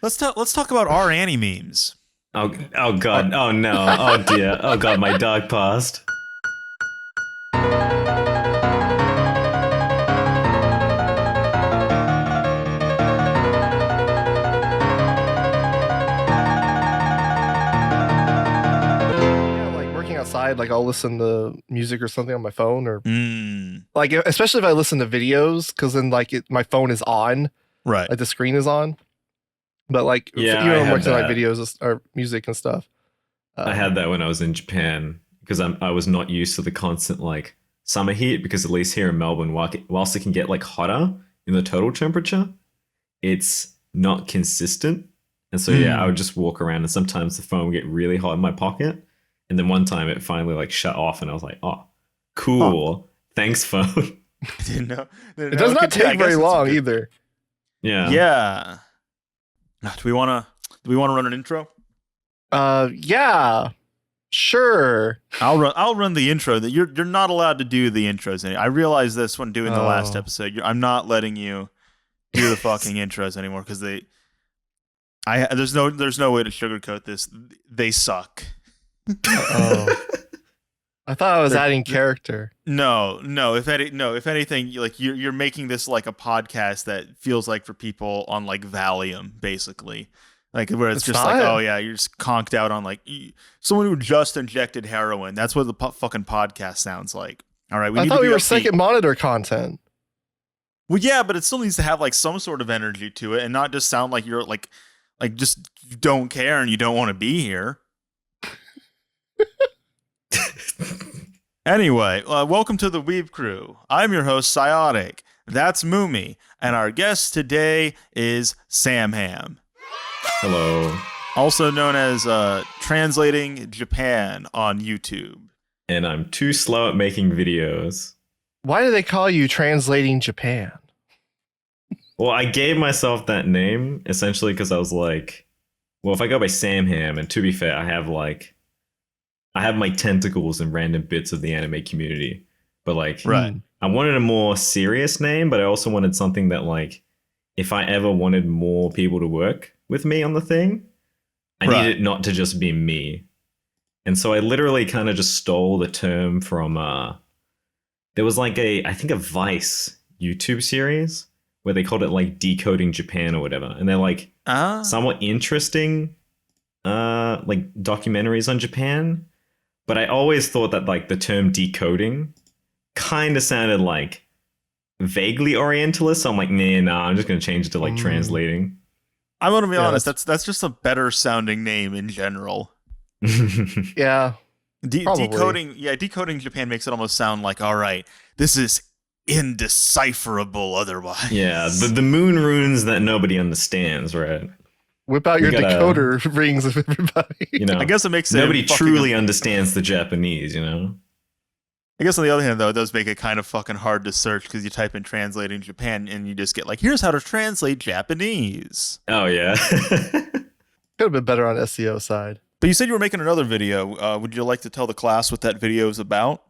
Let's talk about our Annie memes. Oh god. Oh no. Oh dear. Oh god, my dark past. Outside, like I'll listen to music or something on my phone, or Mm, like especially if I listen to videos, because then like my phone is on, right. like the screen is on. But like Yeah, even I when I'm had watching like that. videos or music and stuff. I had that when I was in Japan because I was not used to the constant like summer heat, because at least here in Melbourne, whilst it can get like hotter in the total temperature, it's not consistent. And so yeah, I would just walk around and sometimes the phone would get really hot in my pocket. And then one time it finally like shut off and I was like, oh, cool. Thanks, phone. I didn't know. It does not take very long either. Yeah. Yeah. Do we want to run an intro? Yeah. Sure. I'll run the intro. That you're not allowed to do the intros. I realized this when doing the last episode. I'm not letting you do the fucking intros anymore because there's no way to sugarcoat this. They suck. Oh. I thought I was adding character. No. If anything, like you're making this like a podcast that feels like for people on like Valium, basically, like where it's just fine. like, oh yeah, you're just conked out on like someone who just injected heroin. That's what the fucking podcast sounds like. All right, I thought we were second monitor content. Well, yeah, but it still needs to have like some sort of energy to it, and not just sound like you're like just you don't care and you don't want to be here. Anyway, welcome to the Weeb Crew. I'm your host, Psyotic. That's Mumi. And our guest today is Samham. Hello. Also known as Translating Japan on YouTube. And I'm too slow at making videos. Why do they call you Translating Japan? Well, I gave myself that name essentially because I was like, well, if I go by Samham, and to be fair, I have my tentacles in random bits of the anime community. But like, right. I wanted a more serious name, but I also wanted something that like, if I ever wanted more people to work with me on the thing, I needed it not to just be me. And so I literally kind of just stole the term from, there was like I think a Vice YouTube series where they called it like Decoding Japan or whatever. And they're like somewhat interesting, like documentaries on Japan. But I always thought that like the term decoding kind of sounded like vaguely Orientalist. So I'm like, nah, I'm just going to change it to like translating. I'm going to be honest. That's just a better sounding name in general. Yeah. Decoding Japan makes it almost sound like, all right, this is indecipherable otherwise. Yeah, the moon runes that nobody understands, right? Whip out your decoder rings of everybody. You know, I guess it makes nobody truly understands the Japanese, you know? I guess on the other hand, though, it does make it kind of fucking hard to search because you type in Translating Japan and you just get like, here's how to translate Japanese. Oh, yeah. Could have been better on SEO side. But you said you were making another video. Would you like to tell the class what that video is about?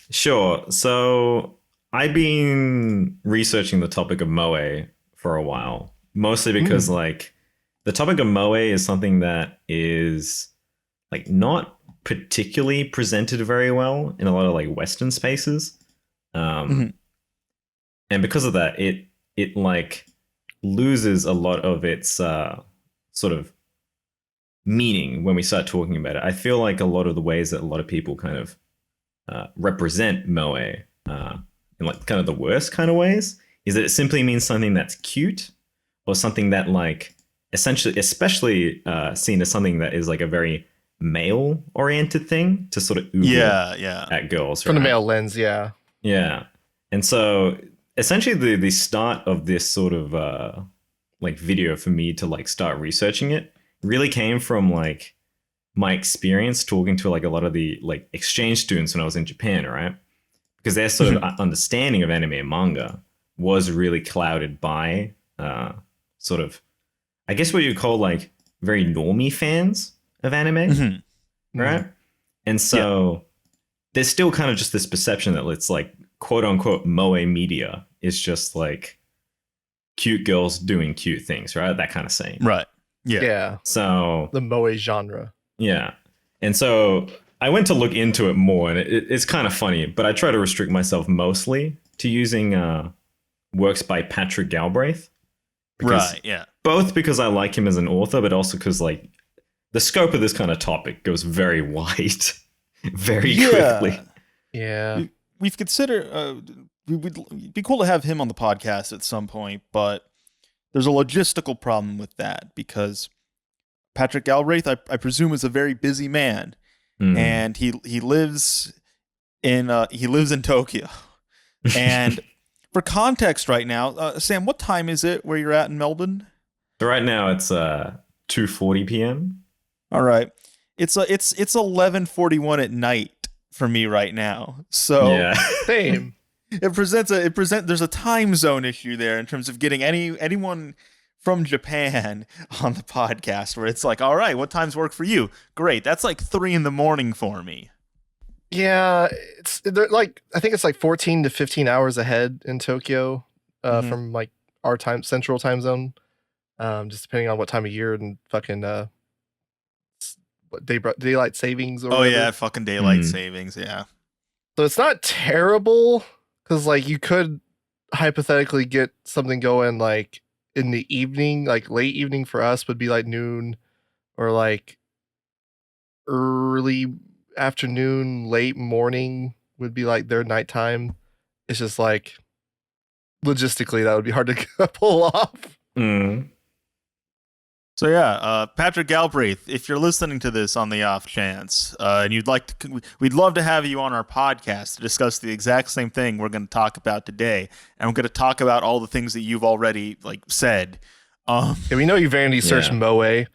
Sure. So I've been researching the topic of moe for a while, mostly because like the topic of moe is something that is like not particularly presented very well in a lot of like Western spaces. And because of that, it like loses a lot of its sort of meaning when we start talking about it. I feel like a lot of the ways that a lot of people kind of represent moe in like kind of the worst kind of ways is that it simply means something that's cute or something that like essentially, especially seen as something that is like a very male oriented thing to sort of at girls. From the male lens, yeah. Yeah. And so essentially the start of this sort of like video for me to like start researching it really came from like my experience talking to like a lot of the like exchange students when I was in Japan, right? Because their sort of understanding of anime and manga was really clouded by sort of, I guess what you call like very normie fans of anime, right? And so there's still kind of just this perception that it's like quote unquote moe media is just like cute girls doing cute things, right? That kind of saying. Right. Yeah. So The Moe genre. yeah. And so I went to look into it more, and it's kind of funny, but I try to restrict myself mostly to using works by Patrick Galbraith. Right, yeah. Both because I like him as an author, but also because like the scope of this kind of topic goes very wide, very quickly. Yeah. We've considered it'd be cool to have him on the podcast at some point, but there's a logistical problem with that because Patrick Galbraith, I presume, is a very busy man, and he lives in Tokyo. And for context, right now, Sam, what time is it where you're at in Melbourne? So right now it's 2:40 p.m. All right, it's 11:41 at night for me right now. So Yeah. Same. there's a time zone issue there in terms of getting anyone from Japan on the podcast where it's like, all right, what times work for you? Great. That's like 3 a.m. for me. Yeah, they're like I think it's like 14 to 15 hours ahead in Tokyo from like our central time zone. Just depending on what time of year and fucking what daylight savings or whatever. Yeah, fucking daylight savings, yeah. So it's not terrible because like you could hypothetically get something going like in the evening, like late evening for us would be like noon or like early afternoon, late morning would be like their nighttime. It's just like logistically that would be hard to pull off. So yeah, Patrick Galbraith, if you're listening to this on the off chance, and we'd love to have you on our podcast to discuss the exact same thing we're going to talk about today, and we're going to talk about all the things that you've already like said. Yeah, we know you vanity search Moe.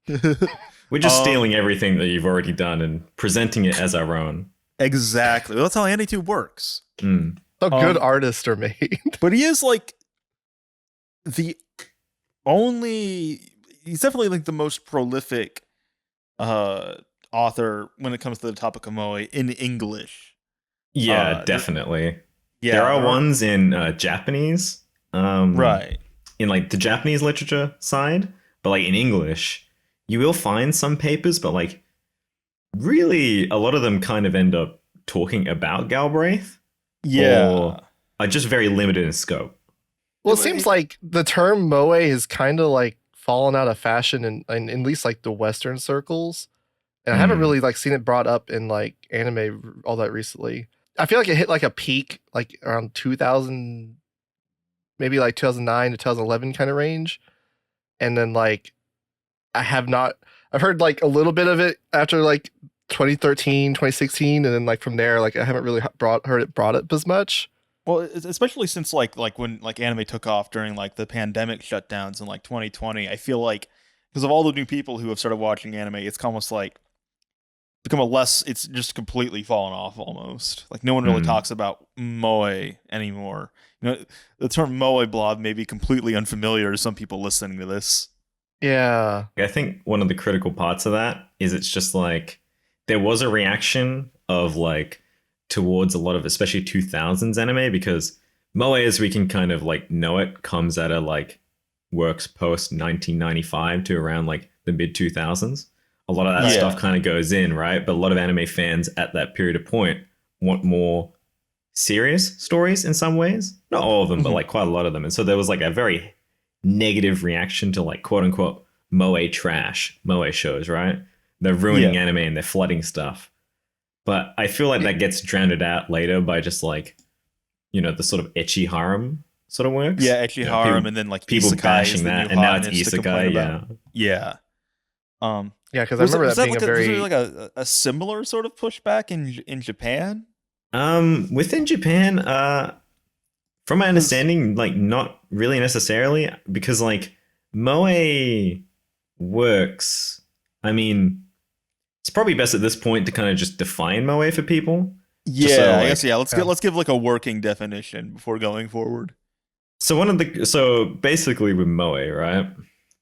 We're just stealing everything that you've already done and presenting it as our own. Exactly. Well, that's how AniTube works. So good artists are made. But he is like he's definitely like the most prolific author when it comes to the topic of moe in English. Yeah, definitely. Yeah, there are ones in Japanese, right? In like the Japanese literature side, but like in English, you will find some papers, but like really a lot of them kind of end up talking about Galbraith. Yeah, or are just very limited in scope. Well, it seems like the term moe is kind of like fallen out of fashion in at least like the Western circles. And I haven't really like seen it brought up in like anime all that recently. I feel like it hit like a peak like around 2000, maybe like 2009 to 2011 kind of range. And then like I've heard like a little bit of it after like 2013, 2016. And then like from there, like I haven't really heard it brought up as much. Well, especially since like when like anime took off during like the pandemic shutdowns in like 2020, I feel like because of all the new people who have started watching anime, it's almost like it's just completely fallen off almost. Like no one really talks about moe anymore. You know, the term moe blob may be completely unfamiliar to some people listening to this. Yeah. I think one of the critical parts of that is it's just like there was a reaction of like towards a lot of especially 2000s anime because moe as we can kind of like know it comes at a like works post 1995 to around like the mid 2000s. A lot of that stuff kind of goes in, right? But a lot of anime fans at that period of point want more serious stories in some ways. Not all of them, but like quite a lot of them. And so there was like a very negative reaction to like quote unquote moe trash, moe shows, right? They're ruining anime and they're flooding stuff. But I feel like that gets drowned out later by just like, you know, the sort of ecchi harem sort of works. Yeah, ecchi harem, and then like people isekai bashing that, and now it's isekai. Yeah. Yeah, because I remember that being like a very like a similar sort of pushback in Japan. Within Japan, from my understanding, like not really necessarily, because like moe works. I mean, it's probably best at this point to kind of just define moe for people. Yeah, so, I guess let's give like a working definition before going forward. So basically with moe, right?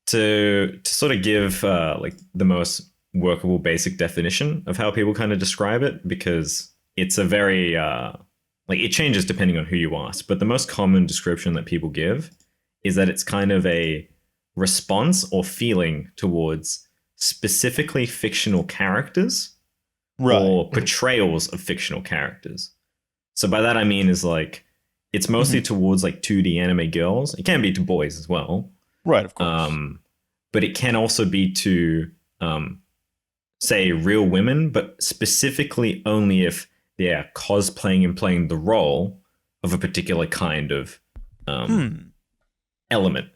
To sort of give like the most workable basic definition of how people kind of describe it, because it's a very like it changes depending on who you ask, but the most common description that people give is that it's kind of a response or feeling towards specifically fictional characters or portrayals of fictional characters. So by that I mean is like it's mostly towards like 2D anime girls. It can be to boys as well. Right, of course. But it can also be to say real women, but specifically only if they're cosplaying and playing the role of a particular kind of element.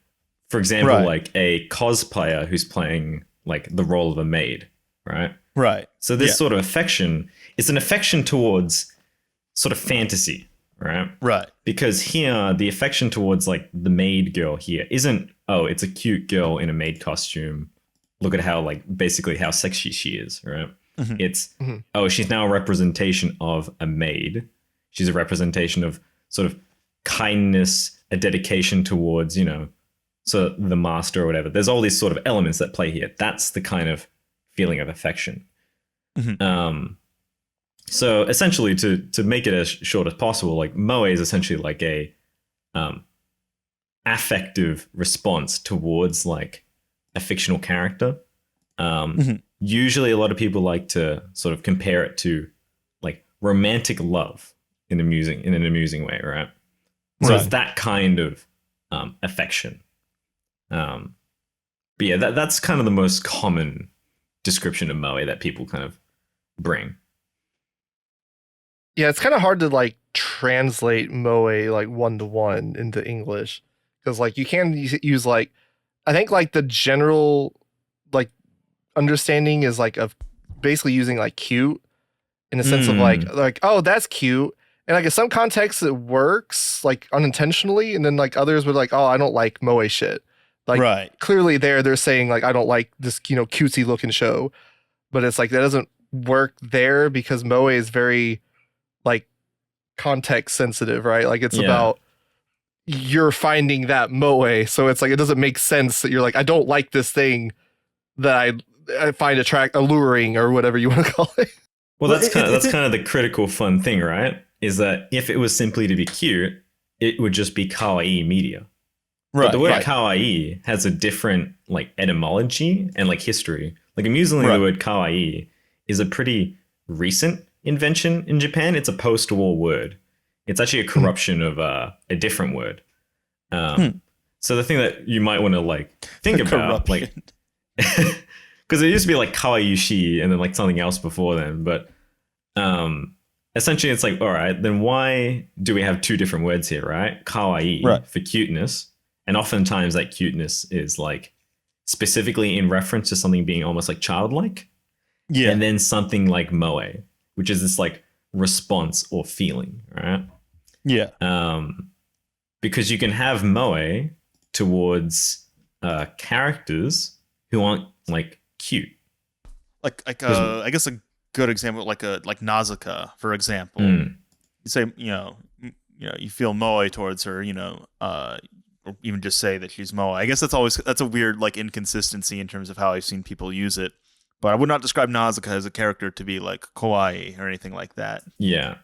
For example, like a cosplayer who's playing like the role of a maid, right? Right. So this sort of affection is an affection towards sort of fantasy, right? Right. Because here, the affection towards like the maid girl here isn't, oh, it's a cute girl in a maid costume. Look at how like basically how sexy she is, right? It's, oh, she's now a representation of a maid. She's a representation of sort of kindness, a dedication towards, you know, so the master or whatever. There's all these sort of elements that play here. That's the kind of feeling of affection. So essentially, to make it as short as possible, like moe is essentially like a affective response towards like a fictional character. Usually, a lot of people like to sort of compare it to like romantic love in an amusing way, right? So it's that kind of affection. But yeah, that's kind of the most common description of moe that people kind of bring. Yeah, it's kind of hard to like translate moe like 1-to-1 into English because like you can use like I think like the general like understanding is like of basically using like cute in the sense of like oh that's cute, and like in some contexts it works like unintentionally, and then like others would like oh I don't like moe shit. Like clearly they're saying like I don't like this, you know, cutesy looking show, but it's like that doesn't work there because moe is very like context sensitive, right? Like it's about you're finding that moe, so it's like it doesn't make sense that you're like I don't like this thing that I find alluring or whatever you want to call it. Well, that's kind of the critical fun thing, right? Is that if it was simply to be cute, it would just be kawaii media. Right. But the word kawaii has a different like etymology and like history. Like amusingly, the word kawaii is a pretty recent invention in Japan. It's a post-war word. It's actually a corruption of a different word. So the thing that you might want to like think about, like, because it used to be like kawaii and then like something else before then, but essentially it's like, all right, then why do we have two different words here, right? Kawaii for cuteness. And oftentimes that cuteness is like specifically in reference to something being almost like childlike. Yeah. And then something like moe, which is this like response or feeling, right? Yeah. Because you can have moe towards characters who aren't like cute. Like I guess a good example, like Nazuka, for example. You say, you feel moe towards her, or even just say that she's moe. I guess that's a weird like inconsistency in terms of how I've seen people use it. But I would not describe Nazuka as a character to be like kawaii or anything like that. Yeah.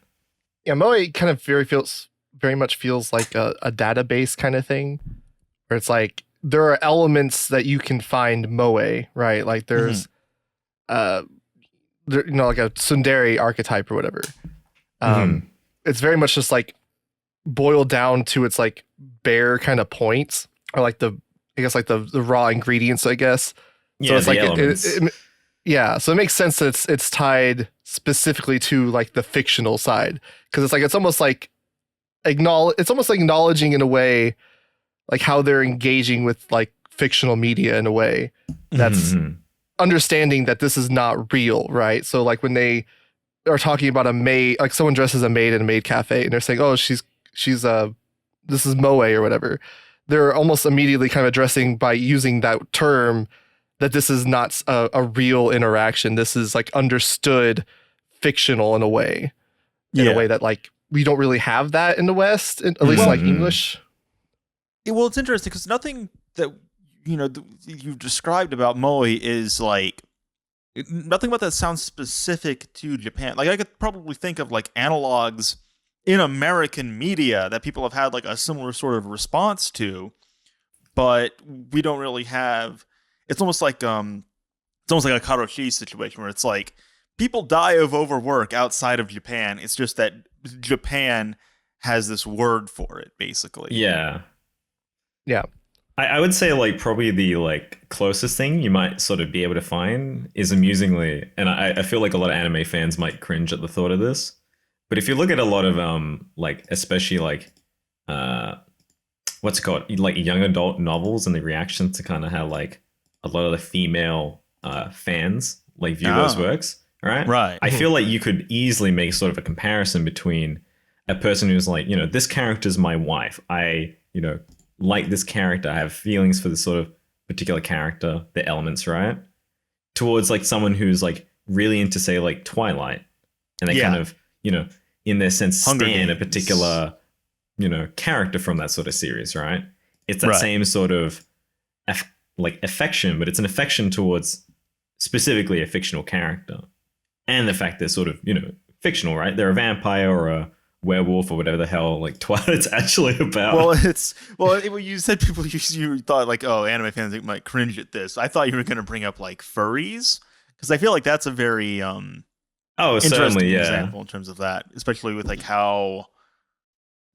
Yeah, moe kind of very much feels like a database kind of thing, where it's like there are elements that you can find moe, right? Like there's like a tsundere archetype or whatever. It's very much just like boiled down to its like bare kind of points, or like the raw ingredients, I guess. Yeah, so it's like so it makes sense that it's tied specifically to like the fictional side, because it's almost like acknowledging in a way like how they're engaging with like fictional media in a way that's understanding that this is not real, right? So like when they are talking about a maid, like someone dresses a maid in a maid cafe and they're saying, oh, she's this is moe or whatever, they're almost immediately kind of addressing by using that term that this is not a real interaction. This is like understood fictional in a way, a way that like we don't really have that in the West, at least like English. Well, it's interesting because nothing that you've described about moe is like nothing about that sounds specific to Japan. Like I could probably think of like analogs in American media that people have had like a similar sort of response to. but we don't really have. It's almost like a karoshi situation where it's like people die of overwork outside of Japan. It's just that Japan has this word for it, basically. Yeah. Yeah. I would say like probably the like closest thing you might sort of be able to find is amusingly, and I feel like a lot of anime fans might cringe at the thought of this, but if you look at a lot of like especially like what's it called, like young adult novels and the reactions to kind of how like a lot of the female fans like view those works, right? I feel like you could easily make sort of a comparison between a person who's like, this character's my wife. I like this character. I have feelings for this sort of particular character, the elements, right? Towards like someone who's like really into, say, like Twilight, and they kind of, in their sense, stand a particular, character from that sort of series, right? It's that same sort of like affection, but it's an affection towards specifically a fictional character, and the fact they're sort of, fictional, right? They're a vampire or a werewolf or whatever the hell like Twilight's actually about. Well, you said people you thought like, oh, anime fans might cringe at this. I thought you were going to bring up like furries, because I feel like that's a very interesting example in terms of that, especially with like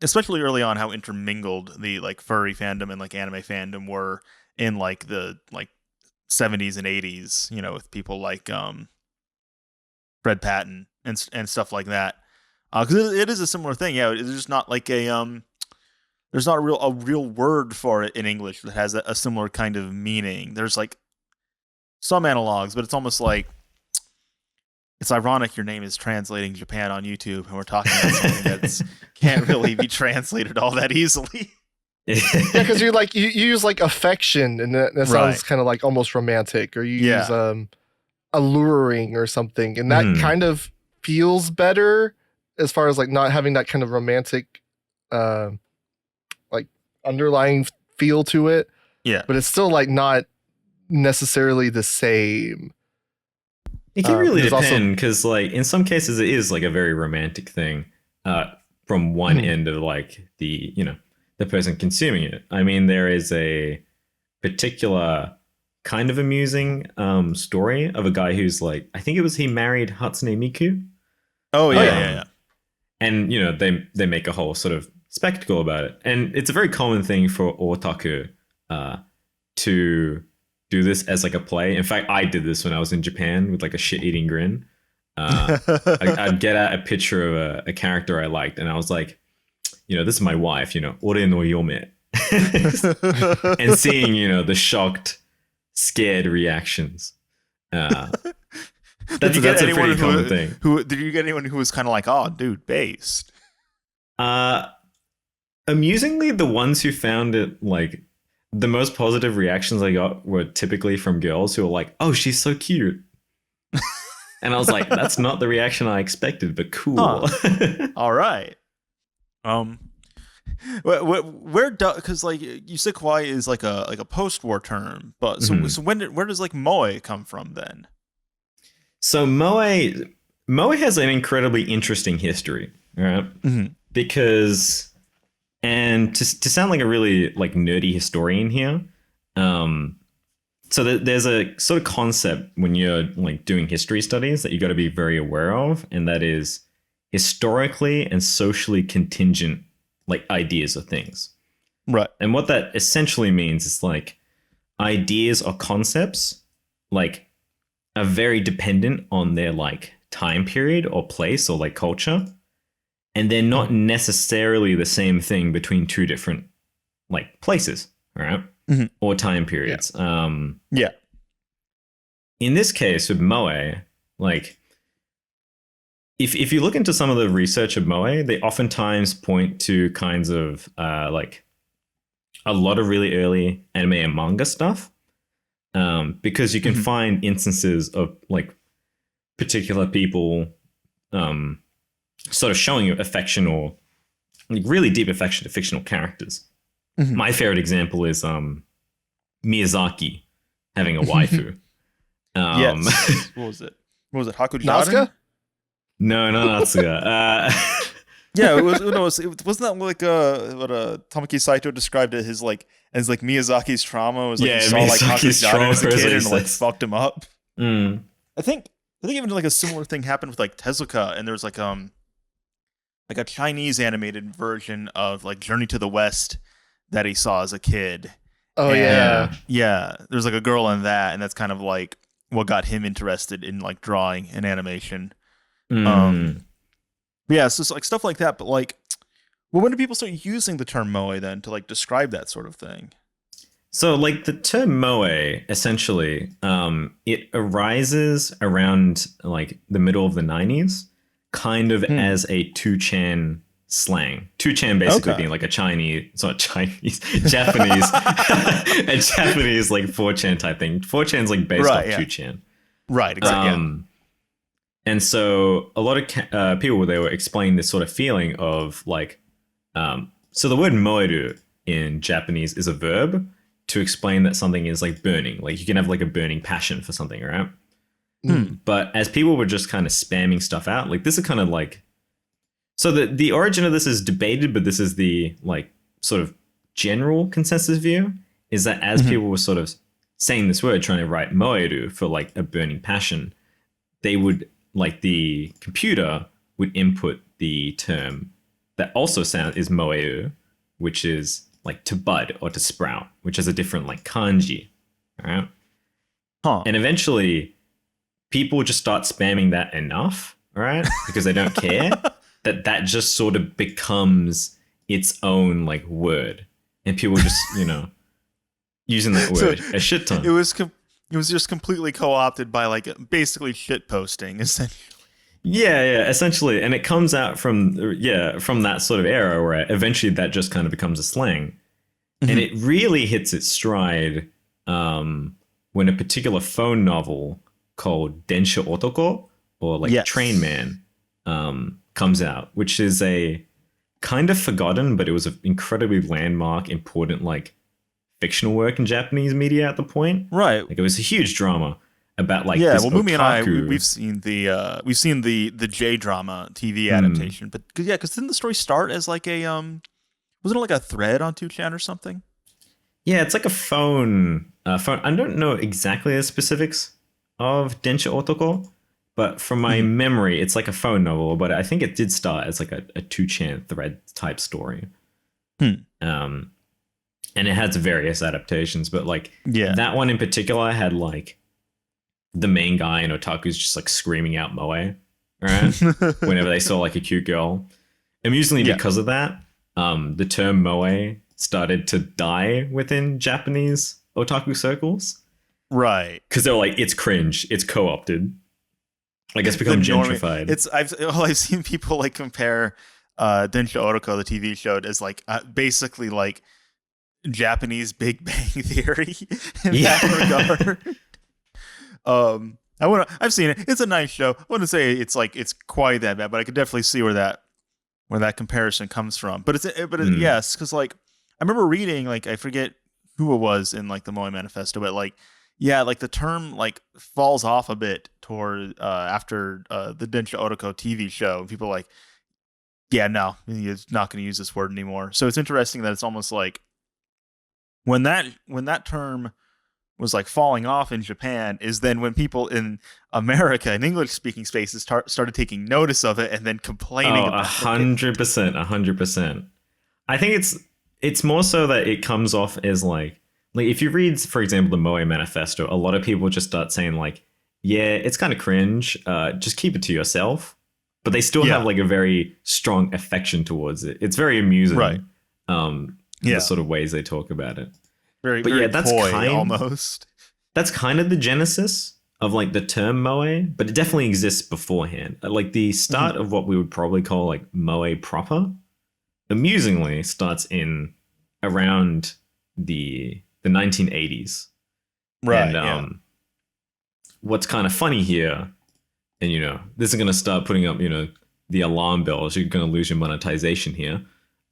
especially early on, how intermingled the like furry fandom and like anime fandom were in like the like 70s and 80s, with people like Fred Patton and stuff like that. Because it is a similar thing. Yeah, it's just not like there's not a real word for it in English that has a similar kind of meaning. There's like some analogs, but it's almost like, it's ironic your name is Translating Japan on YouTube, and we're talking about something that can't really be translated all that easily. Yeah, because you use like affection, and that sounds kind of like almost romantic, or you use alluring or something, and that kind of feels better as far as like not having that kind of romantic like underlying feel to it. Yeah. But it's still like not necessarily the same. It can really depend, because like in some cases it is like a very romantic thing from one end of like the the person consuming it. I mean, there is a particular kind of amusing story of a guy who's like, I think he married Hatsune Miku. Oh yeah. And they make a whole sort of spectacle about it, and it's a very common thing for otaku to do this as like a play. In fact, I did this when I was in Japan with like a shit-eating grin. I'd get out a picture of a character I liked, and I was like, this is my wife, ore no yome, and seeing the shocked, scared reactions. That's a pretty common thing. Did you get anyone who was kind of like, oh, dude, based? Amusingly, the ones who found it like the most positive reactions I got were typically from girls who were like, oh, she's so cute. And I was like, that's not the reaction I expected, but cool. Huh. All right. Where because like Yusekoi is like a post-war term, but so where does like moe come from then? So Moe has an incredibly interesting history, right? Because, and to sound like a really like nerdy historian here, so there's a sort of concept when you're like doing history studies that you got to be very aware of, and that is historically and socially contingent like ideas or things. Right. And what that essentially means is like ideas or concepts like are very dependent on their like time period or place or like culture, and they're not necessarily the same thing between two different like places, right? Or time periods. Yeah. In this case with Moe, like if you look into some of the research of Moe, they oftentimes point to kinds of like a lot of really early anime and manga stuff. Because you can find instances of like particular people sort of showing affection or like really deep affection to fictional characters. My favorite example is Miyazaki having a waifu. Yes. What was it? Hakuji? Nazca? No, not Natsuga. Yeah, it was. No, wasn't that like what Tamaki Saito described it his like as like Miyazaki's trauma was like Yeah, he saw like Miyazaki's Haku's trauma as a is kid what he and like says. fucked him up. Mm. I think even like a similar thing happened with like Tezuka, and there was like a Chinese animated version of like Journey to the West that he saw as a kid. Oh And, yeah. yeah. There's like a girl in that, and that's kind of like what got him interested in like drawing and animation. Mm. But yeah, so it's like stuff like that. But like, well, when do people start using the term moe then to like describe that sort of thing? So, like the term moe, essentially, it arises around like the middle of the 90s, kind of as a 2chan slang. 2chan basically being like a Chinese, it's not Chinese, Japanese, a Japanese like 4chan type thing. 4chan's like based off 2chan. Right, exactly. And so a lot of people, they were explaining this sort of feeling of like, so the word moeru in Japanese is a verb to explain that something is like burning. Like you can have like a burning passion for something, right? But as people were just kind of spamming stuff out, like this is kind of like, so the origin of this is debated, but this is the like sort of general consensus view is that as people were sort of saying this word, trying to write moeru for like a burning passion, they would like the computer would input the term that also is moeu, which is like to bud or to sprout, which is a different like kanji. All right. And eventually people just start spamming that enough, all right? Because they don't care that just sort of becomes its own like word. And people just, using that word a shit ton. It was just completely co-opted by like basically shit posting essentially. Yeah, essentially. And it comes out from that sort of era where eventually that just kind of becomes a slang. And it really hits its stride when a particular phone novel called Densha Otoko, or like Train Man, comes out, which is a kind of forgotten, but it was an incredibly landmark, important like fictional work in Japanese media at the point. Right. Like it was a huge drama about like this Mumi and I we've seen the J drama TV adaptation, but because didn't the story start as like a wasn't it like a thread on 2chan or something? Yeah, it's like a phone. I don't know exactly the specifics of Densha Otoko, but from my memory, it's like a phone novel. But I think it did start as like a 2chan thread type story. And it has various adaptations, but like that one in particular had like the main guy in otaku's just like screaming out moe, right? Whenever they saw like a cute girl. Amusingly, because of that, the term moe started to die within Japanese otaku circles. Right. Because they were like, it's cringe, it's co-opted. Like it's become gentrified. I've seen people like compare Densha Otoko, the TV show, as like basically like Japanese Big Bang Theory in that regard. I've seen it. It's a nice show. I wouldn't say it's quite that bad, but I could definitely see where that comparison comes from. But yes, because like I remember reading, like I forget who it was in like the Moe Manifesto, but like like the term like falls off a bit toward after the Densha Otoko TV show. People are like, no, he's not going to use this word anymore. So it's interesting that it's almost like when that term was like falling off in Japan is then when people in America and English speaking spaces started taking notice of it and then complaining about 100%. I think it's more so that it comes off as like if you read, for example, the Moe Manifesto, a lot of people just start saying like, it's kind of cringe, just keep it to yourself. But they still have like a very strong affection towards it. It's very amusing. Right. The sort of ways they talk about it. Very that's almost. That's kind of the genesis of like the term moe, but it definitely exists beforehand. Like the start of what we would probably call like moe proper, amusingly starts in around the 1980s. Right. And what's kind of funny here, and this is going to start putting up the alarm bells. You're going to lose your monetization here.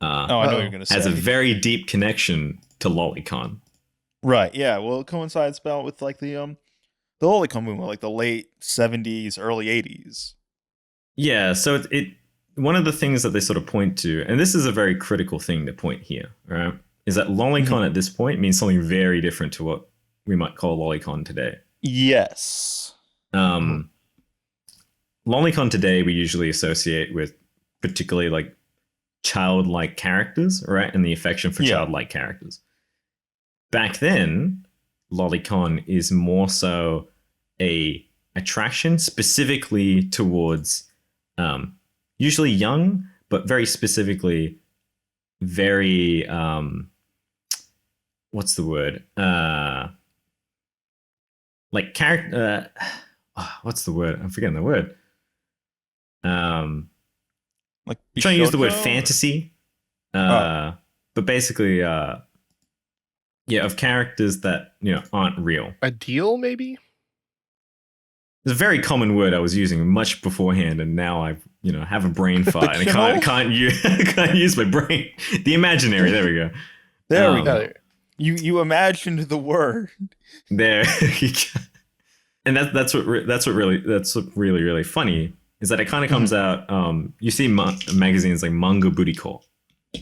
I know what you're going to say. Has a very deep connection to lolicon. Right. Yeah. Well, it coincides about with like the lolicon movement, like the late 70s, early 80s. Yeah. So it one of the things that they sort of point to, and this is a very critical thing to point here, right, is that lolicon at this point means something very different to what we might call lolicon today. Yes. Lolicon today we usually associate with particularly like childlike characters, right? And the affection for childlike characters. Back then, lolicon is more so a attraction specifically towards usually young, but very specifically very what's the word? Like character what's the word? I'm forgetting the word. Like trying to use the word fantasy. But basically of characters that, aren't real. Ideal, maybe? It's a very common word I was using much beforehand, and now I, have a brain fart and I can't use my brain. The imaginary. There we go. There we go. You imagined the word. There. And that's what really funny is that it kind of comes out. You see magazines like Manga Buriko,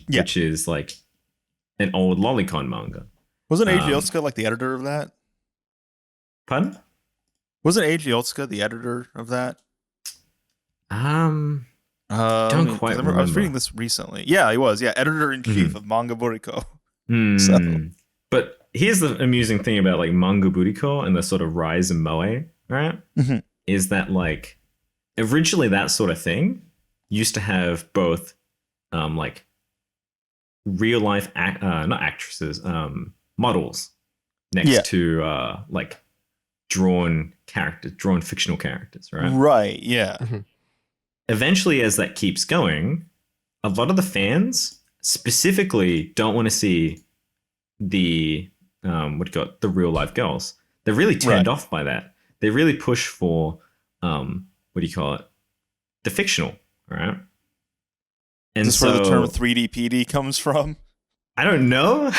which is like an old lolicon manga. Wasn't Eiji Otsuka like the editor of that? Pardon? Wasn't Eiji Otsuka the editor of that? Don't quite remember. I was reading this recently. Yeah, he was. Yeah, editor in chief of Manga Buriko. But here's the amusing thing about like Manga Buriko and the sort of rise of Moe, right? Is that like originally that sort of thing used to have both like real life not actresses, models next to like drawn fictional characters, right? Right, yeah. Eventually, as that keeps going, a lot of the fans specifically don't want to see the the real life girls. They're really turned off by that. They really push for the fictional, right? And is this where the term 3D PD comes from? I don't know,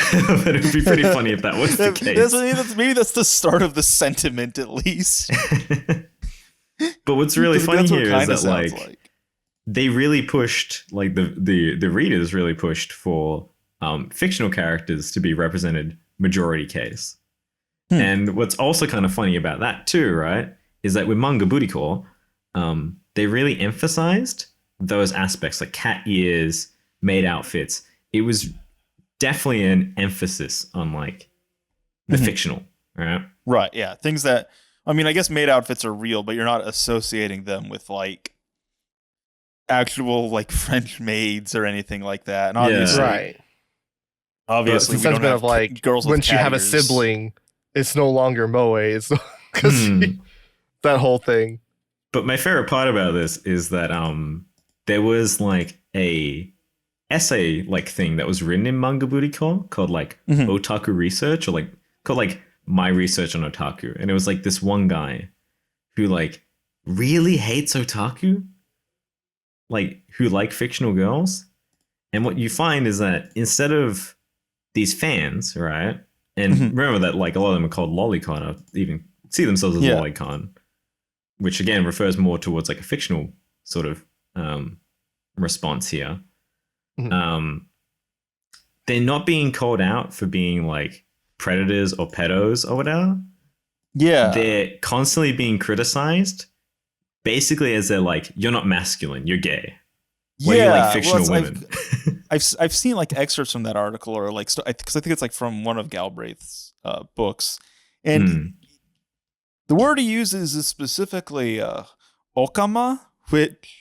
but it'd be pretty funny if that was the case. Maybe that's the start of the sentiment, at least. But what's really funny here is that like they really pushed, like the readers really pushed for fictional characters to be represented majority case. And what's also kind of funny about that too, right, is that with Manga Buriko, they really emphasized those aspects like cat ears, maid outfits. It was definitely an emphasis on like the fictional, right? Right, yeah. Things that, I mean, I guess maid outfits are real, but you're not associating them with like actual like French maids or anything like that. And obviously, obviously, the sentiment of like girls once you have a sibling, it's no longer Moe. It's because that whole thing. But my favorite part about this is that there was like a essay like thing that was written in Manga Buriko called like Otaku Research, or called like My Research on Otaku. And it was like this one guy who like really hates otaku, like who like fictional girls. And what you find is that instead of these fans, right? And remember that like a lot of them are called lolicon, or even see themselves as lolicon, which again refers more towards like a fictional sort of response here. They're not being called out for being like predators or pedos or whatever. Yeah. They're constantly being criticized basically as they're like, you're not masculine, you're gay. Why do you like fictional women? I've seen like excerpts from that article, or like, because I think it's like from one of Galbraith's books. And the word he uses is specifically okama, which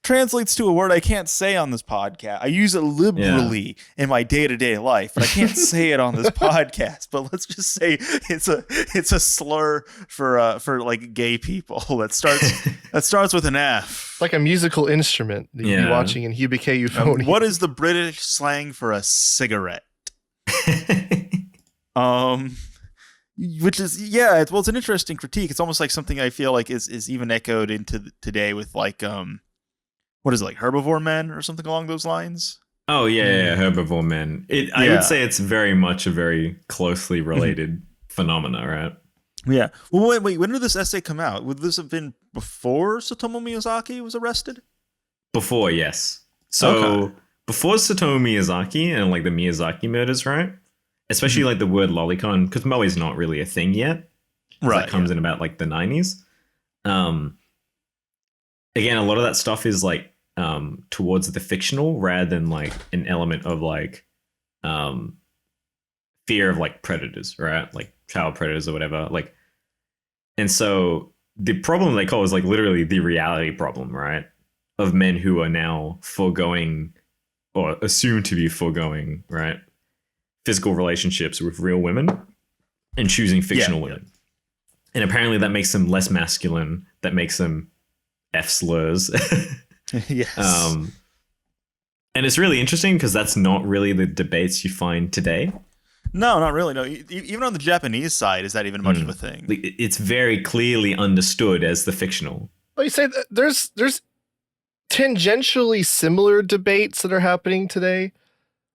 translates to a word I can't say on this podcast. I use it liberally in my day-to-day life, but I can't say it on this podcast. But let's just say it's a slur for like gay people that starts with an F. It's like a musical instrument that you'd be watching in Hubike Euphony. What is the British slang for a cigarette? Which is it's an interesting critique. It's almost like something I feel like is even echoed into today with like what is it, like Herbivore Men or something along those lines? Oh yeah, Herbivore Men. I would say it's very much a very closely related phenomena, right? Yeah. Well, wait. When did this essay come out? Would this have been before Satomu Miyazaki was arrested? Before, yes. So before Satomu Miyazaki and like the Miyazaki murders, right? Especially like the word lolicon, because Moe is not really a thing yet. Right. That comes in about like the 90s. Again, a lot of that stuff is like towards the fictional rather than like an element of like fear of like predators, right? Like child predators or whatever. Like, and so the problem they call is like literally the reality problem, right? Of men who are now foregoing or assumed to be foregoing, right? Physical relationships with real women and choosing fictional women. And apparently that makes them less masculine. That makes them F slurs. Yes. And it's really interesting because that's not really the debates you find today. No, not really. No, even on the Japanese side, is that even much of a thing? It's very clearly understood as the fictional. Well, you say that there's tangentially similar debates that are happening today,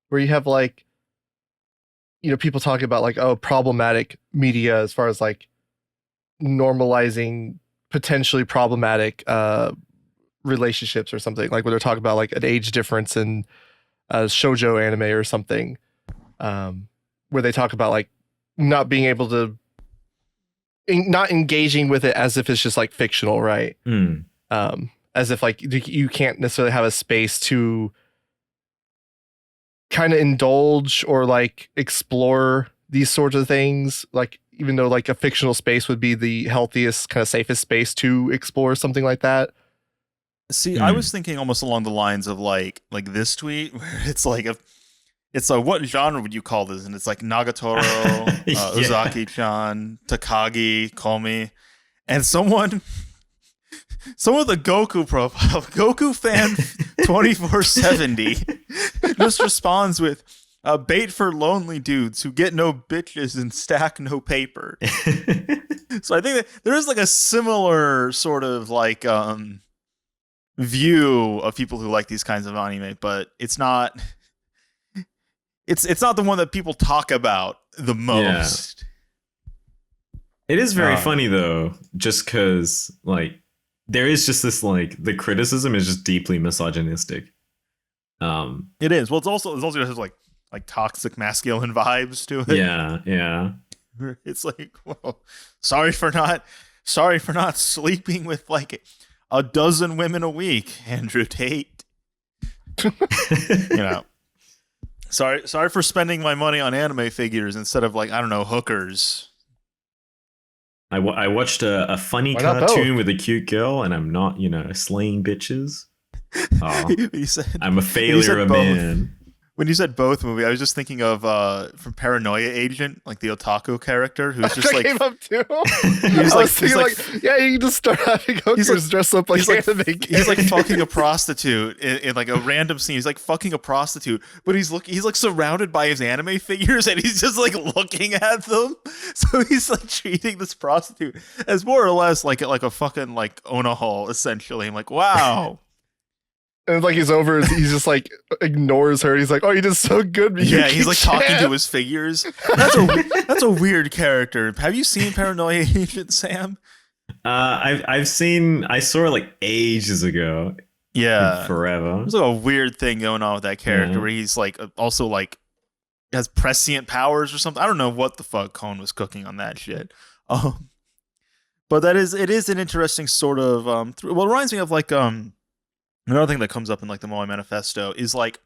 where you have like, you know, people talking about like, oh, problematic media as far as like normalizing potentially problematic relationships or something, like when they're talking about like an age difference in shoujo anime or something, where they talk about like not being able to not engaging with it as if it's just like fictional, right? As if like you can't necessarily have a space to kind of indulge or like explore these sorts of things, like even though like a fictional space would be the healthiest, kind of safest space to explore something like that. See, I was thinking almost along the lines of like this tweet where it's like what genre would you call this? And it's like Nagatoro, Uzaki-chan, Takagi, Komi, and someone with a Goku profile, Goku fan 2470, just responds with bait for lonely dudes who get no bitches and stack no paper. So I think that there is like a similar sort of like view of people who like these kinds of anime, but it's not the one that people talk about the most. It is very funny though, just because like there is just this like the criticism is just deeply misogynistic. It is. Well, it also has like toxic masculine vibes to it. Yeah. It's like, well, sorry for not sleeping with like a dozen women a week, Andrew Tate. You know. Sorry for spending my money on anime figures instead of like, I don't know, hookers. I watched a funny cartoon with a cute girl, and I'm not, slaying bitches. I'm a failure of a man. When you said both movie, I was just thinking of from Paranoia Agent, like the otaku character who's just like came up too. I was thinking like, yeah, you just start having hookers dress up like anime. He's like fucking a prostitute in like a random scene. He's like fucking a prostitute, but he's like surrounded by his anime figures, and he's just like looking at them. So he's like treating this prostitute as more or less like a fucking like Onahol, essentially. I'm like, wow. And like he's over, he's just like ignores her. He's like, "Oh, you did so good." Yeah, he's like talking to his figures. That's a weird character. Have you seen Paranoia Agent, Sam? I saw it like ages ago. Yeah, forever. There's like a weird thing going on with that character where he's like also like has prescient powers or something. I don't know what the fuck Cone was cooking on that shit. But it is an interesting sort of it reminds me of like another thing that comes up in like the Moe Manifesto is like,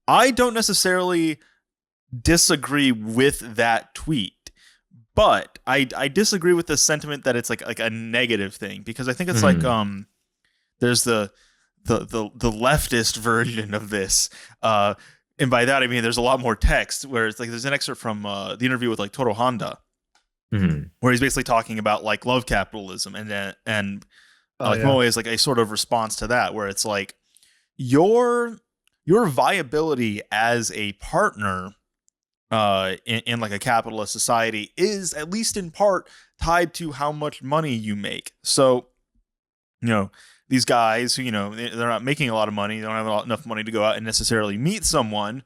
I don't necessarily disagree with that tweet, but I disagree with the sentiment that it's like a negative thing, because I think it's like there's the leftist version of this, and by that I mean there's a lot more text where it's like there's an excerpt from the interview with like Toro Honda, where he's basically talking about like love capitalism and Moe is like a sort of response to that, where it's like your viability as a partner in like a capitalist society is at least in part tied to how much money you make. So, these guys who, they're not making a lot of money, they don't have enough money to go out and necessarily meet someone.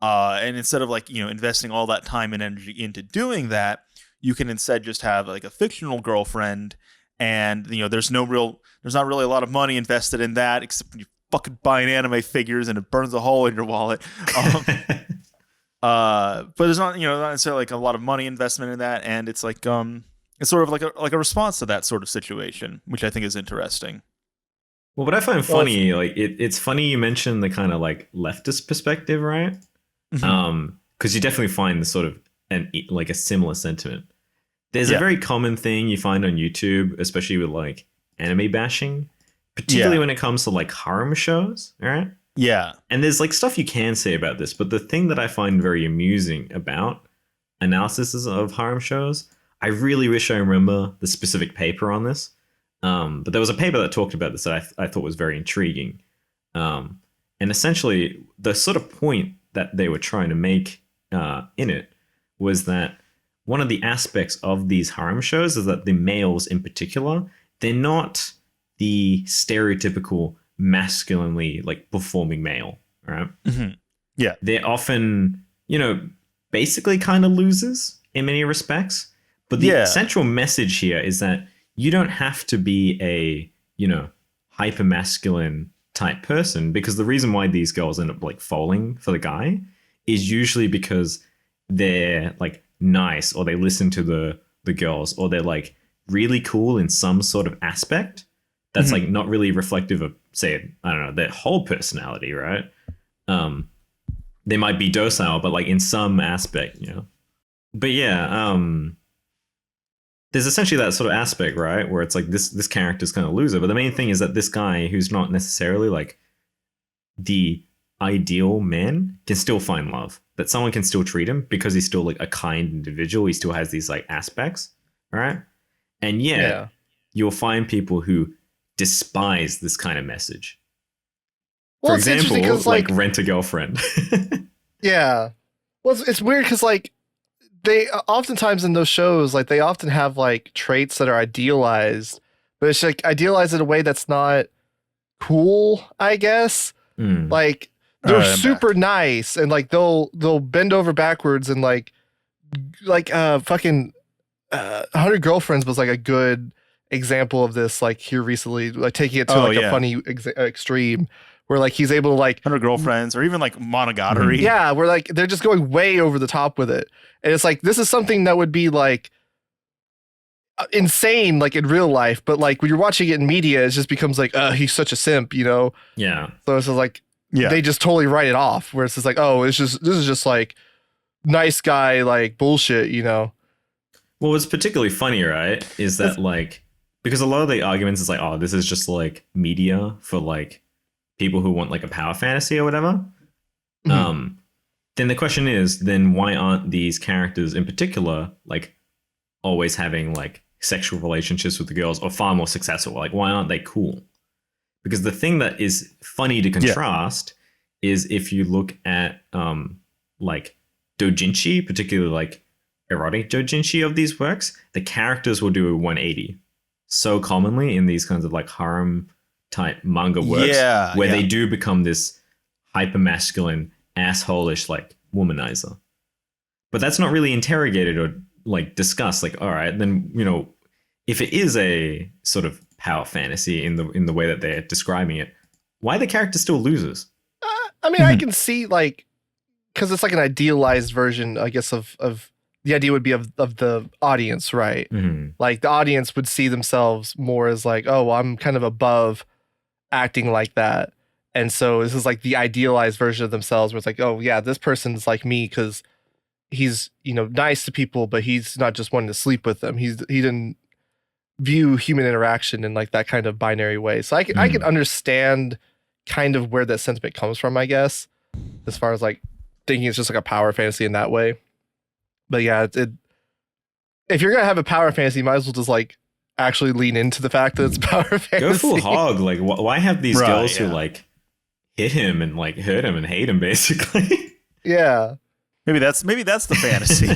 And instead of like, investing all that time and energy into doing that, you can instead just have like a fictional girlfriend and there's not really a lot of money invested in that, except when you fucking buying anime figures and it burns a hole in your wallet. But there's not necessarily like a lot of money investment in that, and it's like it's sort of like a response to that sort of situation, which I think is interesting. Well, what I find funny, like it's funny you mentioned the kind of like leftist perspective, right? Mm-hmm. Because you definitely find the sort of a similar sentiment. There's a very common thing you find on YouTube, especially with like anime bashing, particularly when it comes to like harem shows, right? Yeah. And there's like stuff you can say about this, but the thing that I find very amusing about analysis of harem shows, I really wish I remember the specific paper on this. But there was a paper that talked about this that I thought was very intriguing. And essentially, the sort of point that they were trying to make in it was that one of the aspects of these harem shows is that the males in particular, they're not the stereotypical masculinely like performing male, right? Mm-hmm. Yeah. They're often, basically kind of losers in many respects. But the central message here is that you don't have to be a, hyper masculine type person, because the reason why these girls end up like falling for the guy is usually because they're like nice, or they listen to the girls, or they're like really cool in some sort of aspect that's like not really reflective of, say, I don't know, their whole personality, right? They might be docile, but like in some aspect, But yeah, there's essentially that sort of aspect, right, where it's like this character's kind of loser, but the main thing is that this guy, who's not necessarily like the ideal man, can still find love, that someone can still treat him because he's still like a kind individual. He still has these like aspects, right? And yet you'll find people who despise this kind of message. Well, for example, like rent a girlfriend. Yeah. Well, it's weird because like they oftentimes in those shows, like they often have like traits that are idealized, but it's like idealized in a way that's not cool, I guess. Like they're super nice, and like they'll bend over backwards, and like fucking 100 Girlfriends was like a good example of this, like here recently, like taking it to a funny extreme, where like he's able to like 100 Girlfriends, or even like Monogatari. Yeah, where like they're just going way over the top with it, and it's like this is something that would be like insane like in real life, but like when you're watching it in media, it just becomes like he's such a simp, Yeah. So it's just like they just totally write it off, where it's just like, oh, this is just like nice guy like bullshit, Well, what's particularly funny, right, is that like, because a lot of the arguments is like, oh, this is just like media for like people who want like a power fantasy or whatever. Then the question is, then why aren't these characters in particular like always having like sexual relationships with the girls, or far more successful? Like, why aren't they cool? Because the thing that is funny to contrast is if you look at like doujinshi, particularly like erotic doujinshi of these works, the characters will do a 180 so commonly in these kinds of like harem type manga works, where they do become this hyper masculine, asshole-ish like womanizer. But that's not really interrogated or like discussed. Like, all right, then if it is a sort of power fantasy in the way that they're describing it, why are the characters still losers? I mean, I can see like, because it's like an idealized version, I guess, of the idea would be of the audience, right? Like the audience would see themselves more as like, oh, well, I'm kind of above acting like that. And so this is like the idealized version of themselves, where it's like, oh yeah, this person's like me because he's, nice to people, but he's not just wanting to sleep with them. He didn't view human interaction in like that kind of binary way. So I can understand kind of where that sentiment comes from, I guess, as far as like thinking it's just like a power fantasy in that way. But yeah, if you're gonna have a power fantasy, you might as well just like actually lean into the fact that it's power fantasy. Go full hog. Like, why have these girls who like hit him and like hurt him and hate him, basically? Yeah. Maybe that's the fantasy.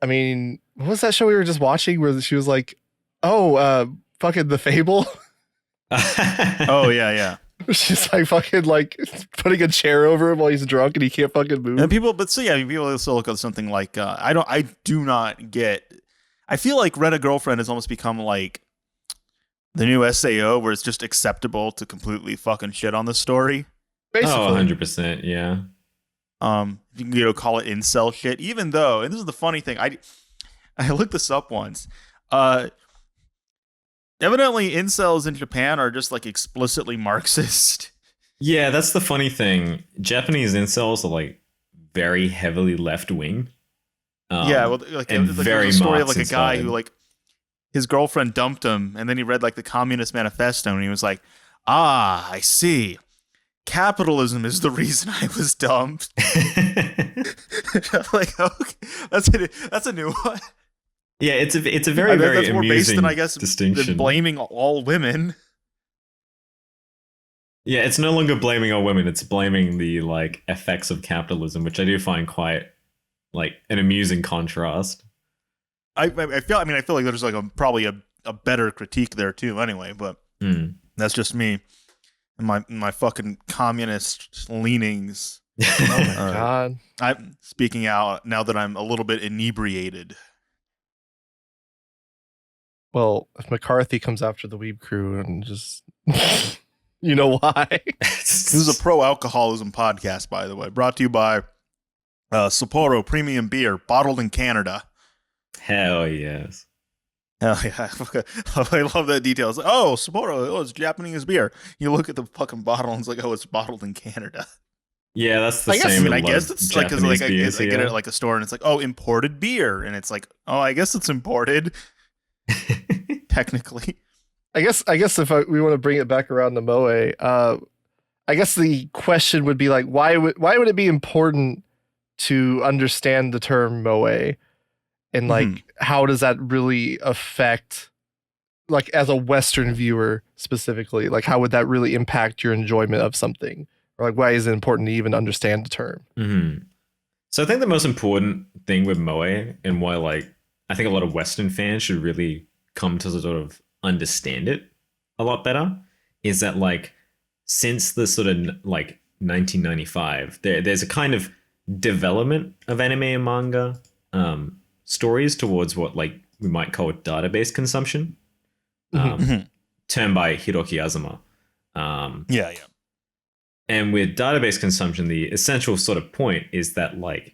I mean, what was that show we were just watching where she was like, fucking The Fable? Oh yeah. She's like fucking like putting a chair over him while he's drunk and he can't fucking move. And people also look at something like I do not get. I feel like Rent a Girlfriend has almost become like the new SAO where it's just acceptable to completely fucking shit on the story. Basically. Oh, 100%. Yeah. You can call it incel shit. Even though, and this is the funny thing, I looked this up once. Evidently, incels in Japan are just like explicitly Marxist. Yeah, that's the funny thing. Japanese incels are like very heavily left wing. Yeah, well, like and there's very a story of Marx like a guy inspired. who like his girlfriend dumped him, and then he read like the Communist Manifesto, and he was like, "Ah, I see. Capitalism is the reason I was dumped." I'm like, okay, that's a new one. Yeah, it's a very very that's more based amusing than I guess distinction. than blaming all women. Yeah, it's no longer blaming all women; it's blaming the like effects of capitalism, which I do find quite like an amusing contrast. I feel like there's like probably a better critique there too. Anyway, but that's just me and my fucking communist leanings. Oh my god! I'm speaking out now that I'm a little bit inebriated. Well, if McCarthy comes after the Weeb Crew and just, you know why? This is a pro-alcoholism podcast, by the way, brought to you by Sapporo Premium Beer, bottled in Canada. Hell yes. Hell yeah. I love that detail. It's like, oh, Sapporo, it's Japanese beer. You look at the fucking bottle and it's like, oh, it's bottled in Canada. Yeah, that's the I guess, same. I guess it's like, because like I get it at like a store and it's like, oh, imported beer. And it's like, oh, I guess it's imported. Technically. I guess if we want to bring it back around to Moe, I guess the question would be like, why would it be important to understand the term Moe? And like, how does that really affect, like, as a Western viewer specifically, like, how would that really impact your enjoyment of something? Or like, why is it important to even understand the term? Mm-hmm. So I think the most important thing with Moe and why like I think a lot of Western fans should really come to sort of understand it a lot better is that like since the sort of like 1995, there's a kind of development of anime and manga stories towards what like we might call database consumption, termed by Hiroki Azuma. Yeah. And with database consumption, the essential sort of point is that like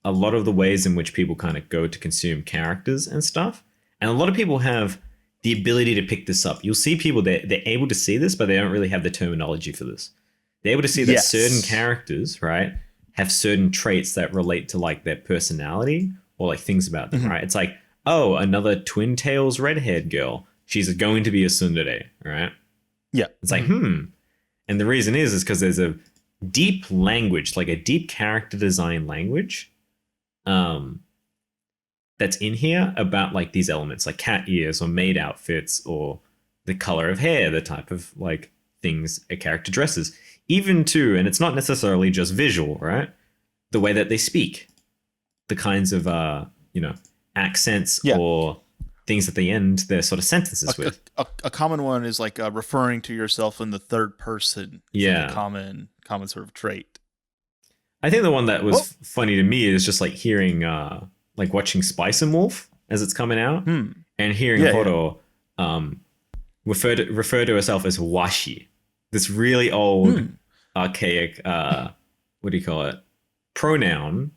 a lot of the ways in which people kind of go to consume characters and stuff, and a lot of people have the ability to pick this up. You'll see people they're able to see this, but they don't really have the terminology for this. They're able to see that certain characters, right, have certain traits that relate to like their personality or like things about them, right? It's like, oh, another twin tails red-haired girl. She's going to be a tsundere, right? Yeah. It's like, And the reason is because there's a deep language, like a deep character design language that's in here about like these elements, like cat ears or maid outfits or the color of hair, the type of like things a character dresses. Even to, and it's not necessarily just visual, right? The way that they speak, the kinds of, accents or things that they end their sort of sentences with. A common one is like referring to yourself in the third person. Yeah. Like a common sort of trait. I think the one that was funny to me is just like hearing, like watching Spice and Wolf as it's coming out and hearing Horo refer to herself as washi. This really old, archaic, what do you call it? Pronoun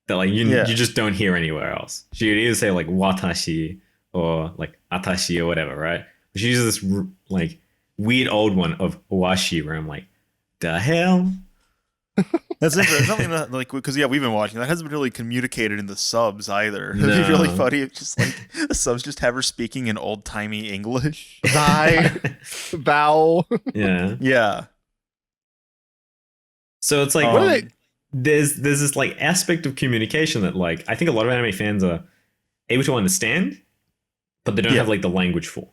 that like you just don't hear anywhere else. She would either say like watashi or like atashi or whatever, right? But she uses this like weird old one of washi where I'm like, the hell? That's interesting. Something that, like, because we've been watching that hasn't been really communicated in the subs either. No. It'd be really funny if just like the subs just have her speaking in old timey English. Thy, thou. Yeah. So it's like there's this like aspect of communication that like I think a lot of anime fans are able to understand, but they don't have like the language for.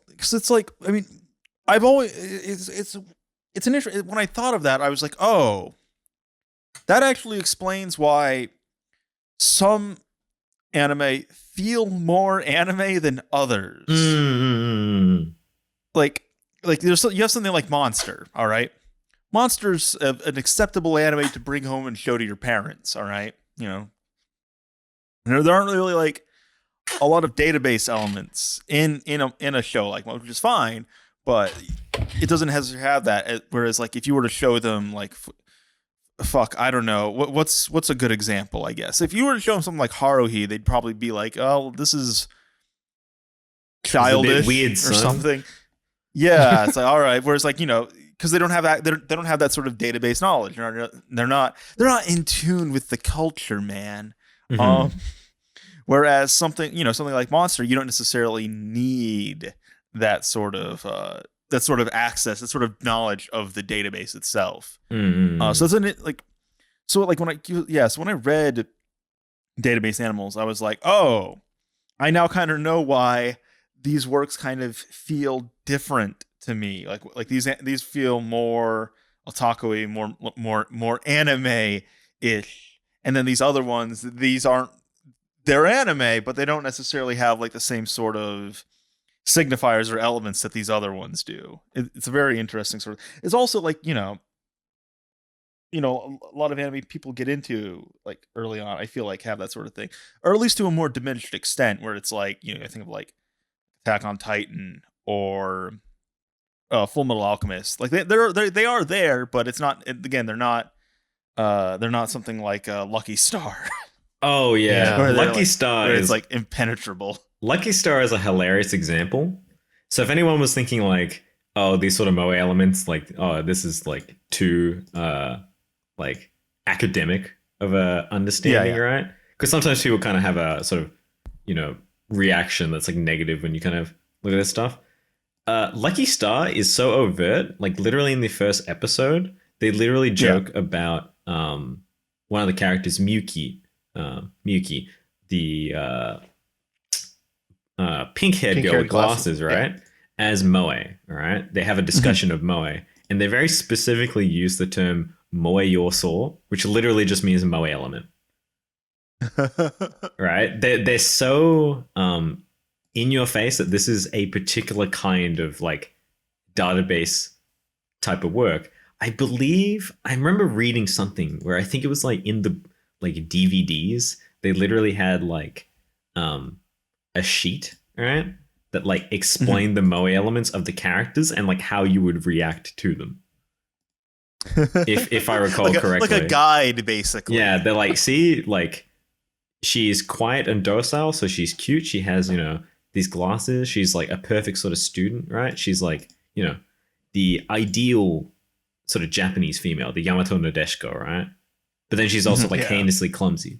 Because it's like, I mean, I've always it's an interesting. When I thought of that, I was like, oh, that actually explains why some anime feel more anime than others. Like you have something like Monster, all right? Monster's an acceptable anime to bring home and show to your parents, all right? You know, there aren't really like a lot of database elements in a show like Moe, which is fine, but it doesn't have that. Whereas like if you were to show them like I don't know what's a good example, I guess. If you were to show them something like Haruhi, they'd probably be like, oh, this is childish weird, or son. something. Yeah, it's like, all right. Whereas like, because they don't have that, they don't have that sort of database knowledge. They're not in tune with the culture, man. Mm-hmm. Whereas something like Monster, you don't necessarily need that sort of access, that sort of knowledge of the database itself. Mm-hmm. So when I read Database Animals, I was like, oh, I now kind of know why these works kind of feel different to me. Like these feel more otaku-y, more anime-ish. And then these other ones, they're anime, but they don't necessarily have like the same sort of signifiers or elements that these other ones do. It's a very interesting sort of. It's also like, a lot of anime people get into like early on, I feel like have that sort of thing, or at least to a more diminished extent, where it's like, I think of like Attack on Titan or Full Metal Alchemist. Like they are there, but it's not. Again, they're not something like Lucky Star. Oh yeah, Lucky Star is like impenetrable. Lucky Star is a hilarious example. So if anyone was thinking like, oh, these sort of moe elements, like, oh, this is like too like academic of a understanding, right? Because sometimes people kind of have a sort of reaction that's like negative when you kind of look at this stuff. Lucky Star is so overt. Like literally in the first episode, they literally joke about one of the characters, Miyuki, the pink-haired girl with glasses, right? Yeah. As Moe, all right? They have a discussion of Moe, and they very specifically use the term Moe Yoso, which literally just means Moe element. Right? They're so in your face that this is a particular kind of like database type of work. I remember reading something where I think it was like in the like DVDs, they literally had like a sheet, right, that like explained the moe elements of the characters and like how you would react to them. if I recall correctly, like a guide, basically. Yeah, they're like, see, like she's quiet and docile, so she's cute. She has these glasses. She's like a perfect sort of student, right? She's like the ideal sort of Japanese female, the Yamato Nadeshiko, right? But then she's also like heinously clumsy.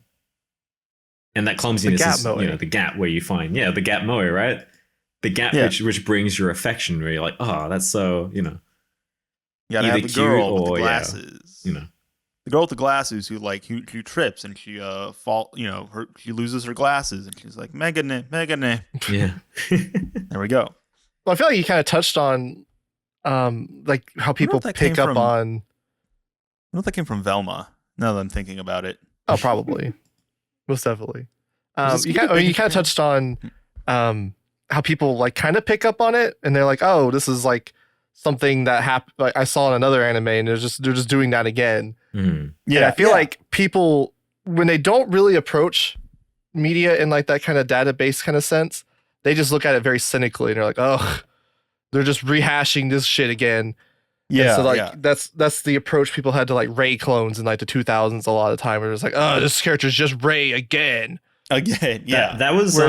And that clumsiness is, the gap where you find, the gap moe, right? The gap which brings your affection, where you're like, oh, that's so, You gotta have the girl with the glasses. The girl with the glasses who trips and she she loses her glasses and she's like, Megane. Yeah. There we go. Well, I feel like you kind of touched on like how people pick up on. I don't know if that came from Velma, now that I'm thinking about it. Oh, probably. Most definitely. You kind of touched on how people like kind of pick up on it, and they're like, "Oh, this is like something that happened. Like I saw in another anime, and they're just doing that again." Mm-hmm. Yeah, and I feel like people, when they don't really approach media in like that kind of database kind of sense, they just look at it very cynically, and they're like, "Oh, they're just rehashing this shit again." Yeah, and so that's the approach people had to like Ray clones in like the 2000s a lot of the time, where it's like, oh, this character's just Ray again. Yeah. That was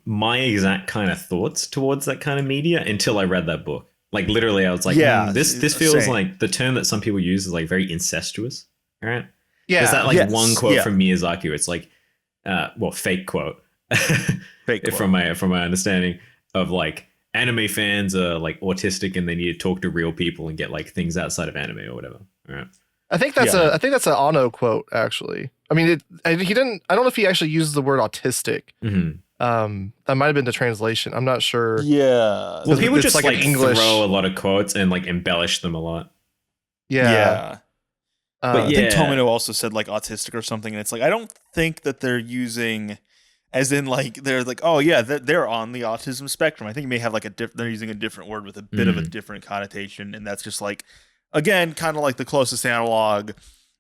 my exact kind of thoughts towards that kind of media until I read that book. Like literally, I was like, this feels like the term that some people use is like very incestuous, right? Yeah, there's that one quote from Miyazaki. It's like, fake quote, from my understanding of like, anime fans are like autistic and they need to talk to real people and get like things outside of anime or whatever. All right. I think that's an Ono quote, actually. I mean, he didn't. I don't know if he actually used the word autistic. Mm-hmm. That might have been the translation. I'm not sure. Yeah. Well, people just like English throw a lot of quotes and like embellish them a lot. Yeah. I think Tomino also said like autistic or something, and it's like I don't think that they're using. As in, like, they're like, oh, yeah, they're on the autism spectrum. I think you may have, like, they're using a different word with a bit of a different connotation. And that's just, like, again, kind of like the closest analog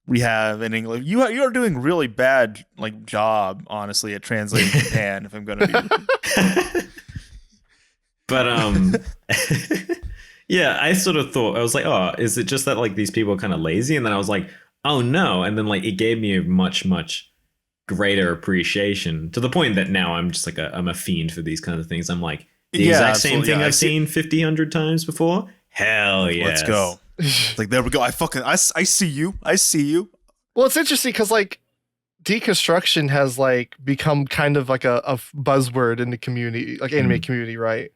we have in English. You are doing really bad like job, honestly, at translating Japan. If I'm going to be, But yeah, I sort of thought, I was like, oh, is it just that like these people are kind of lazy? And then I was like, oh no. And then like it gave me a much, much greater appreciation to the point that now I'm just like I'm a fiend for these kinds of things. I'm like, the exact same thing I've seen 50, 100 times before. Hell yeah. Let's go. It's like, there we go. I see you. I see you. Well, it's interesting because like deconstruction has like become kind of like a buzzword in the community, like anime community, right?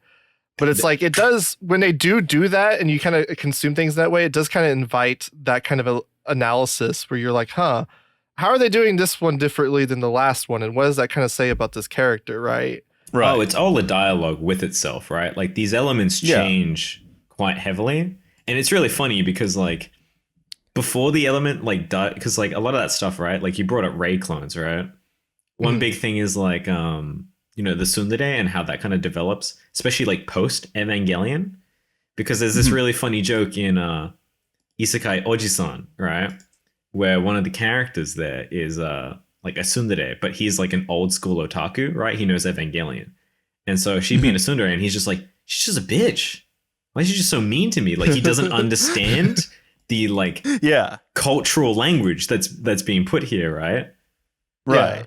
But it's like it does when they do that and you kind of consume things that way, it does kind of invite that kind of a analysis where you're like, huh, how are they doing this one differently than the last one? And what does that kind of say about this character, right? Right. Oh, it's all a dialogue with itself, right? Like these elements change quite heavily. And it's really funny because like before the element like because like a lot of that stuff, right? Like you brought up Ray clones, right? One big thing is like you know, the tsundere and how that kind of develops, especially like post Evangelion, because there's this really funny joke in Isekai Ojisan, right, where one of the characters there is like a tsundere, but he's like an old school otaku, right? He knows Evangelion, and so she'd be in a tsundere, and he's just like, she's just a bitch. Why is she just so mean to me? Like he doesn't understand the like cultural language that's being put here, right? Right. Yeah.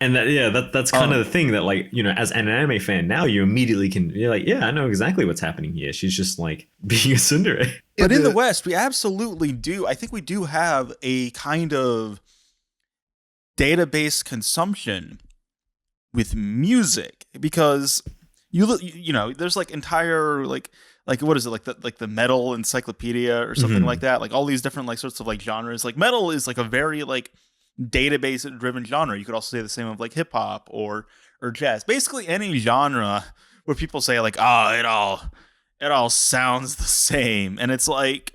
And that's kind of the thing that like, you know, as an anime fan now, you immediately you're like, yeah, I know exactly what's happening here. She's just like being a tsundere. But in the West, we absolutely do. I think we do have a kind of database consumption with music because you know, there's like entire like what is it, like the metal encyclopedia or something like that, like all these different like sorts of like genres. Like metal is like a very like database driven genre. You could also say the same of like hip hop or jazz. Basically any genre where people say like, it all sounds the same, and it's like,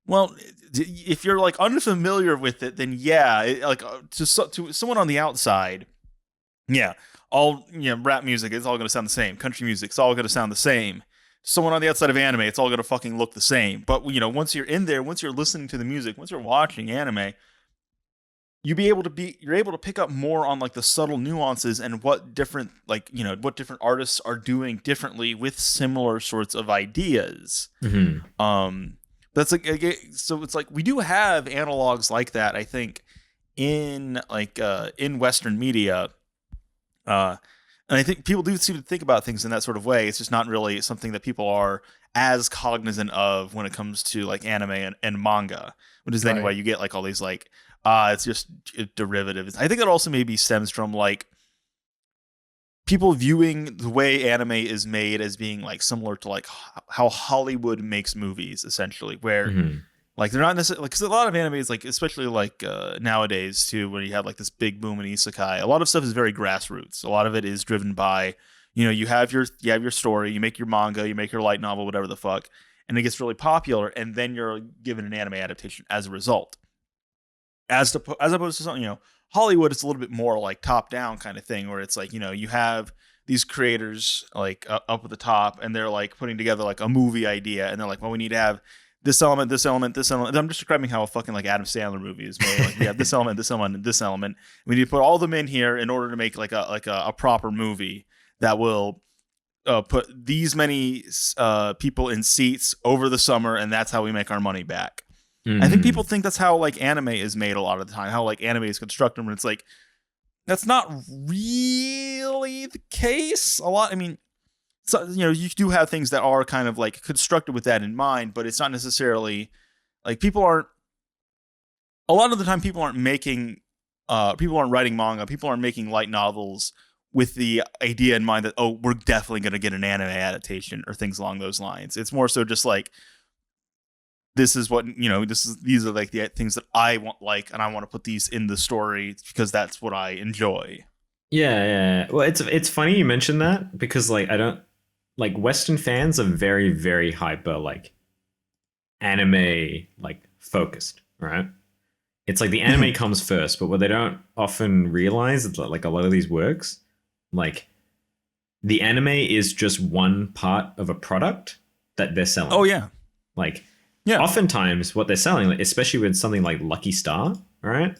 well, if you're like unfamiliar with it, then to someone on the outside, all rap music is all going to sound the same. Country music, it's all going to sound the same. Someone on the outside of anime, it's all going to fucking look the same. But you know, once you're in there, once you're listening to the music, once you're watching anime, you're able to pick up more on like the subtle nuances and what different artists are doing differently with similar sorts of ideas. That's like, so it's like we do have analogs like that, I think, in Western media. And I think people do seem to think about things in that sort of way. It's just not really something that people are as cognizant of when it comes to like anime and manga, which is then why you get like all these like, it's just derivatives. I think it also maybe stems from like people viewing the way anime is made as being like similar to like how Hollywood makes movies, essentially, where like they're not necessarily like, because a lot of anime is like, especially like nowadays too, when you have like this big boom in isekai, a lot of stuff is very grassroots. A lot of it is driven by, you know, you have your story, you make your manga, you make your light novel, whatever the fuck, and it gets really popular, and then you're given an anime adaptation as a result. As opposed to something, you know, Hollywood is a little bit more like top down kind of thing, where it's like, you know, you have these creators like up at the top, and they're like putting together like a movie idea, and they're like, well, we need to have this element, this element, this element. I'm just describing how a fucking like Adam Sandler movie is made. Like we have this element, this element, and this element. We need to put all of them in here in order to make like a proper movie that will put these many people in seats over the summer, and that's how we make our money back. I think people think that's how like anime is made a lot of the time, how like anime is constructed, and it's like that's not really the case. A lot, I mean, so, you know, you do have things that are kind of like constructed with that in mind, but it's not necessarily like a lot of the time people aren't writing manga, people aren't making light novels with the idea in mind that, oh, we're definitely going to get an anime adaptation or things along those lines. It's more so just like, this is what, you know, these are like the things that I want, like, and I want to put these in the story because that's what I enjoy. Yeah. Well, it's funny you mentioned that, because like I don't like Western fans are very, very hyper like anime like focused, right? It's like the anime comes first, but what they don't often realize is that like a lot of these works, like the anime is just one part of a product that they're selling. Oh yeah. Like Yeah. oftentimes what they're selling, like, especially with something like Lucky Star, all right?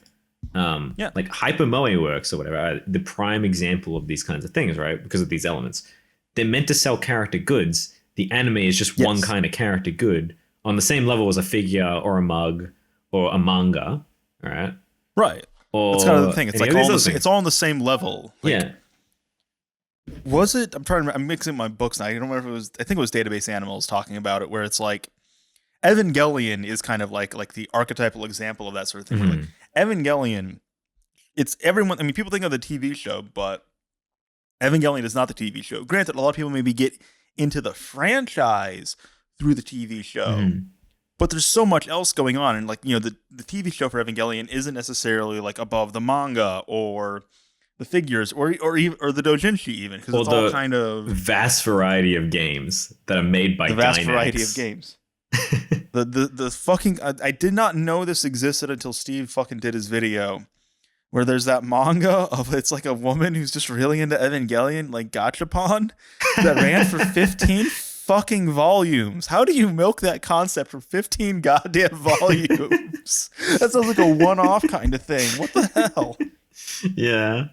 Yeah. Like Hyper Moe Works or whatever, the prime example of these kinds of things, right? Because of these elements. They're meant to sell character goods. The anime is just one kind of character good on the same level as a figure or a mug or a manga, all right? Right. Or That's kind of the thing. It's like it's all on the same level. Like, yeah. Was it? I'm mixing my books now. I don't remember if it was. I think it was Database Animals talking about it, where it's like Evangelion is kind of like the archetypal example of that sort of thing. Where, like, Evangelion, it's everyone. I mean, people think of the TV show, but Evangelion is not the TV show. Granted, a lot of people maybe get into the franchise through the TV show, but there's so much else going on, and like, the TV show for Evangelion isn't necessarily like above the manga or the figures or the doujinshi even, because it's all kind of vast variety of games that are made by the vast Gainax. variety of games. the fucking I did not know this existed until Steve fucking did his video, where there's that manga of, it's like a woman who's just really into Evangelion, like Gachapon, that ran for 15 fucking volumes. How do you milk that concept for 15 goddamn volumes? That sounds like a one-off kind of thing. What the hell? Yeah.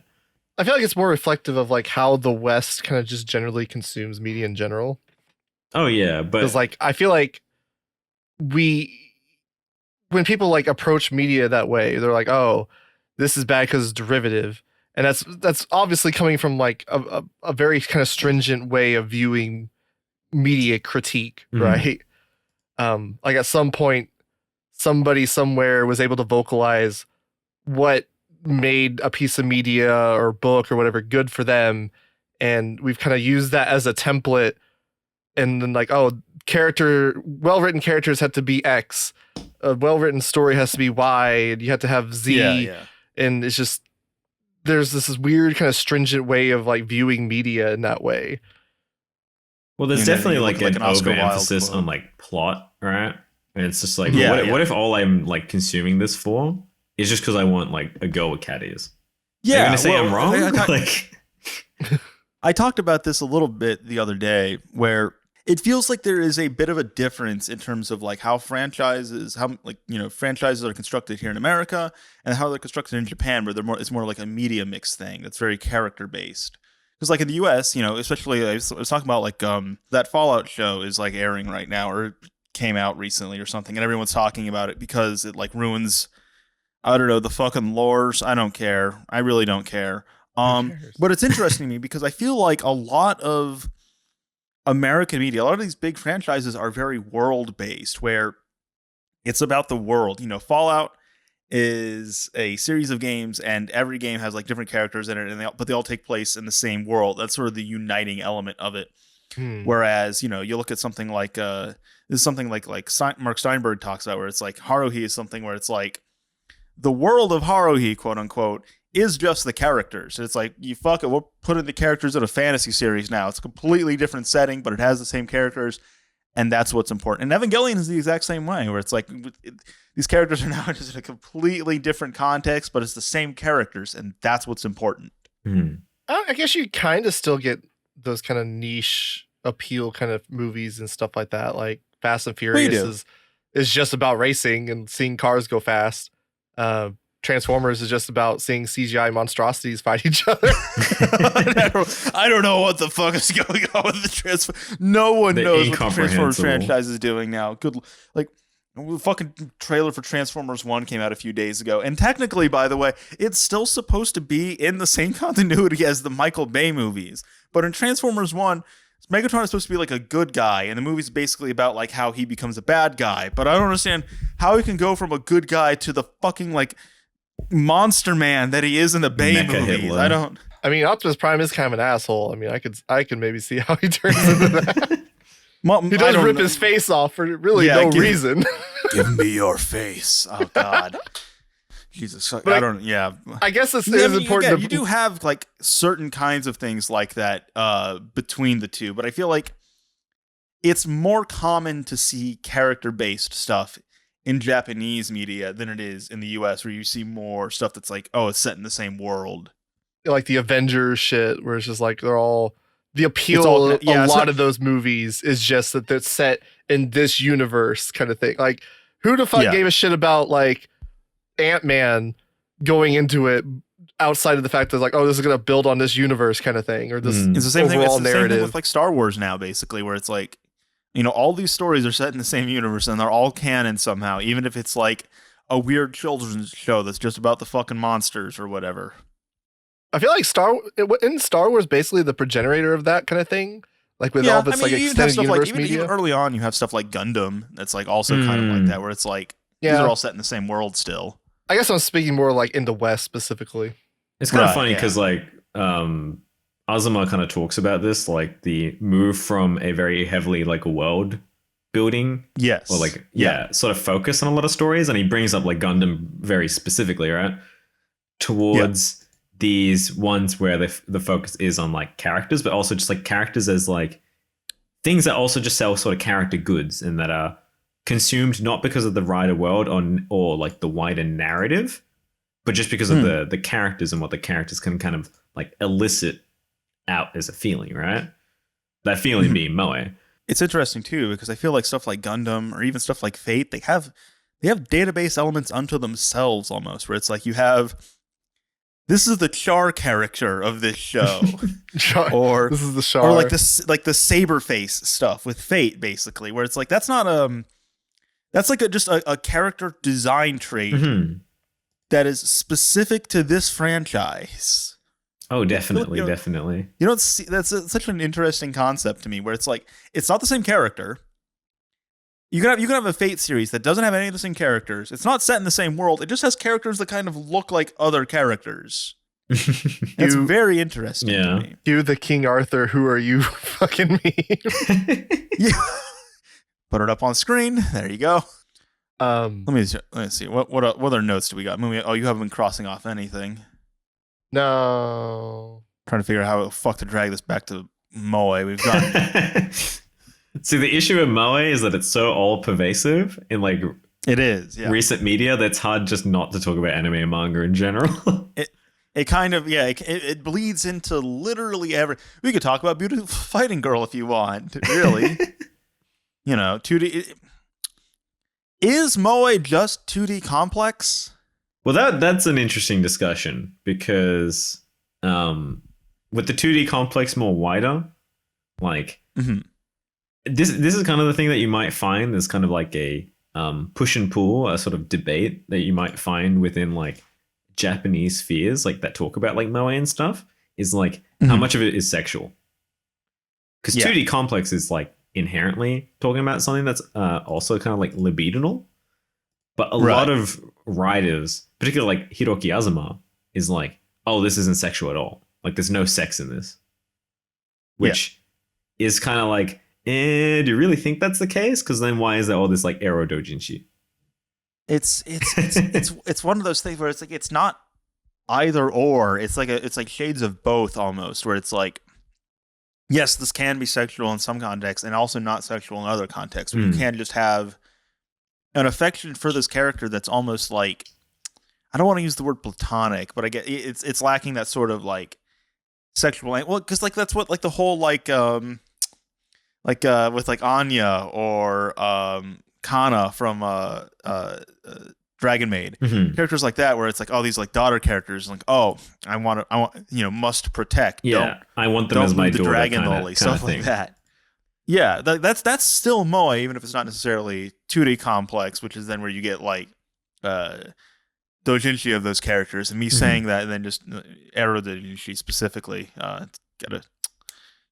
I feel like it's more reflective of like how the West kind of just generally consumes media in general. Oh yeah, but because like I feel like when people like approach media that way, they're like, oh, this is bad because it's derivative, and that's obviously coming from like a very kind of stringent way of viewing media critique, right? Like at some point, somebody somewhere was able to vocalize what made a piece of media or book or whatever good for them, and we've kind of used that as a template, and then like, oh, well-written characters have to be X, a well-written story has to be Y, and you have to have Z. And it's just, there's this weird kind of stringent way of like viewing media in that way. Well, there's definitely like an overemphasis on like plot, right? And it's just like, what if all I'm like consuming this for is just because I want like a girl with cat ears? Yeah, you're gonna say I'm wrong. I talked about this a little bit the other day, where it feels like there is a bit of a difference in terms of like how franchises are constructed here in America and how they're constructed in Japan, where it's more like a media mix thing that's very character based. Because like in the US, especially I was talking about like that Fallout show is like airing right now, or came out recently or something, and everyone's talking about it because it like ruins, I don't know, the fucking lores. I don't care. I really don't care. But it's interesting to me because I feel like a lot of American media, a lot of these big franchises are very world based, where it's about the world. Fallout is a series of games, and every game has like different characters in it, and but they all take place in the same world. That's sort of the uniting element of it. Whereas, you look at something like this is something like Mark Steinberg talks about, where it's like Haruhi is something where it's like the world of Haruhi, quote unquote, is just the characters. It's like, you fuck it, we'll put in the characters in a fantasy series now. It's a completely different setting, but it has the same characters, and that's what's important. And Evangelion is the exact same way, where it's like these characters are now just in a completely different context, but it's the same characters, and that's what's important. I guess you kind of still get those kind of niche appeal kind of movies and stuff like that. Like Fast and Furious is just about racing and seeing cars go fast. Transformers is just about seeing CGI monstrosities fight each other. I don't know what the fuck is going on with the Transformers. No one knows what the Transformers franchise is doing now. Good, like, the fucking trailer for Transformers 1 came out a few days ago. And technically, by the way, it's still supposed to be in the same continuity as the Michael Bay movies. But in Transformers 1, Megatron is supposed to be like a good guy, and the movie's basically about like how he becomes a bad guy. But I don't understand how he can go from a good guy to the fucking like monster man that he is in the Bay Mecha movies. Hitler. I mean, Optimus Prime is kind of an asshole. I mean, I could maybe see how he turns into that. He does rip his face off for really no reason. Give me your face. Oh God. Jesus. But I guess it's important. You do have like certain kinds of things like that between the two, but I feel like it's more common to see character-based stuff in Japanese media than it is in the US, where you see more stuff that's like, oh, it's set in the same world. Like the Avengers shit, where it's just like they're all the appeal. A lot of those movies is just that they're set in this universe kind of thing. Like, who the fuck gave a shit about like Ant-Man going into it outside of the fact that like, oh, this is gonna build on this universe kind of thing, or this it's the same thing. It's the narrative. same thing with like Star Wars now, basically, where it's like, you know, all these stories are set in the same universe and they're all canon somehow, even if it's like a weird children's show that's just about the fucking monsters or whatever. I feel like Star Wars basically the progenitor of that kind of thing. Like with all this like extended universe media. Even early on, you have stuff like Gundam that's like also kind of like that, where it's like these are all set in the same world still. I guess I'm speaking more like in the West specifically. It's kind of funny because like Azuma kind of talks about this, like the move from a very heavily like world building, or like sort of focus on a lot of stories, and he brings up like Gundam very specifically, right, towards these ones where the focus is on like characters, but also just like characters as like things that also just sell sort of character goods and that are consumed not because of the wider world or like the wider narrative, but just because of the characters and what the characters can kind of like elicit out as a feeling, right? That feeling being Moe. It's interesting too, because I feel like stuff like Gundam or even stuff like Fate, they have database elements unto themselves almost, where it's like you have, this is the Char character of this show, or this is the Char, or like this, like the Saberface stuff with Fate, basically, where it's like that's not that's like just a character design trait that is specific to this franchise. Oh, definitely, definitely. You don't see, that's such an interesting concept to me, where it's like it's not the same character. You can have a Fate series that doesn't have any of the same characters. It's not set in the same world. It just has characters that kind of look like other characters. It's very interesting to me. You, the King Arthur, who are you fucking me? Put it up on screen. There you go. Let me see. What other notes do we got? Mumi, you haven't been crossing off anything. No. Trying to figure out how the fuck to drag this back to Moe. We've got. See, the issue with Moe is that it's so all pervasive in like it is recent media that it's hard just not to talk about anime and manga in general. It kind of it bleeds into literally every. We could talk about Beautiful Fighting Girl if you want, really. 2D. Is Moe just 2D complex? Well, that's an interesting discussion because with the 2D complex more wider, like this is kind of the thing that you might find. There's kind of like a push and pull, a sort of debate that you might find within like Japanese spheres, like that talk about like Moe and stuff, is like how much of it is sexual. Because 2D complex is like inherently talking about something that's also kind of like libidinal. But a lot of writers, particularly like Hiroki Azuma, is like, oh, this isn't sexual at all. Like there's no sex in this. Which is kind of like, do you really think that's the case? Because then why is there all this like ero doujinshi? It's one of those things where it's like it's not either or. It's like shades of both almost, where it's like, yes, this can be sexual in some contexts and also not sexual in other contexts. Where you can just have an affection for this character that's almost like, I don't want to use the word platonic, but I get it's lacking that sort of like sexual. Well, because like that's what like the whole with like Anya or Kana from Dragon Maid, characters like that, where it's like, oh, these like daughter characters, like, oh, I want must protect. Yeah, I want them as my daughter. Dragon Loli, stuff like that. Yeah, that's still Moe, even if it's not necessarily 2D complex, which is then where you get like doujinshi of those characters, and me saying that, and then just ero doujinshi specifically.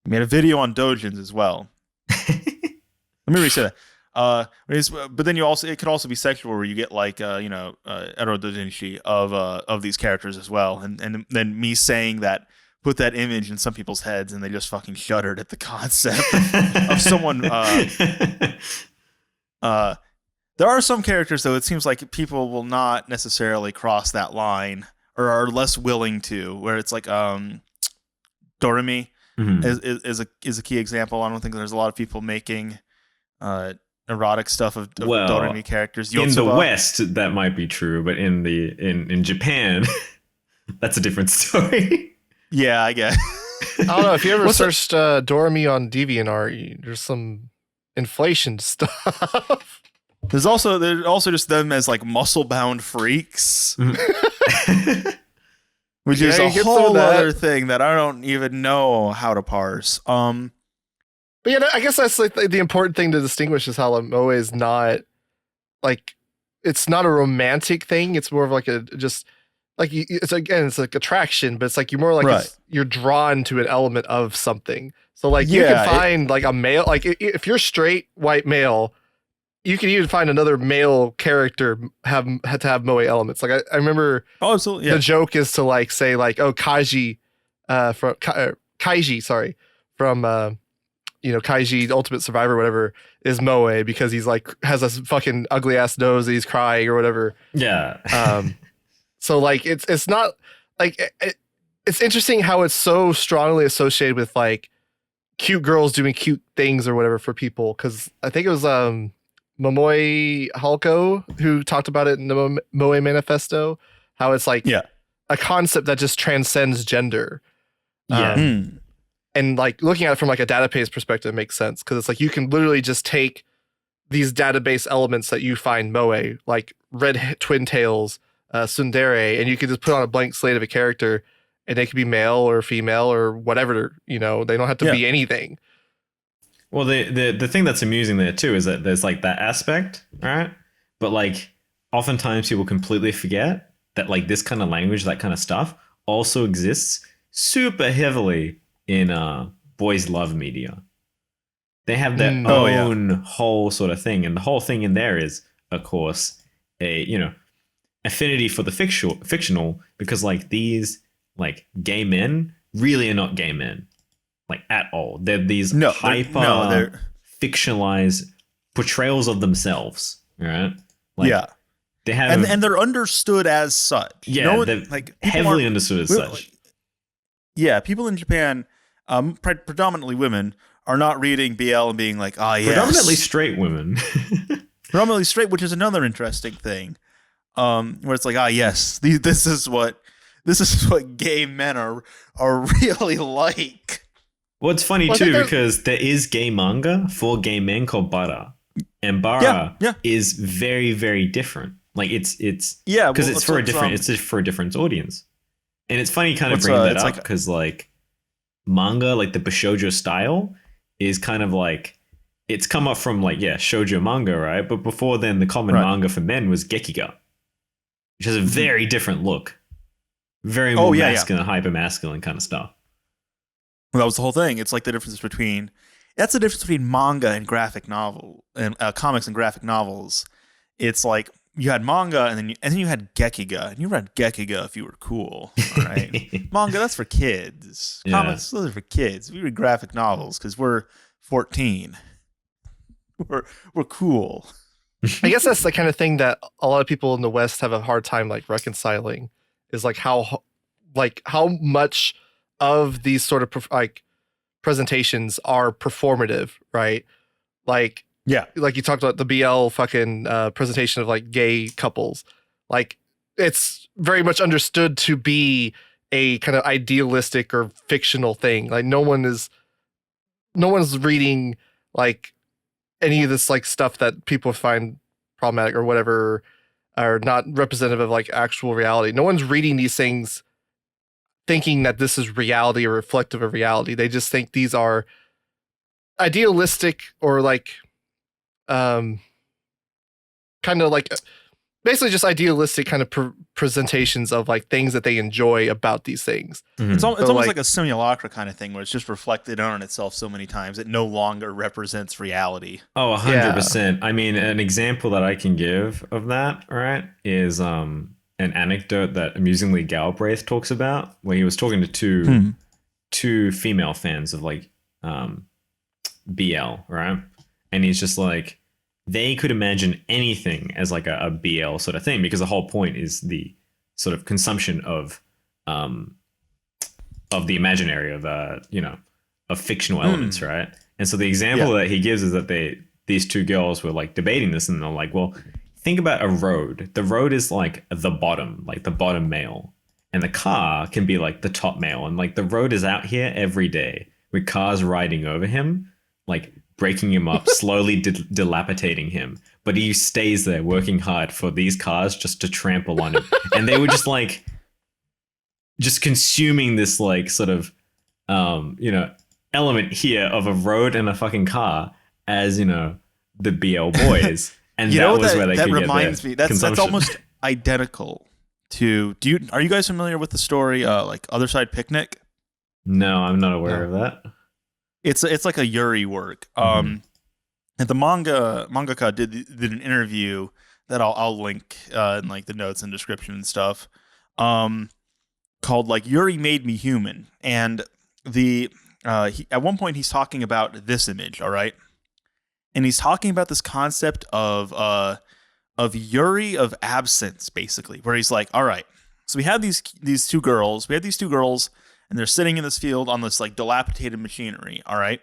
Made a video on doujins as well. Let me re-say that. But then it could also be sexual, where you get like ero doujinshi of these characters as well, and then me saying that put that image in some people's heads, and they just fucking shuddered at the concept of someone. There are some characters, though, it seems like people will not necessarily cross that line, or are less willing to. Where it's like Doremi is a key example. I don't think there's a lot of people making erotic stuff of Doremi characters. In the West, that might be true, but in Japan, that's a different story. Yeah, I guess. I don't know if you ever searched Doremi on DeviantArt. There's some inflation stuff. There's also just them as like muscle bound freaks, which is a whole other thing that I don't even know how to parse. But yeah, I guess that's like the important thing to distinguish is how Moe is not like, it's not a romantic thing. It's more of like it's like attraction, but it's like you're more like you're drawn to an element of something. So like you can find like a male, like if you're straight white male, you can even find another male character had to have Moe elements. Like I remember absolutely, the joke is to like say like, oh, Kaiji from Kaiji Ultimate Survivor, whatever, is Moe because he's like has a fucking ugly ass nose and he's crying or whatever. Yeah. So like it's not like it's interesting how it's so strongly associated with like cute girls doing cute things or whatever for people. Because I think it was Momoi Halko who talked about it in the Moe Manifesto, how it's like a concept that just transcends gender. And like looking at it from like a database perspective makes sense because it's like you can literally just take these database elements that you find Moe, like red twin tails, tsundere, and you can just put on a blank slate of a character and they can be male or female or whatever, they don't have to be anything. Well, the thing that's amusing there too is that there's like that aspect, right? But like oftentimes people completely forget that like this kind of language, that kind of stuff also exists super heavily in boys love media. They have their own whole sort of thing, and the whole thing in there is, of course, a affinity for the fictional because like these like gay men really are not gay men, like at all. They're these hyper fictionalized portrayals of themselves, right? Like, they have and they're understood as such. Yeah, they're like heavily understood as such. Yeah, people in Japan, predominantly women, are not reading BL and being like, yes. Predominantly straight women. Predominantly straight, which is another interesting thing. Where it's like, yes, this is what gay men are really like. Well, it's funny too because there is gay manga for gay men called Bara, and Bara is very, very different. Like it's because it's for a different audience, and it's funny kind of bringing that up because like manga, like the Bashoujo style, is kind of like it's come up from like shoujo manga, right? But before then, the common manga for men was Gekiga, which has a very different look, very more masculine, hyper masculine kind of stuff. Well, that was the whole thing. It's like the difference between manga and graphic novel and comics and graphic novels. It's like you had manga and then you had Gekiga, and you read Gekiga if you were cool. All right, manga, that's for kids. Comics, those are for kids. We read graphic novels because we're 14. We're cool. I guess that's the kind of thing that a lot of people in the West have a hard time like reconciling. Is like how much of these sort of presentations are performative, right? Like you talked about the BL fucking presentation of like gay couples. Like it's very much understood to be a kind of idealistic or fictional thing. Like no one's reading like any of this like stuff that people find problematic or whatever, are not representative of like actual reality. No one's reading these things thinking that this is reality or reflective of reality. They just think these are idealistic or like kind of like basically just idealistic kind of presentations of like things that they enjoy about these things. Mm-hmm. It's almost like a simulacra kind of thing where it's just reflected on itself so many times it no longer represents reality. Oh, 100%. I mean, an example that I can give of that, right, is an anecdote that amusingly Galbraith talks about, where he was talking to two female fans of like BL, right? And he's just like, they could imagine anything as like a BL sort of thing, because the whole point is the sort of consumption of the imaginary of fictional elements, right? And so the example that he gives is that these two girls were like debating this, and they're like, well, think about a road. The road is like the bottom male, and the car can be like the top male, and like the road is out here every day with cars riding over him, like breaking him up, slowly dilapidating him. But he stays there working hard for these cars just to trample on him. And they were just like, just consuming this like sort of, element here of a road and a fucking car as, the BL boys. And You that know was that where they that could reminds get me. their That's almost identical to. Are you guys familiar with the story like Other Side Picnic? No, I'm not aware of that. It's like a Yuri work. And the mangaka did an interview that I'll link in like the notes and description and stuff. Called like Yuri Made Me Human, and at one point he's talking about this image, all right, and he's talking about this concept of Yuri of absence, basically, where he's like, all right, so we have these two girls, and they're sitting in this field on this like dilapidated machinery, all right.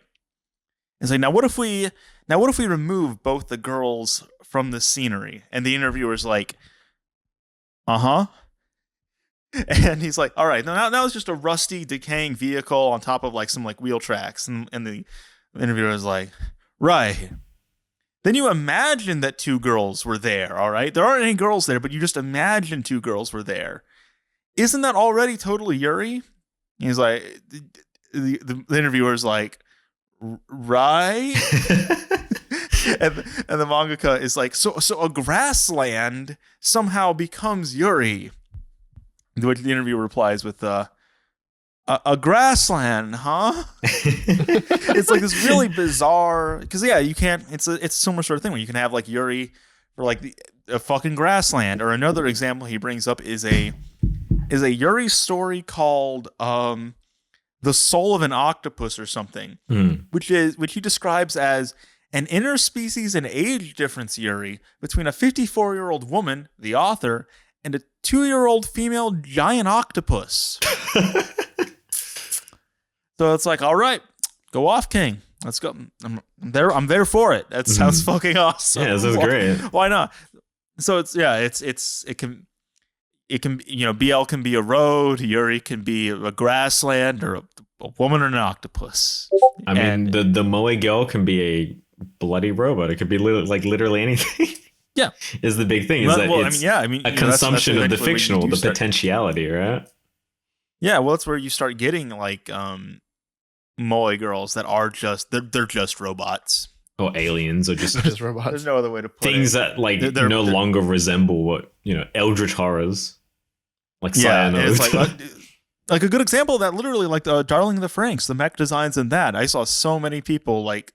It's like, now what if we remove both the girls from the scenery? And the interviewer's like, uh-huh. And he's like, all right, now it's just a rusty, decaying vehicle on top of like some like wheel tracks. And the interviewer is like, right. Then you imagine that two girls were there, all right? There aren't any girls there, but you just imagine two girls were there. Isn't that already totally Yuri? And he's like, the interviewer's like, right? and the mangaka is like, so a grassland somehow becomes Yuri. To which the interviewer replies with, a grassland, huh? It's like this really bizarre, because you can't. It's a similar sort of thing where you can have like Yuri for like a fucking grassland. Or another example he brings up is a Yuri story called The Soul of an Octopus or something, which he describes as an interspecies and age difference Yuri between a 54-year-old woman, the author, and a 2-year-old female giant octopus. So it's like, all right, go off, King. Let's go. I'm there for it. That sounds fucking awesome. Yeah, this is great. Why not? So it can BL can be a road, Yuri can be a grassland, or a woman or an octopus. I mean, the Moe girl can be a bloody robot. It could be literally anything. Yeah, is the big thing. Is that it's a consumption of the fictional, the potentiality, right? Yeah, well, that's where you start getting like Moe girls that are just they're just robots, or aliens, or just just robots. There's no other way to put things it. that like they're longer resemble what eldritch horrors, like Cyanide. It's like a good example of that. Literally, like Darling in the Franxx, the mech designs in that. I saw so many people like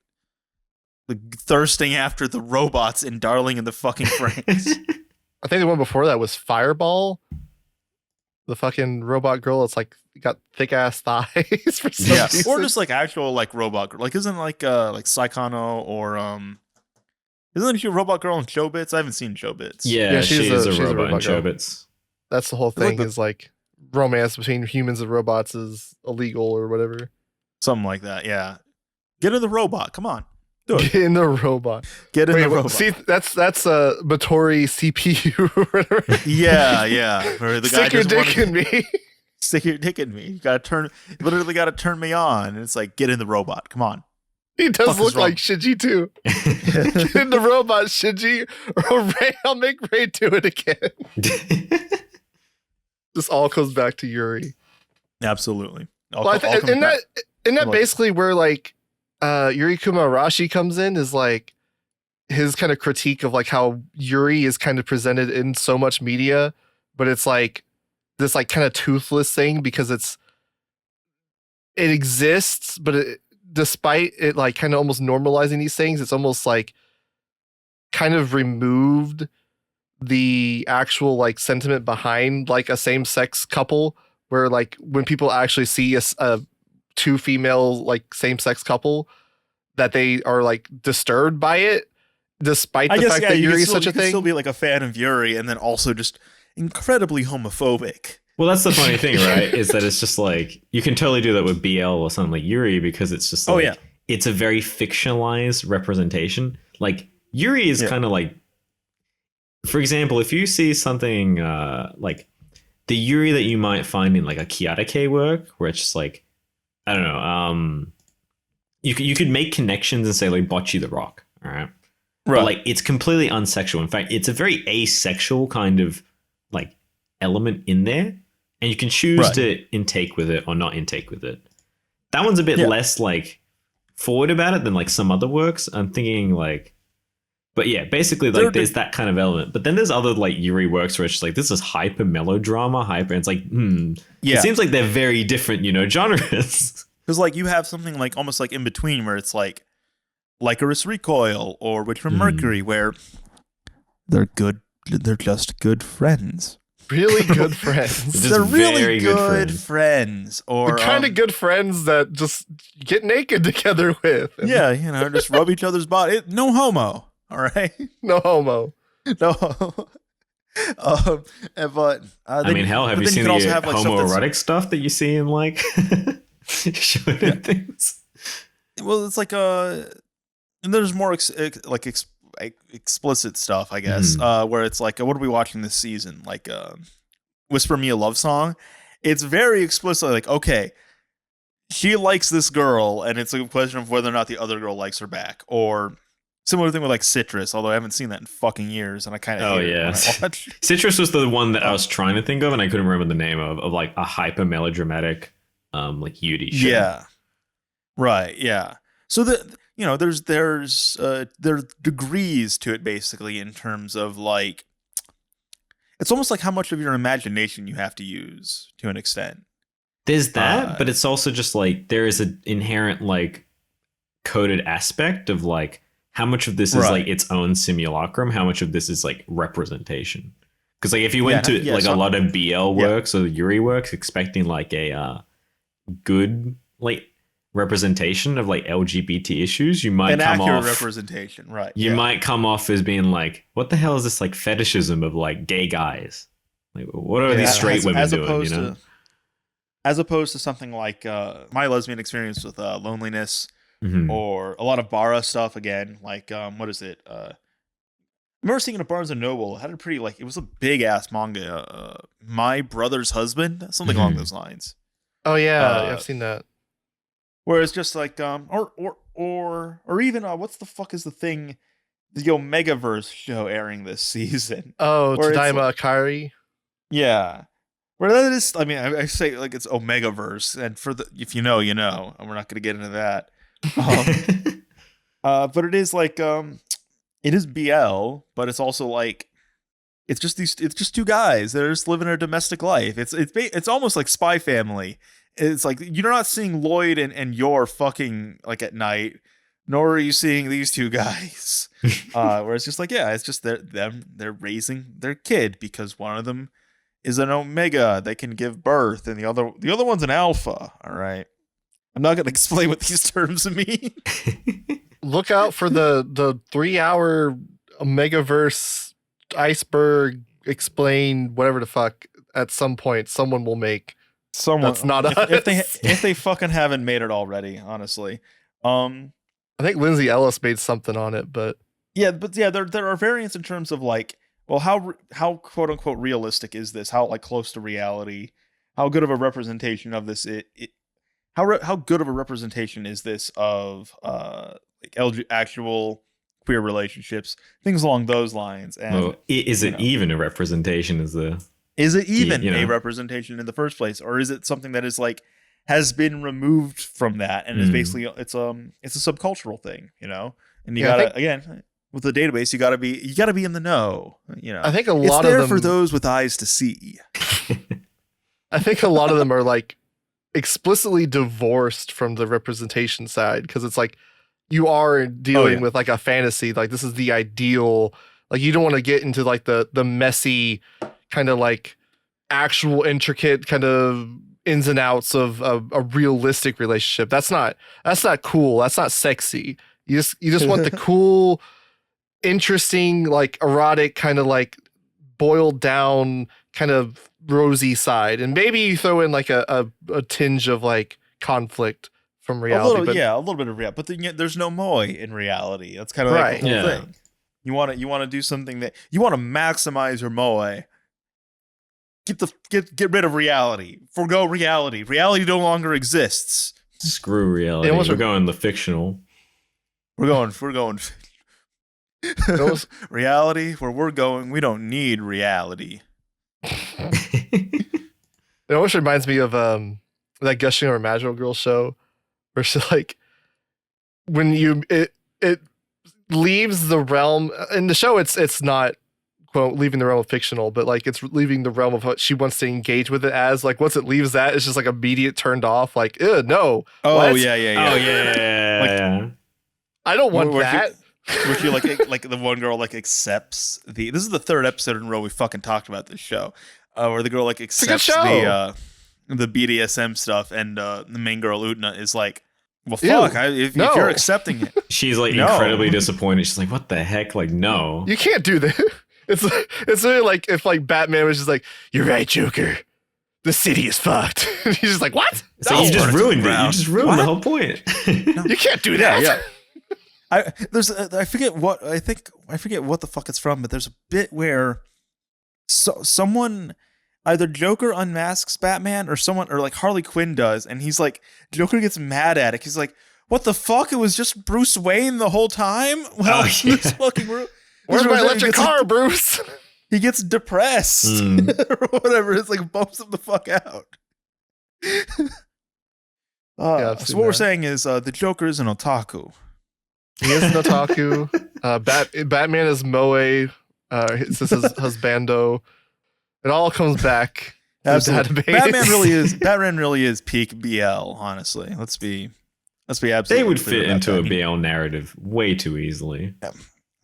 thirsting after the robots in Darling in the fucking Franxx. I think the one before that was Fireball. The fucking robot girl. It's like got thick ass thighs for some reason. Or just like actual like robot girl. Like isn't like Saikano or isn't she a robot girl in Chobits? I haven't seen Chobits. Yeah, she's a robot in Chobits. That's the whole thing. Is like romance between humans and robots is illegal or whatever. Something like that. Yeah. Get in the robot. Come on. Do it. Get in the robot. Get in the robot. See, that's a Motori CPU or whatever. Yeah. Where the guy Stick your dick in me. Stick your dick in me. You literally gotta turn me on. And it's like, get in the robot. Come on. He does look like Shinji too. Get in the robot, Shinji, or I'll make Ray do it again. This all comes back to Yuri. Absolutely. Isn't that basically where like Yuri Kumarashi comes in, is like his kind of critique of like how Yuri is kind of presented in so much media, but it's like this like kind of toothless thing because it exists, but despite it like kind of almost normalizing these things, it's almost like kind of removed the actual like sentiment behind like a same-sex couple, where like when people actually see a two female like same-sex couple, that they are like disturbed by it, despite the fact that Yuri is such a thing. You can still be like a fan of Yuri and then also just incredibly homophobic. Well, that's the funny thing, right? Is that it's just like you can totally do that with BL or something like Yuri, because it's just like it's a very fictionalized representation. Like Yuri is kind of like, for example, if you see something like the Yuri that you might find in like a Kiyatake work, where it's just like, I don't know, you could make connections and say like bocce the rock, all right? Right. But like it's completely unsexual. In fact, it's a very asexual kind of like element in there, and you can choose to intake with it or not intake with it. That one's a bit less like forward about it than like some other works. I'm thinking like, but yeah, basically like there's that kind of element. But then there's other like yuri works where it's just like this is hyper melodrama, hyper. And it's like, it seems like they're very different, genres. Because like you have something like almost like in between where it's like Lycoris Recoil or Witch from Mercury, where they're just good friends. Really good friends. They're really good friends. Or the kind of good friends that just get naked together with. Yeah, just rub each other's body. No homo. All right. No homo. No homo. But I mean, hell, have you seen the homoerotic stuff that you see in like showing things? Well, it's like and there's more explicit stuff, I guess, where it's like, what are we watching this season? Like, Whisper Me a Love Song. It's very explicitly like, okay, she likes this girl, and it's a question of whether or not the other girl likes her back. Or similar thing with like Citrus, although I haven't seen that in fucking years, and I kind of hate it when I watch. Citrus was the one that I was trying to think of, and I couldn't remember the name of like a hyper melodramatic, like yuri show. Yeah. Right. Yeah. So there's degrees to it basically in terms of like, it's almost like how much of your imagination you have to use to an extent. There's that, but it's also just like there is an inherent like coded aspect of like how much of this is like its own simulacrum, how much of this is like representation. Because like if you went to a lot of BL works or Yuri works expecting like a good like representation of like LGBT issues, you might come off representation, right? You might come off as being like, what the hell is this like fetishism of like gay guys? Like, what are these straight women doing? As opposed to something like my lesbian experience with loneliness, or a lot of Bara stuff. Again, like what is it? I remember seeing it at Barnes and Noble. It had a pretty it was a big ass manga. My Brother's Husband, something along those lines. Oh yeah, I've seen that. Where it's just like or even what's the fuck is the thing, the Omegaverse show airing this season? Oh, Tadaima Akari. Yeah, where that is. I mean, I say like it's Omegaverse, and if you know, and we're not going to get into that. But it is like it is BL, but it's also like it's just two guys that are just living a domestic life. It's almost like Spy Family. It's like you're not seeing Lloyd and Yor fucking like at night, nor are you seeing these two guys. Where it's just like, it's just they're raising their kid because one of them is an Omega that can give birth, and the other one's an Alpha. All right, I'm not gonna explain what these terms mean. Look out for the 3-hour Omegaverse iceberg explain whatever the fuck. At some point, someone will make. That's not us. If they fucking haven't made it already, honestly. I think Lindsay Ellis made something on it, but there are variants in terms of like, well, how quote unquote realistic is this? How like close to reality? How good of a representation of this? How good of a representation is this of like actual queer relationships? Things along those lines. And is it even a representation? Is it even a representation in the first place, or is it something that is like has been removed from that and is basically it's a subcultural thing, And you gotta again with the database, you gotta be in the know, I think a lot of them for those with eyes to see. I think a lot of them are like explicitly divorced from the representation side because it's like you are dealing with like a fantasy, like this is the ideal. Like you don't want to get into like the messy kind of like actual intricate kind of ins and outs of a realistic relationship. That's not cool. That's not sexy. You just want the cool, interesting, like erotic kind of like boiled down kind of rosy side. And maybe you throw in like a tinge of like conflict from reality. A little bit of reality. But there's no moe in reality. That's kind of like the whole thing. You want to do something that you want to maximize your moe. Get rid of reality. Forgo reality. Reality no longer exists. Screw reality. almost We're going the fictional. We're going almost- reality. Where we're going, we don't need reality. It almost reminds me of that Gushing Over Magical Girls show, where she's like, when it leaves the realm in the show, it's not quote leaving the realm of fictional, but like it's leaving the realm of what she wants to engage with it as. Like once it leaves that, it's just like immediate turned off. Like, no. Oh What? yeah. Oh yeah. Like- I don't want Where that. Where she like the one girl like accepts this is the third episode in a row we fucking talked about this show, where the girl like a good accepts show. the BDSM stuff, and the main girl Utna is like, well, Ew, fuck, if no. you're accepting it, She's like No. incredibly disappointed. She's like, what the heck? Like, no. You can't do that. It's really like if like Batman was just like, you're right, Joker. The city is fucked. He's just like, what? So No. you just ruined it. You Ground. just ruined What? the whole point. You can't do that. yeah. I forget what the fuck it's from, but there's a bit where someone, either Joker unmasks Batman or like Harley Quinn does, and he's like, Joker gets mad at it. He's like, what the fuck? It was just Bruce Wayne the whole time? Well, this fucking Where's my he electric gets, car, Bruce? He gets depressed or whatever. It's like bumps him the fuck out. I've So seen what we're that. saying is the Joker is an otaku. He is an otaku. Batman is Moe. This is his husbando. It all comes back. to the Absolutely. database. Batman really is peak BL, honestly. Let's be absolutely They would clear fit about into that. a BL narrative way too easily.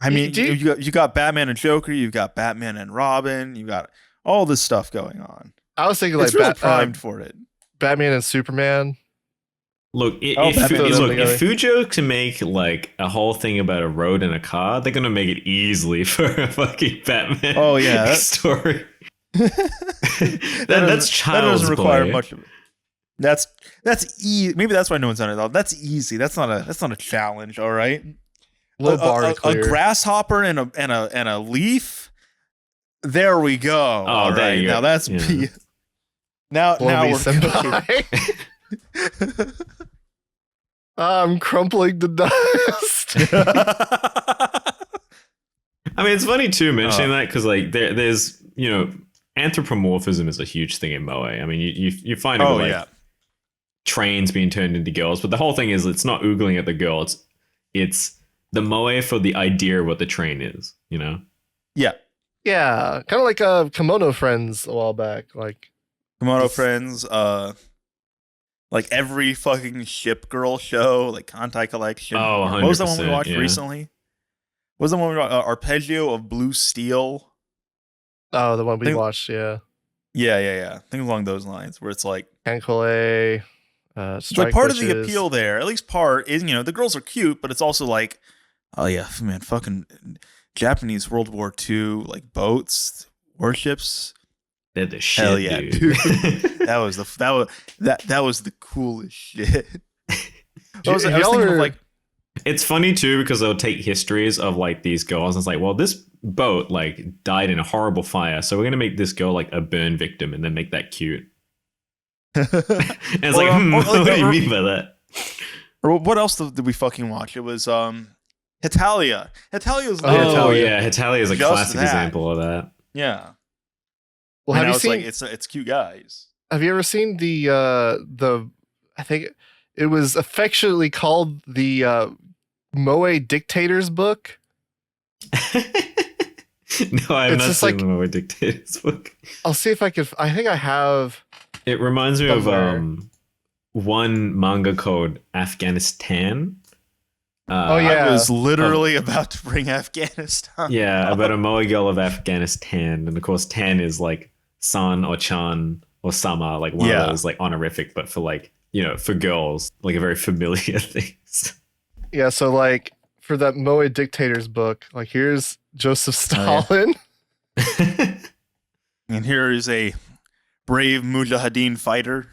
I mean, Do you got Batman and Joker, you've got Batman and Robin, you got all this stuff going on. I was thinking like It's really primed for it. Batman and Superman. Look, Batman if Fujo can make like a whole thing about a road and a car, they're gonna make it easily for a fucking Batman Oh, yeah, that- story. That That's child's doesn't require play. much of it. That's easy. Maybe that's why no one's done it though. That's easy. That's not a challenge. All right. Low bar to A clear. grasshopper and a leaf. There we go. All there right. you Now go. that's Yeah. now Blowy we're senpai. I'm crumpling the dust. I mean, it's funny too mentioning that because like there's anthropomorphism is a huge thing in Moe. I mean, you find it Oh with, like yeah. trains being turned into girls, but the whole thing is it's not oogling at the girl. It's the Moe for the idea of what the train is. You know. Yeah. Yeah, kind of like Kimono Friends a while back. Like Komodo Friends, like every fucking ship girl show, like Kantai Collection. Oh, What was the one we 100%, watched yeah. recently? What was the one we watched? Arpeggio of Blue Steel. oh, the one we Think- watched, yeah. Yeah. Things along those lines, where it's like, Kankole, it's like part of the appeal there, at least part is, the girls are cute, but it's also like, oh yeah, man, fucking Japanese World War II, like boats, warships. They're the shit, Hell yeah, dude. That was the coolest shit. I was If thinking y'all of are- like, It's funny too because they'll take histories of like these girls and it's like, well, this boat like died in a horrible fire, so we're gonna make this girl like a burn victim and then make that cute. And it's Or, like, or, what do you or- mean by that? or what else did we fucking watch? It was Hetalia. Hetalia was Oh, Oh Hetalia. yeah, Hetalia is a Just classic that. example of that. yeah. Well, And have now you it's seen? like it's cute guys. Have you ever seen the? I think it was affectionately called the Moe Dictators book. No, I have It's not just seen like- the Moe Dictators book. I'll see if I could. I think I have. It reminds me of Somewhere. one manga called Afghanistan. Oh, yeah. I was literally about to bring Afghanistan. Yeah, about a Moe girl of Afghanistan, and of course, Tan is like San or Chan or Sama, like one Yeah. of those like honorific, but for like for girls, like a very familiar thing. Yeah, so like for that Moe Dictators book, like here's Joseph Oh, yeah. Stalin. And here is a brave Mujahideen fighter.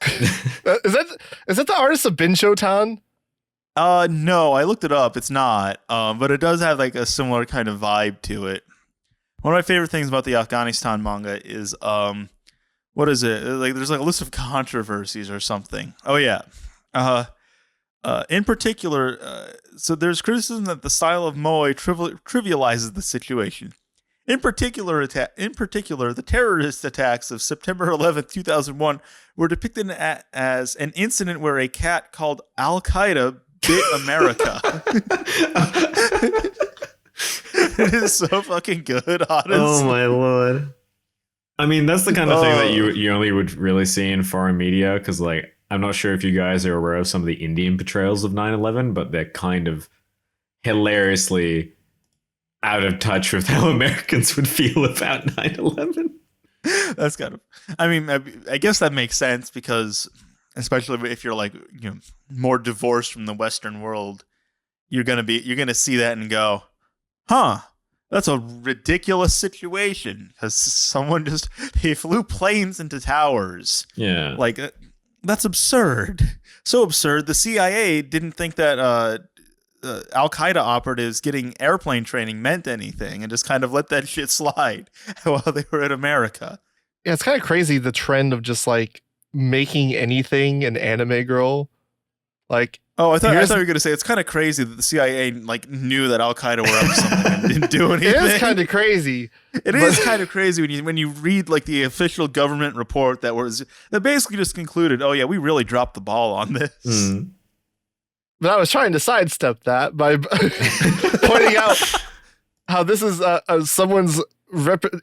Is that the artist of Binchotan? No, I looked it up. It's not. But it does have like a similar kind of vibe to it. One of my favorite things about the Afghanistan manga is what is it? Like there's like a list of controversies or something. Oh yeah. In particular, so there's criticism that the style of Moe trivializes the situation. In particular, the terrorist attacks of September 11th, 2001 were depicted as an incident where a cat called Al-Qaeda bit America. It is so fucking good, honestly. Oh my lord. I mean, that's the kind of thing that you only would really see in foreign media, because like, I'm not sure if you guys are aware of some of the Indian portrayals of 9/11, but they're kind of hilariously out of touch with how Americans would feel about 9/11. That's kind of, I mean, I guess that makes sense, because especially if you're like, you know, more divorced from the Western world, you're gonna see that and go, huh, that's a ridiculous situation, because they flew planes into towers. Yeah. Like, that's absurd. So absurd. The CIA didn't think that Al-Qaeda operatives getting airplane training meant anything, and just kind of let that shit slide while they were in America. Yeah, it's kind of crazy, the trend of just like making anything an anime girl. Like, oh, I thought you were gonna say it's kind of crazy that the CIA like knew that Al-Qaeda were up to something and didn't do anything. It is kind of crazy. It is kind of crazy when you read like the official government report that basically just concluded, oh yeah, we really dropped the ball on this. Mm. But I was trying to sidestep that by pointing out how this is someone's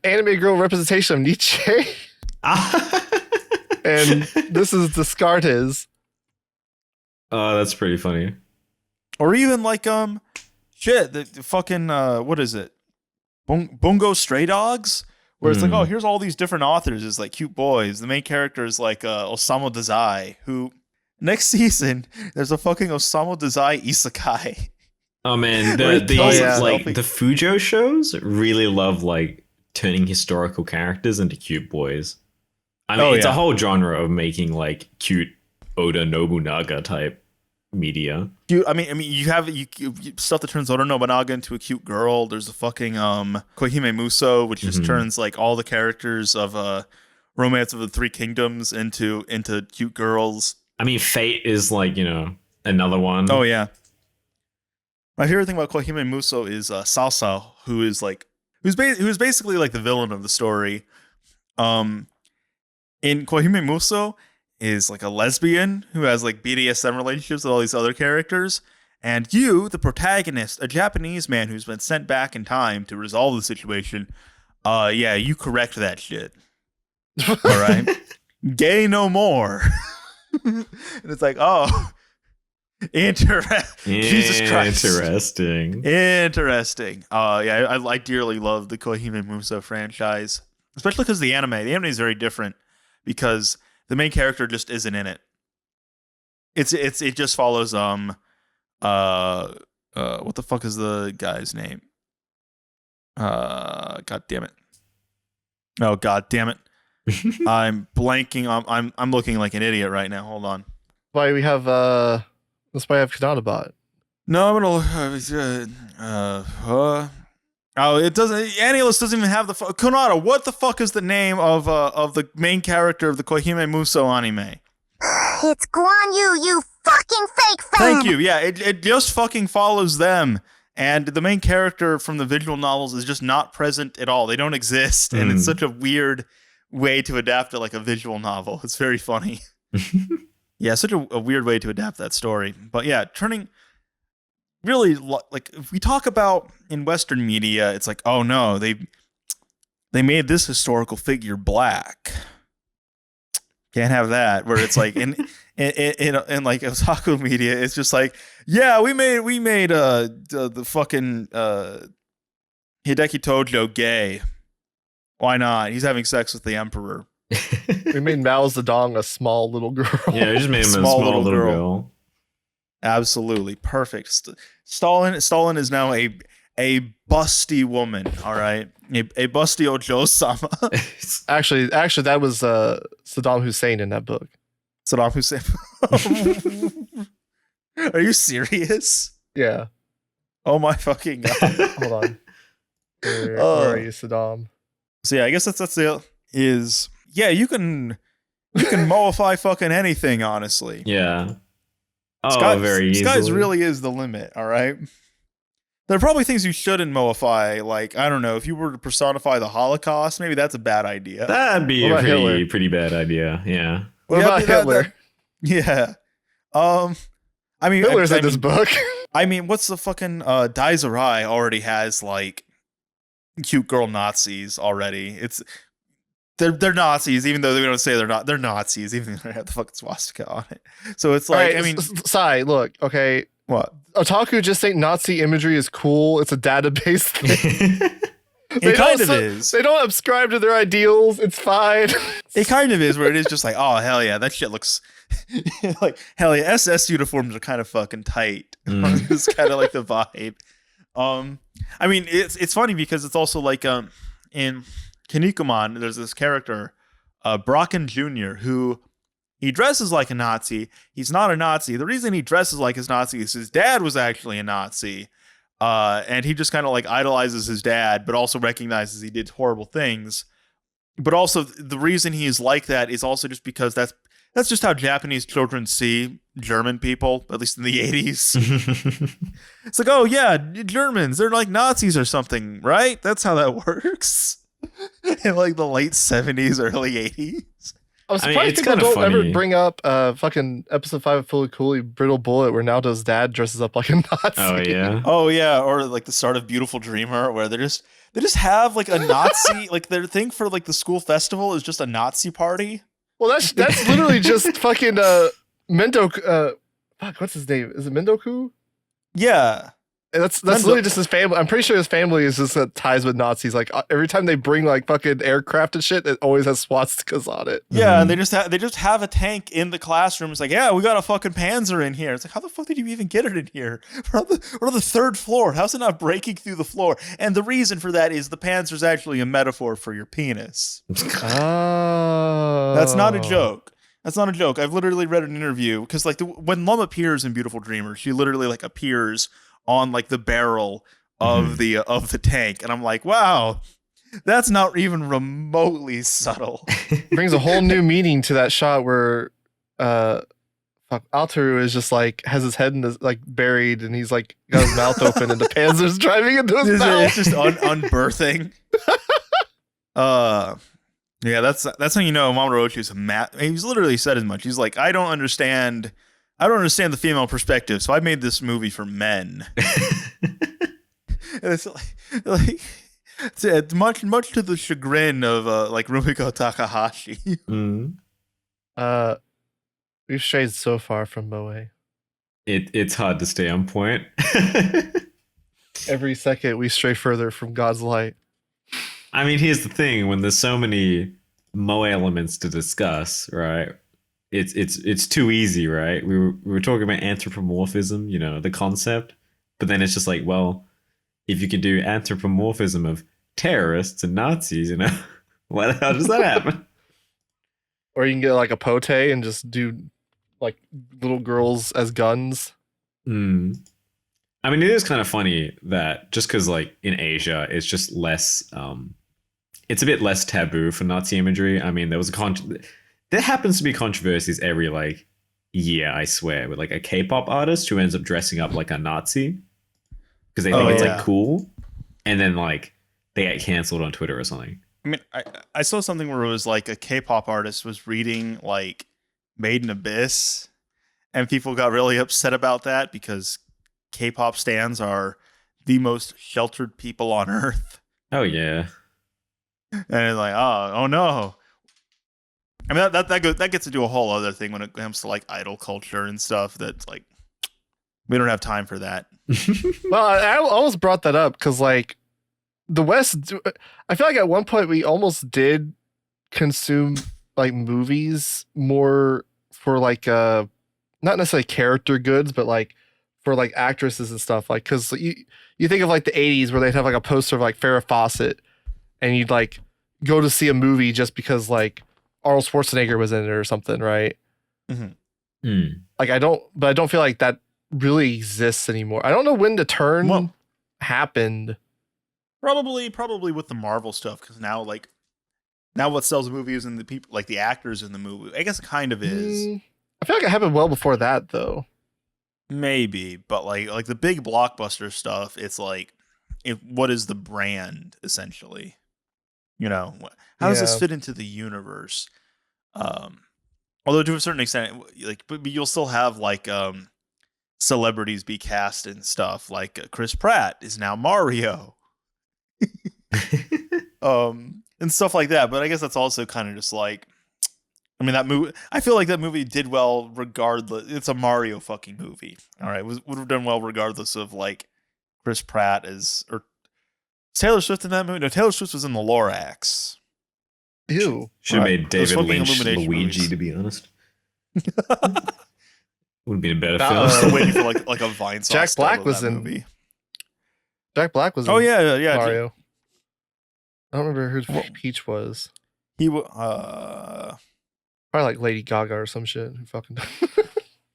anime girl representation of Nietzsche, and this is Descartes. Oh, that's pretty funny. Or even like the fucking what is it? Bungo Stray Dogs, where it's like, oh, here's all these different authors as like cute boys. The main character is like Osamu Dazai, who next season there's a fucking Osamu Dazai isekai. Oh man, the Fujo shows really love like turning historical characters into cute boys. I mean, it's a whole genre of making like cute Oda Nobunaga type media. You have stuff that turns Oda Nobunaga into a cute girl. There's a fucking Koihime Muso, which just turns like all the characters of Romance of the Three Kingdoms into cute girls. I mean, Fate is like, you know, another one. Oh yeah. My favorite thing about Koihime Muso is Sao, who's basically like the villain of the story. In Koihime Muso is like a lesbian who has like BDSM relationships with all these other characters, and you, the protagonist, a Japanese man who's been sent back in time to resolve the situation, you correct that shit. All right, gay no more. And it's like, oh, Jesus Christ, interesting. I dearly love the Koihime Muso franchise, especially because the anime is very different, because the main character just isn't in it. It just follows what the fuck is the guy's name? God damn it. Oh god damn it. I'm blanking. I'm looking like an idiot right now. Hold on. Why we have that's why I have Kanata-bot. No, I'm gonna it doesn't. Annihilus doesn't even have the Konata. What the fuck is the name of the main character of the Koihime Muso anime? It's Guan Yu, you fucking fake fan. Thank you. Yeah, it just fucking follows them, and the main character from the visual novels is just not present at all. They don't exist, and it's such a weird way to adapt like a visual novel. It's very funny. Yeah, such a weird way to adapt that story. But yeah, turning. Really, like, if we talk about in Western media, it's like, oh no, they made this historical figure black. Can't have that. Where it's like in like otaku media, it's just like, yeah, we made the fucking Hideki Tojo gay. Why not? He's having sex with the emperor. We made Mao Zedong a small little girl. Yeah, we just made him a small little girl. Absolutely perfect. Stalin is now a busty woman. All right, a busty Ojo-sama. actually, that was Saddam Hussein in that book. Saddam Hussein. Are you serious? Yeah. Oh my fucking god. Hold on. Where are you, Saddam? So yeah, I guess that's it. You can Moe-ify fucking anything, honestly. Yeah. Oh, very easily. Skies really is the limit, all right? There are probably things you shouldn't Moe-ify, like, I don't know, if you were to personify the Holocaust, maybe that's a bad idea. That'd be What a about Hitler? pretty bad idea. Yeah. What about Hitler? Yeah. I mean, Hitler's in this book. I mean, what's the fucking Daisarai already has like cute girl Nazis already. They're Nazis, even though they don't say they're not. They're Nazis, even though they have the fucking swastika on it. So it's like, Right, I mean, Sai, look, okay. what? Otaku just think Nazi imagery is cool. It's a database thing. It kind of is. They don't subscribe to their ideals. It's fine. It kind of is, where it is just like, oh hell yeah, that shit looks like hell yeah. SS uniforms are kind of fucking tight. It's kind of like the vibe. I mean, it's funny because it's also like in Kinnikuman, there's this character, Brocken Jr., who he dresses like a Nazi. He's not a Nazi. The reason he dresses like his Nazi is his dad was actually a Nazi. And he just kind of like idolizes his dad, but also recognizes he did horrible things. But also the reason he is like that is also just because that's just how Japanese children see German people, at least in the 80s. It's like, oh yeah, Germans, they're like Nazis or something, right? That's how that works. In like the late 70s, early 80s. I'm surprised people don't ever bring up fucking episode 5 of Fully Cooley, Brittle Bullet, where Naoto's dad dresses up like a Nazi. Oh yeah, or like the start of Beautiful Dreamer, where they just have like a Nazi, like their thing for like the school festival is just a Nazi party. Well, that's literally just fucking Mendoku. Fuck, what's his name? Is it Mendoku? Yeah. That's literally just his family. I'm pretty sure his family is just ties with Nazis. Like every time they bring like fucking aircraft and shit, it always has swastikas on it. Yeah, and they just have a tank in the classroom. It's like, yeah, we got a fucking Panzer in here. It's like, how the fuck did you even get it in here? We're on the third floor. How's it not breaking through the floor? And the reason for that is the Panzer is actually a metaphor for your penis. Oh, that's not a joke. That's not a joke. I've literally read an interview because like when Lum appears in Beautiful Dreamer, she literally like appears on like the barrel of the tank, and I'm like, wow, that's not even remotely subtle. Brings a whole new meaning to that shot where Altaru is just like has his head in his, like buried, and he's like got his mouth open, and the Panzer's driving into his mouth. It's just unbirthing. Yeah, that's how you know Mamoru Oshii is a mat. He's literally said as much. He's like, I don't understand the female perspective, so I made this movie for men. It's like it's much to the chagrin of like Rumiko Takahashi. We've strayed so far from Moe. It's hard to stay on point. Every second we stray further from God's light. I mean, here's the thing: when there's so many Moe elements to discuss, right? It's too easy, right? We were talking about anthropomorphism, you know, the concept, but then it's just like, well, if you can do anthropomorphism of terrorists and Nazis, you know, why the hell does that happen? Or you can get like a pote and just do like little girls as guns. I mean, it is kind of funny that just because like in Asia, it's just less, it's a bit less taboo for Nazi imagery. I mean, there happens to be controversies every like year, I swear, with like a K-pop artist who ends up dressing up like a Nazi because they think it's like cool, and then like they get canceled on Twitter or something. I mean, I saw something where it was like a K-pop artist was reading like Made in Abyss, and people got really upset about that because K-pop stans are the most sheltered people on earth. Oh yeah, and it's like, oh no. I mean, that gets into a whole other thing when it comes to like idol culture and stuff. That's like, we don't have time for that. Well, I almost brought that up because like the West, I feel like at one point we almost did consume like movies more for like not necessarily character goods, but like for like actresses and stuff. Like, because you think of like the 80s where they'd have like a poster of like Farrah Fawcett, and you'd like go to see a movie just because like Arnold Schwarzenegger was in it or something, right? Like I don't feel like that really exists anymore. I don't know when the turn happened. Probably with the Marvel stuff, because now what sells a movie isn't the people, like the actors in the movie. I guess it kind of is. I feel like it happened well before that though. maybe, but like the big blockbuster stuff, it's like, what is the brand essentially? You know, how does this Yeah. fit into the universe? Although to a certain extent, like, but you'll still have like celebrities be cast and stuff. Like Chris Pratt is now Mario, and stuff like that. But I guess that's also kind of just like, I mean, that movie. I feel like that movie did well regardless. It's a Mario fucking movie. All right, would have done well regardless of like Chris Pratt or Taylor Swift in that movie. No, Taylor Swift was in the Lorax. Ew. Should have Right. made Those David fucking Lynch Illumination Luigi, movies. to be honest. Would have been a better That film. was- Still waiting for like a Vine sauce. Jack Black title of was that in movie. Jack Black was Oh in yeah. Mario. I don't remember who Well- Peach was. He Probably like Lady Gaga or some shit. Who fucking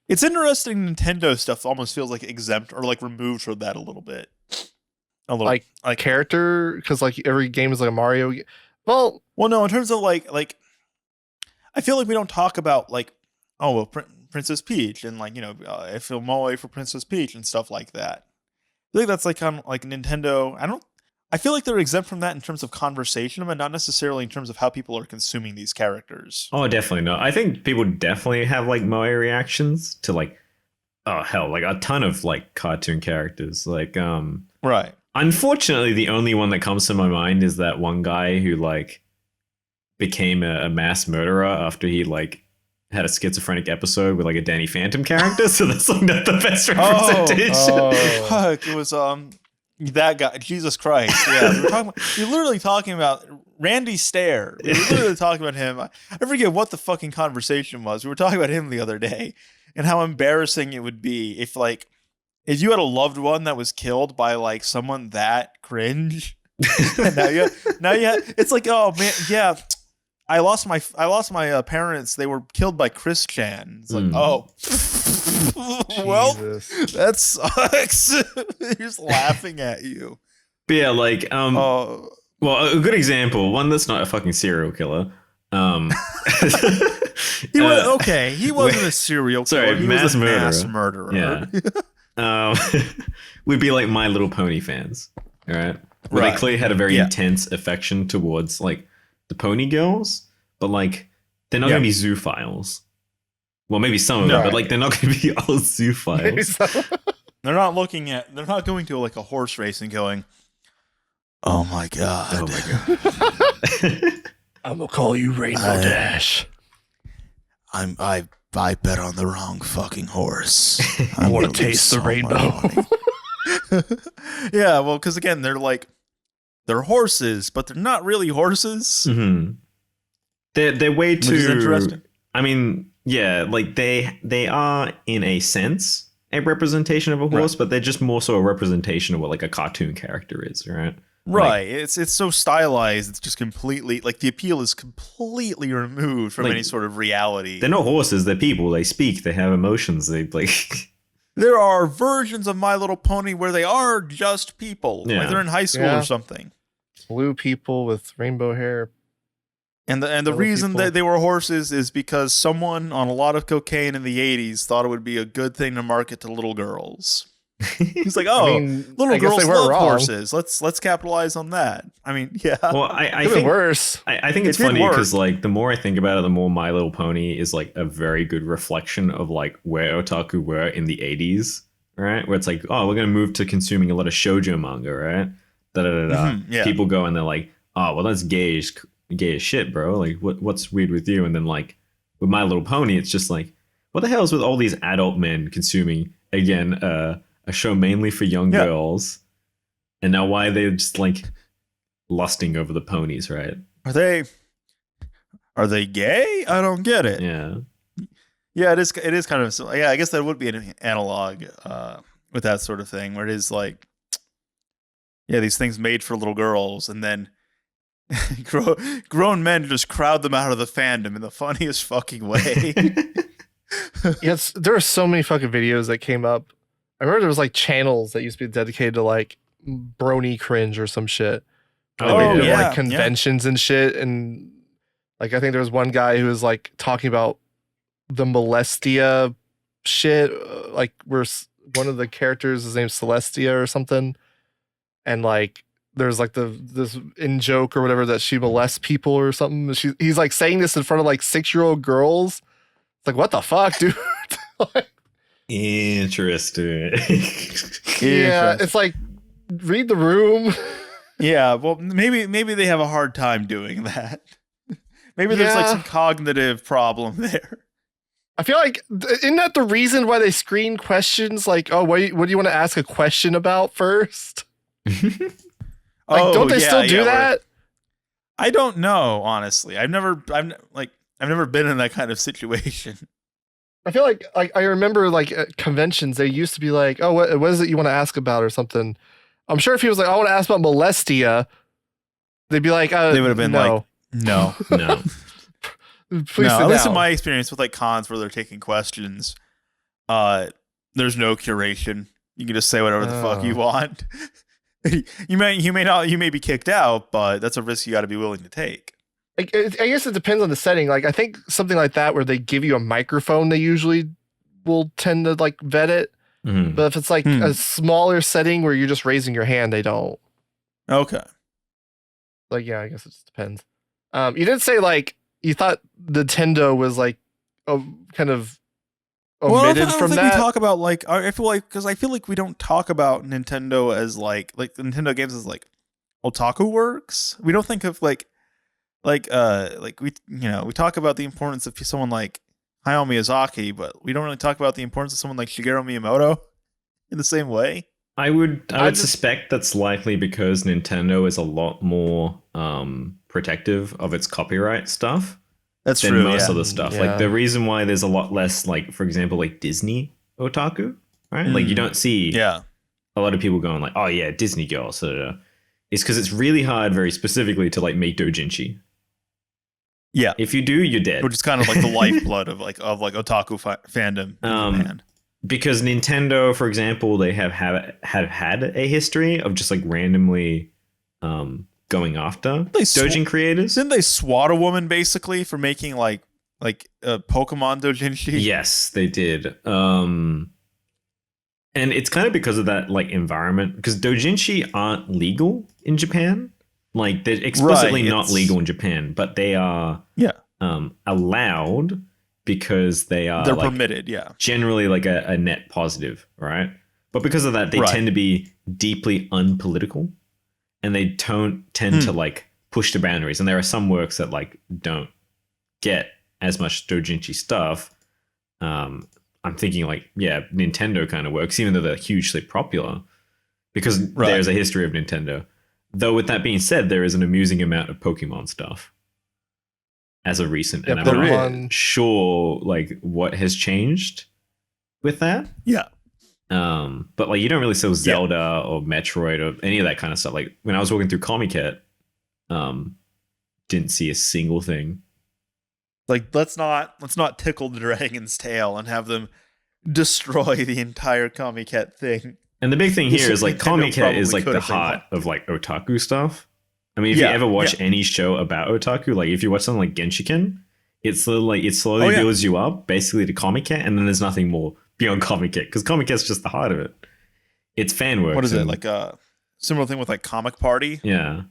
It's interesting. Nintendo stuff almost feels like exempt or like removed from that a little bit. A little Like, character, because like every game is like a Mario. Well, no, in terms of like I feel like we don't talk about like, oh well, Princess Peach and like, you know, I feel Moe for Princess Peach and stuff like that. I think that's like kind of like Nintendo. I feel like they're exempt from that in terms of conversation, but not necessarily in terms of how people are consuming these characters. Oh, definitely not. I think people definitely have like Moe reactions to like, oh hell, like a ton of like cartoon characters. Like, Right. unfortunately, the only one that comes to my mind is that one guy who like became a mass murderer after he like had a schizophrenic episode with like a Danny Phantom character. So that's like not the best representation. oh. Fuck, it was that guy, Jesus Christ. Yeah, we were literally talking about Randy Stair. We were literally talking about him. I forget what the fucking conversation was. We were talking about him the other day and how embarrassing it would be if you had a loved one that was killed by like someone that cringe. And now you it's like, oh man, yeah. I lost my parents. They were killed by Chris Chan. It's like, oh, well, Jesus. that sucks. He's laughing at you. But yeah, like Oh, well, a good example, one that's not a fucking serial killer. he was okay. He wasn't a serial killer. sorry, He mass was a murderer. mass murderer. Yeah. Would be like My Little Pony fans, all right? Where Right. they clearly had a very Yeah. intense affection towards like the pony girls, but like they're not Yeah. gonna be zoophiles. Well, maybe some of them, Right. but like they're not gonna be all zoophiles. They're not going to like a horse race and going, oh my god, Oh my god. I'm gonna call you Rainbow I- Dash. I bet on the wrong fucking horse. I want to taste the rainbow. Yeah, well, because again, they're horses, but they're not really horses. hmm They're way Which too is interesting. I mean, yeah, like they are in a sense a representation of a horse, but they're just more so a representation of what like a cartoon character is, right? Right. It's so stylized. It's just completely like the appeal is completely removed from Like, any sort of reality. They're not horses, they're people. They speak, they have emotions, they like There are versions of My Little Pony where they are just people. Yeah. Like they're in high school Yeah. or something. Blue people with rainbow hair. And the Little reason people. that they were horses is because someone on a lot of cocaine in the 80s thought it would be a good thing to market to little girls. He's like, oh, I mean, little I guess girls they weren't love wrong. horses. Let's capitalize on that. I mean, yeah. well, I Could have been think worse. I think it's It did funny work. because like the more I think about it, the more My Little Pony is like a very good reflection of like where otaku were in the 80s, right? Where it's like, oh, we're gonna move to consuming a lot of shoujo manga, right? Da da da da. Mhm, yeah. People go and they're like, oh, well, that's gay as shit, bro. Like, what's weird with you? And then like with My Little Pony, it's just like, what the hell is with all these adult men consuming again a show mainly for young Yeah. girls, and now why are they just like lusting over the ponies, right? Are they gay? I don't get it. Yeah. Yeah, it is kind of, yeah, I guess that would be an analog with that sort of thing where it is like, yeah, these things made for little girls and then grown men just crowd them out of the fandom in the funniest fucking way. Yes, there are so many fucking videos that came up. I remember there was like channels that used to be dedicated to like brony cringe or some shit. Oh, Like, they did, yeah, like conventions and shit, and like I think there was one guy who was like talking about the molestia shit, like where one of the characters is named Celestia or something, and like there's like this in joke or whatever that she molests people or something. He's like saying this in front of like 6-year-old girls. It's like, what the fuck, dude? Interesting. Yeah, it's like, read the room. Yeah, well, maybe they have a hard time doing that. Maybe there's like some cognitive problem there. I feel like, isn't that the reason why they screen questions? Like, oh, what do you want to ask a question about first? Like, don't they still do that? I don't know, honestly. I've never been in that kind of situation. I feel like I remember like at conventions, they used to be like, oh, what is it you want to ask about or something? I'm sure if he was like, I want to ask about molestia, they'd be like, they would have been like, no. Please no, at least in my experience with like cons where they're taking questions, there's no curation. You can just say whatever the fuck you want. You may be kicked out, but that's a risk you got to be willing to take. I guess it depends on the setting. Like, I think something like that where they give you a microphone, they usually will tend to like vet it. Mm-hmm. But if it's like a smaller setting where you're just raising your hand, they don't. Okay. Like, yeah, I guess it just depends. You did say like you thought Nintendo was like kind of omitted from that. We talk about like I feel like we don't talk about Nintendo as like Nintendo games as like otaku works. We don't think of we talk about the importance of someone like Hayao Miyazaki, but we don't really talk about the importance of someone like Shigeru Miyamoto in the same way. I would suspect that's likely because Nintendo is a lot more protective of its copyright stuff. That's than true. Most other stuff. Yeah. Like the reason why there's a lot less, like for example, like Disney otaku, right? Like you don't see a lot of people going like, oh yeah, Disney girl. So it's because it's really hard, very specifically, to like make doujinshi. Yeah, if you do, you're dead. Which is kind of like the lifeblood of otaku fandom in Japan. Because Nintendo, for example, they have had a history of just like randomly going after doujin creators. Didn't they swat a woman basically for making like Pokemon doujinshi? Yes, they did. And it's kind of because of that like environment, because doujinshi aren't legal in Japan. Like they're explicitly not legal in Japan, but they are allowed because they're like, permitted, generally like a net positive, right? But because of that, they tend to be deeply unpolitical, and they don't tend to like push the boundaries. And there are some works that like don't get as much doujinshi stuff. I'm thinking like, Nintendo kind of works, even though they're hugely popular, because there's a history of Nintendo. Though with that being said, there is an amusing amount of Pokemon stuff as a recent, and I'm not sure like what has changed with that. Yeah. But like you don't really see Zelda or Metroid or any of that kind of stuff. Like when I was walking through Comiket, didn't see a single thing. Like let's not tickle the dragon's tail and have them destroy the entire Comiket thing. And the big thing here is like Comiket is like the heart of like otaku stuff. I mean, if you ever watch any show about otaku, like if you watch something like Genshiken, it slowly builds you up basically to Comiket, and then there's nothing more beyond Comiket, because Comiket's just the heart of it. It's fan work. What is it, like a similar thing with like Comic Party? Yeah.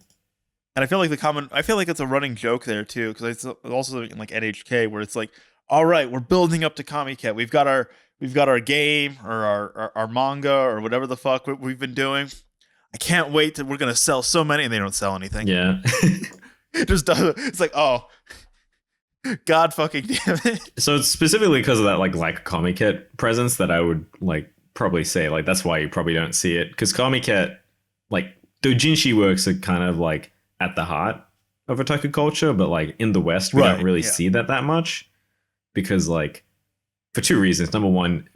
And I feel like it's a running joke there too, because it's also in like NHK where it's like, all right, we're building up to Comiket. We've got our game or our manga or whatever the fuck we've been doing. I can't wait we're gonna sell so many, and they don't sell anything. Yeah. It's like, oh, God fucking damn it. So it's specifically because of that like Comiket presence that I would like probably say like that's why you probably don't see it, because Comiket, like doujinshi works are kind of like at the heart of otaku culture, but like in the West we don't really see that much, because like for two reasons. Number one,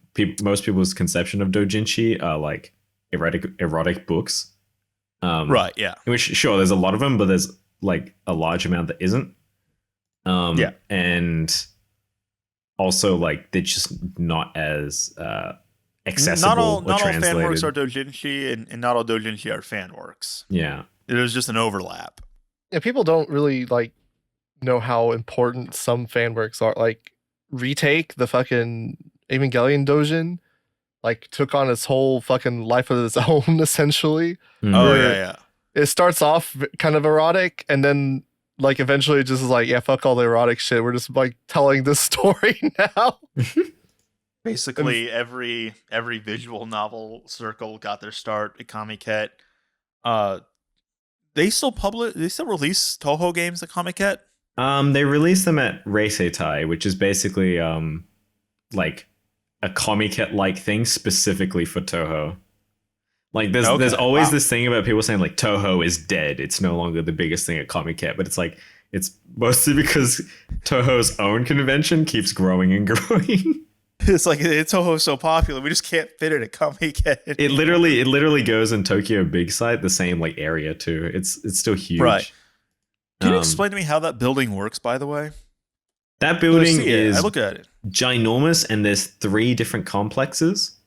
most people's conception of doujinshi are like erotic books. Which sure, there's a lot of them, but there's like a large amount that isn't. And also like they're just not as accessible. Not all fan works are doujinshi, and not all doujinshi are fan works. Yeah. There's just an overlap. Yeah, people don't really like know how important some fan works are. Like Retake, the fucking Evangelion Dojin like took on its whole fucking life of its own essentially. Oh Where yeah. It starts off kind of erotic and then like eventually it just is like, yeah, fuck all the erotic shit. We're just like telling this story now. Basically, every visual novel circle got their start at Comiket. They still release Toho games at Comiket? They released them at Reisetai, which is basically like a Comiket like thing specifically for Toho. Like there's always this thing about people saying like Toho is dead. It's no longer the biggest thing at Comiket, but it's like it's mostly because Toho's own convention keeps growing and growing. It's like Toho's so popular, we just can't fit it at Comiket. It literally goes in Tokyo Big Sight, the same like area too. It's still huge. Right. Can you explain to me how that building works, by the way? That building is I look at it. ginormous, and there's 3 different complexes.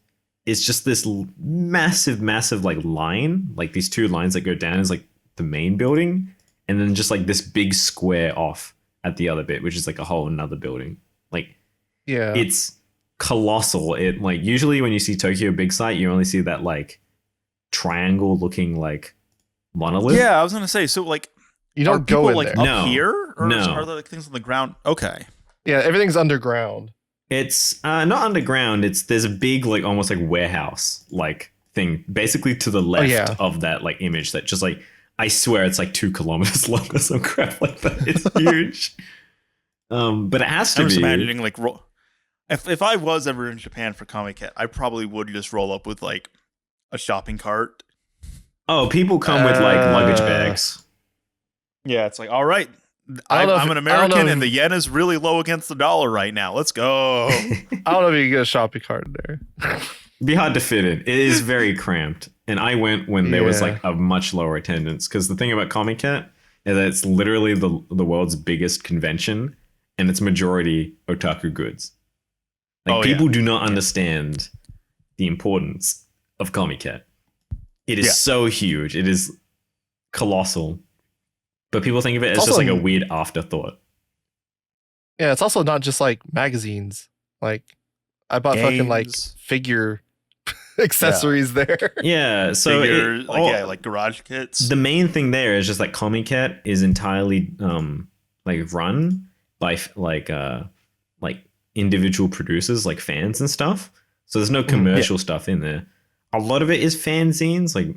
It's just this massive like line, like these 2 lines that go down is like the main building, and then just like this big square off at the other bit, which is like a whole another building. Like, Yeah. it's colossal. It like usually when you see Tokyo Big Sight, you only see that like triangle looking like monolith. Yeah, I was gonna say, so like You don't go in like there. up No. here? Or No. are there like things on the ground? Okay. Yeah, everything's underground. It's not underground. There's a big like almost like warehouse like thing basically to the left of that like image that just like I swear it's like 2 kilometers long or some crap like that. It's huge. But it has to I'm be. just imagining like if I was ever in Japan for Comiket, I probably would just roll up with like a shopping cart. Oh, people come with like luggage bags. Yeah, it's like, all right, I don't know I'm if- an I don't know American if- and the yen is really low against the dollar right now. Let's go. I don't know if you can get a shopping cart in there. Be hard to fit in. It is very cramped. And I went when there was Yeah. like a much lower attendance. Because the thing about Comiket is that it's literally the world's biggest convention, and it's majority otaku goods. Like people do not understand the importance of Comiket. It is so huge. It is colossal. But people think of it as It's just also- like a weird afterthought. Yeah, it's also not just like magazines. Like I bought fucking like Games. figure accessories there. Yeah, so Figures, like garage kits. the main thing there is just like Comiket is entirely like run by like individual producers, like fans and stuff. So there's no commercial stuff in there. A lot of it is fanzines, like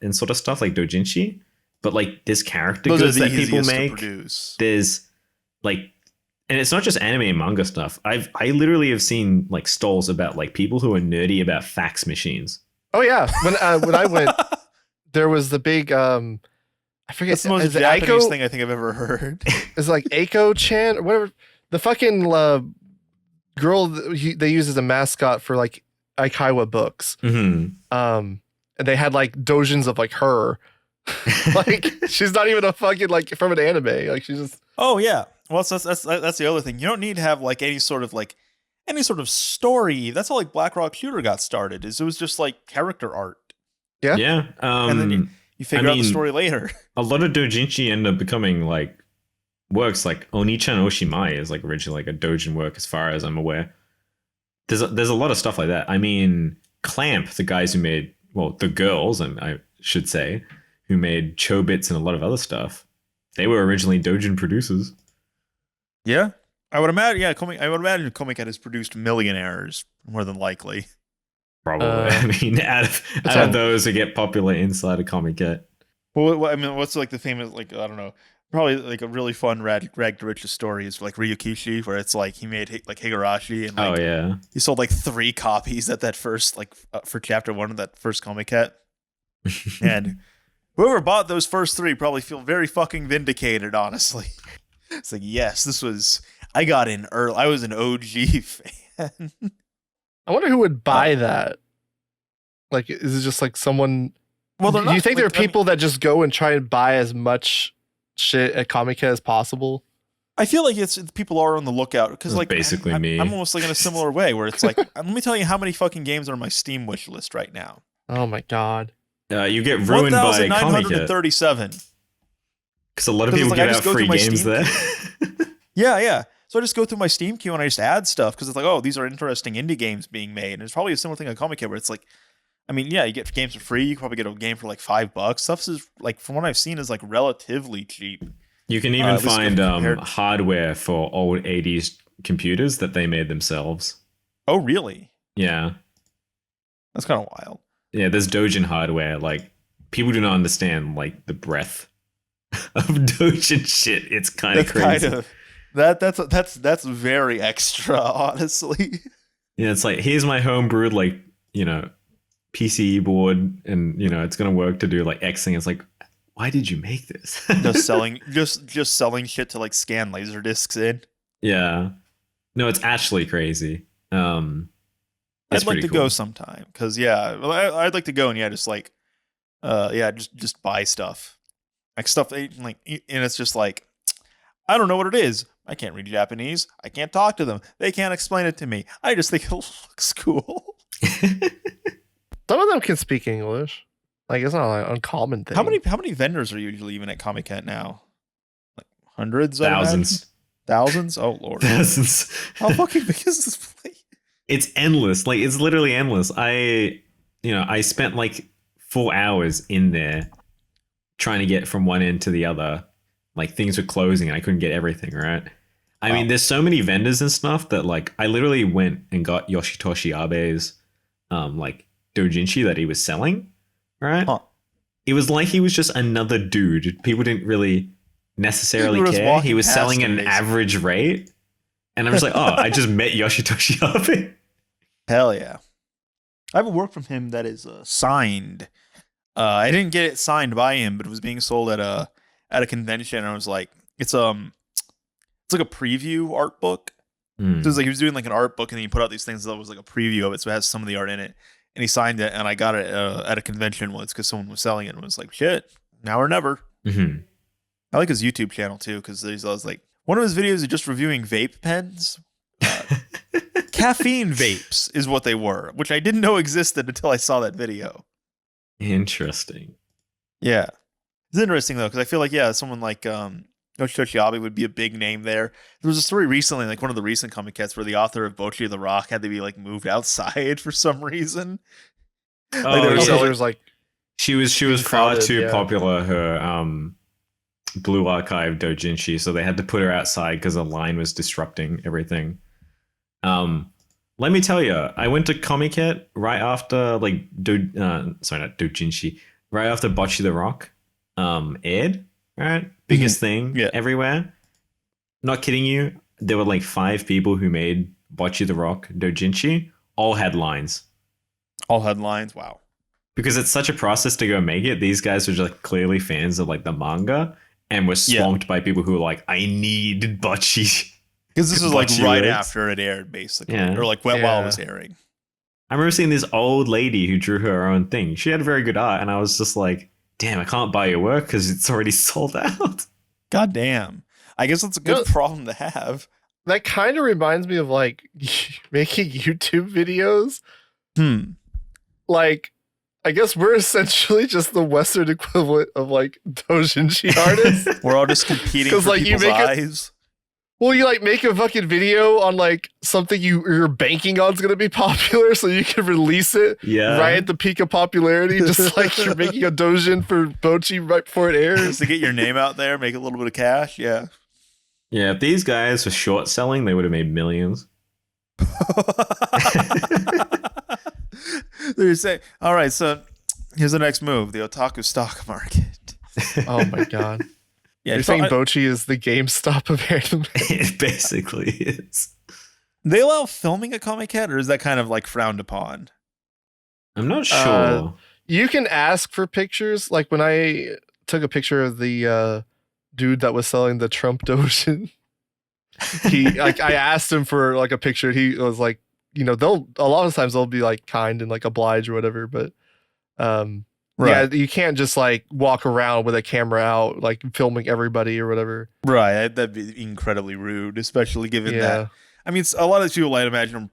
and sort of stuff like doujinshi. But like there's character Those goods are the that people easiest to make. produce. There's like, and it's not just anime and manga stuff. I literally have seen like stalls about like people who are nerdy about fax machines. Oh yeah, when I went, there was the big I forget. That's the most is it Japanese Aiko? thing I think I've ever heard. It's like Aiko-chan or whatever. The fucking girl they use as a mascot for like Aikaiwa books. Mm-hmm. And they had like dojins of like her. Like she's not even a fucking like from an anime. Like she's just Oh yeah. Well, that's the other thing. You don't need to have like any sort of story. That's how like Black Rock Shooter got started. It was just like character art, Yeah. and then you figure out the story later. A lot of doujinshi end up becoming like works. Like Oni-chan Oshimai is like originally like a doujin work, as far as I'm aware. There's a lot of stuff like that. I mean, Clamp, the guys who made the girls, and I should say, who made Chobits and a lot of other stuff, they were originally doujin producers. Yeah, I would imagine. Yeah, I would imagine Comiket has produced millionaires more than likely. Probably. I mean, out of those who get popular inside of Comiket. Well, I mean, what's like the famous like I don't know. Probably like a really fun rag to riches story is like Ryukishi, where it's like he made like Higurashi and like, he sold like 3 copies at that first like for chapter 1 of that first Comiket, and whoever bought those first 3 probably feel very fucking vindicated. Honestly, it's like I got in early. I was an OG fan. I wonder who would buy that. Like, is it just like someone? Well, do you think there are people that just go and try and buy as much shit at Comiket as possible? I feel like people are on the lookout because like basically me. I'm almost like in a similar way where it's like let me tell you how many fucking games are on my Steam wish list right now. Oh my god! You get ruined by Comiket 1,937. because a lot of people like, get I out just go free through my games Steam there. Yeah. So I just go through my Steam queue and I just add stuff because it's like, oh, these are interesting indie games being made. And it's probably a similar thing on Comiket where it's like, I mean, yeah, you get games for free. You can probably get a game for like $5. Stuff is like, from what I've seen, is like relatively cheap. You can even find hardware for old 80s computers that they made themselves. Oh, really? Yeah. That's kind of wild. Yeah, there's Dojin hardware. Like, people do not understand like the breadth of Dojin shit. It's kind of crazy. That's very extra, honestly. Yeah, it's like, here's my homebrewed, like, you know, PCE board, and you know it's gonna work to do like X thing. It's like, why did you make this? just selling shit to like scan laser discs in. Yeah, no, it's actually crazy. I'd like to go sometime because I'd like to go and just like, just buy stuff, like stuff like, and it's just like, I don't know what it is. I can't read Japanese. I can't talk to them. They can't explain it to me. I just think it looks cool. Some of them can speak English. Like, it's not an uncommon thing. How many vendors are usually even at Comiket now? Like hundreds? Thousands? Oh, Lord. Thousands. How fucking big is this place? It's endless. Like, it's literally endless. I spent like 4 hours in there trying to get from one end to the other. Like, things were closing and I couldn't get everything, right? I mean, there's so many vendors and stuff that, like, I literally went and got Yoshitoshi Abe's, like, doujinshi that he was selling, right? Huh. It was like he was just another dude. People didn't really necessarily care. He was selling at an average rate. And I'm just like, oh, I just met Yoshitoshi Abe. Hell yeah. I have a work from him that is signed. I didn't get it signed by him, but it was being sold at a convention, and I was like, it's like a preview art book. So it was like he was doing like an art book, and then he put out these things that was like a preview of it, so it has some of the art in it. And he signed it, and I got it at a convention once because someone was selling it, and was like, shit, now or never. Mm-hmm. I like his YouTube channel too, because I was like, one of his videos is just reviewing vape pens. Caffeine vapes is what they were, which I didn't know existed until I saw that video. Interesting. Yeah. It's interesting, though, because I feel like, someone like Yoshitoshi Abe would be a big name there. There was a story recently, like one of the recent Comikets, where the author of Bocchi the Rock had to be like moved outside for some reason. She was far too popular, her Blue Archive doujinshi, so they had to put her outside because the line was disrupting everything. Let me tell you, I went to Comiket right after like not doujinshi, right after Bocchi the Rock aired, right? Biggest thing everywhere. Not kidding you. There were like 5 people who made Bocchi the Rock doujinshi. All headlines. All headlines. Wow. Because it's such a process to go make it. These guys were just like clearly fans of like the manga and were swamped by people who were like, I need Bocchi. Because this was like right after it aired, basically. Or like while it was airing. I remember seeing this old lady who drew her own thing. She had very good art, and I was just like, damn, I can't buy your work because it's already sold out. God damn. I guess that's a good problem to have. That kind of reminds me of like making YouTube videos. Like, I guess we're essentially just the Western equivalent of like doujinshi artists. We're all just competing for like, people's eyes. Well, you like make a fucking video on like something you're banking on is going to be popular, so you can release it right at the peak of popularity, just like you're making a doujin for Bocchi right before it airs. To get your name out there, make a little bit of cash, Yeah, if these guys were short selling, they would have made millions. They're saying, all right, so here's the next move, the otaku stock market. Oh my God. Yeah, you're saying Bocchi is the GameStop of anime? It basically is. They allow filming at Comiket, or is that kind of like frowned upon? I'm not sure. You can ask for pictures. Like when I took a picture of the dude that was selling the Trump doujin, I asked him for like a picture. He was like, a lot of times they'll be like kind and like oblige or whatever, but yeah, you can't just like walk around with a camera out, like filming everybody or whatever. Right. That'd be incredibly rude, especially given that. I mean, a lot of people, I'd imagine,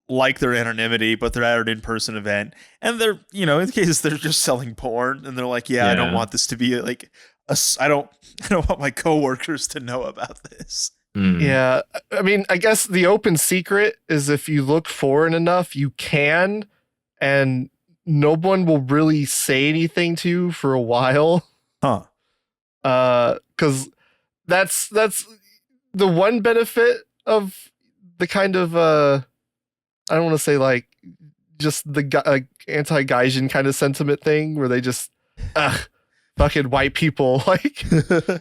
like their anonymity, but they're at an in-person event. And they're, in case they're just selling porn and they're like, I don't want this to be like, I don't want my coworkers to know about this. Yeah, I mean, I guess the open secret is if you look foreign enough, you can, and no one will really say anything to you for a while. Huh. Because that's the one benefit of the kind of I don't want to say like just the anti-Gaijin kind of sentiment thing where they just fucking white people. Like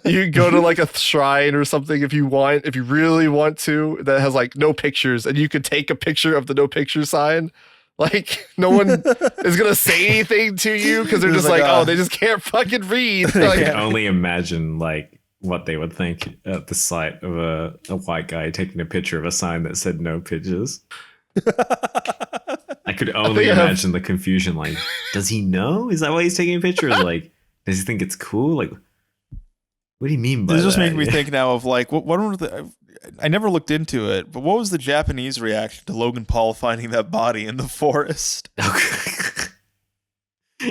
you go to like a shrine or something if you really want to, that has like no pictures, and you could take a picture of the no picture sign. Like no one is gonna say anything to you because they're just like, oh, they just can't fucking read. I Like, can only imagine like what they would think at the sight of a white guy taking a picture of a sign that said no pictures. I could only imagine the confusion. Like, does he know? Is that why he's taking pictures? Like, does he think it's cool? Like, what do you mean by that? This just making me think now of like, what were the... I never looked into it, but what was the Japanese reaction to Logan Paul finding that body in the forest?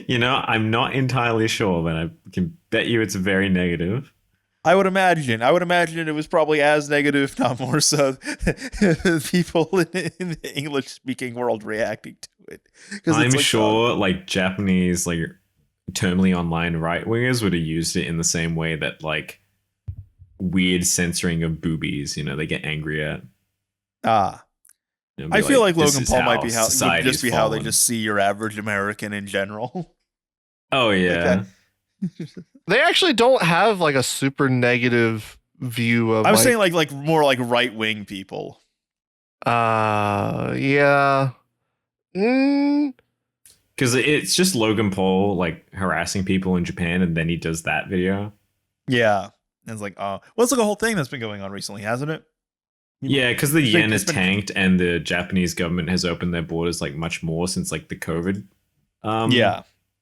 You know, I'm not entirely sure, but I can bet you it's very negative. I would imagine it was probably as negative, if not more so, people in the English-speaking world reacting to it. I'm like, sure, like Japanese, like terminally online right-wingers would have used it in the same way that like weird censoring of boobies, you know, they get angry at. I feel like Logan Paul might be how they just see your average American in general. Oh yeah. They actually don't have like a super negative view of. I was saying like more like right wing people. Yeah. Because it's just Logan Paul like harassing people in Japan, and then he does that video. Yeah. And it's like, well, it's like a whole thing that's been going on recently, hasn't it? Yeah, because the yen has tanked, and the Japanese government has opened their borders like much more since like the COVID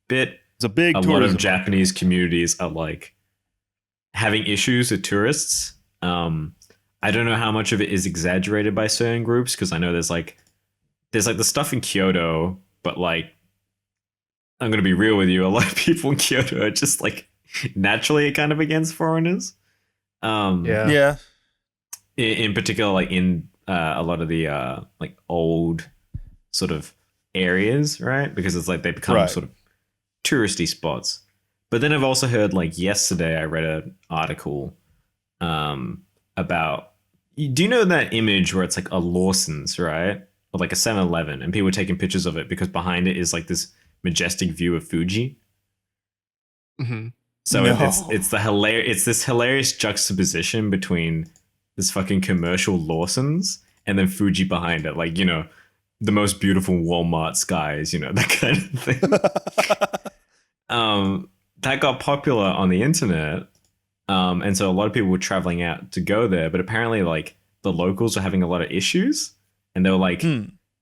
bit. It's a big. A lot of Japanese communities are like having issues with tourists. I don't know how much of it is exaggerated by certain groups, because I know there's like the stuff in Kyoto, but like I'm gonna be real with you, a lot of people in Kyoto are just like naturally kind of against foreigners. Yeah. In particular, like in a lot of the like old sort of areas, right? Because it's like they become sort of touristy spots. But then I've also heard, like yesterday, I read an article about. Do you know that image where it's like a Lawson's, right? Or like a 7-Eleven, and people are taking pictures of it because behind it is like this majestic view of Fuji. Mm-hmm. So it's this hilarious juxtaposition between this fucking commercial Lawson's and then Fuji behind it, like, you know, the most beautiful Walmart skies, you know, that kind of thing. That got popular on the internet, and so a lot of people were traveling out to go there, but apparently like the locals were having a lot of issues, and there were like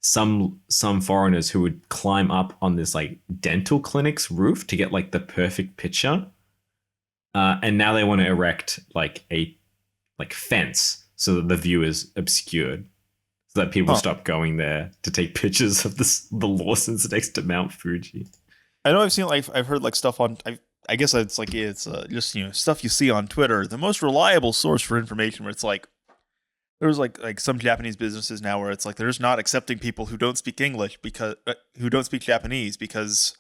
some foreigners who would climb up on this like dental clinic's roof to get like the perfect picture. And now they want to erect like a fence so that the view is obscured, so that people stop going there to take pictures of the Lawson's next to Mount Fuji. I know I've seen like I've heard like stuff on. I guess it's just, you know, stuff you see on Twitter. The most reliable source for information, where it's like there's like some Japanese businesses now where it's like they're just not accepting people who don't speak English because who don't speak Japanese because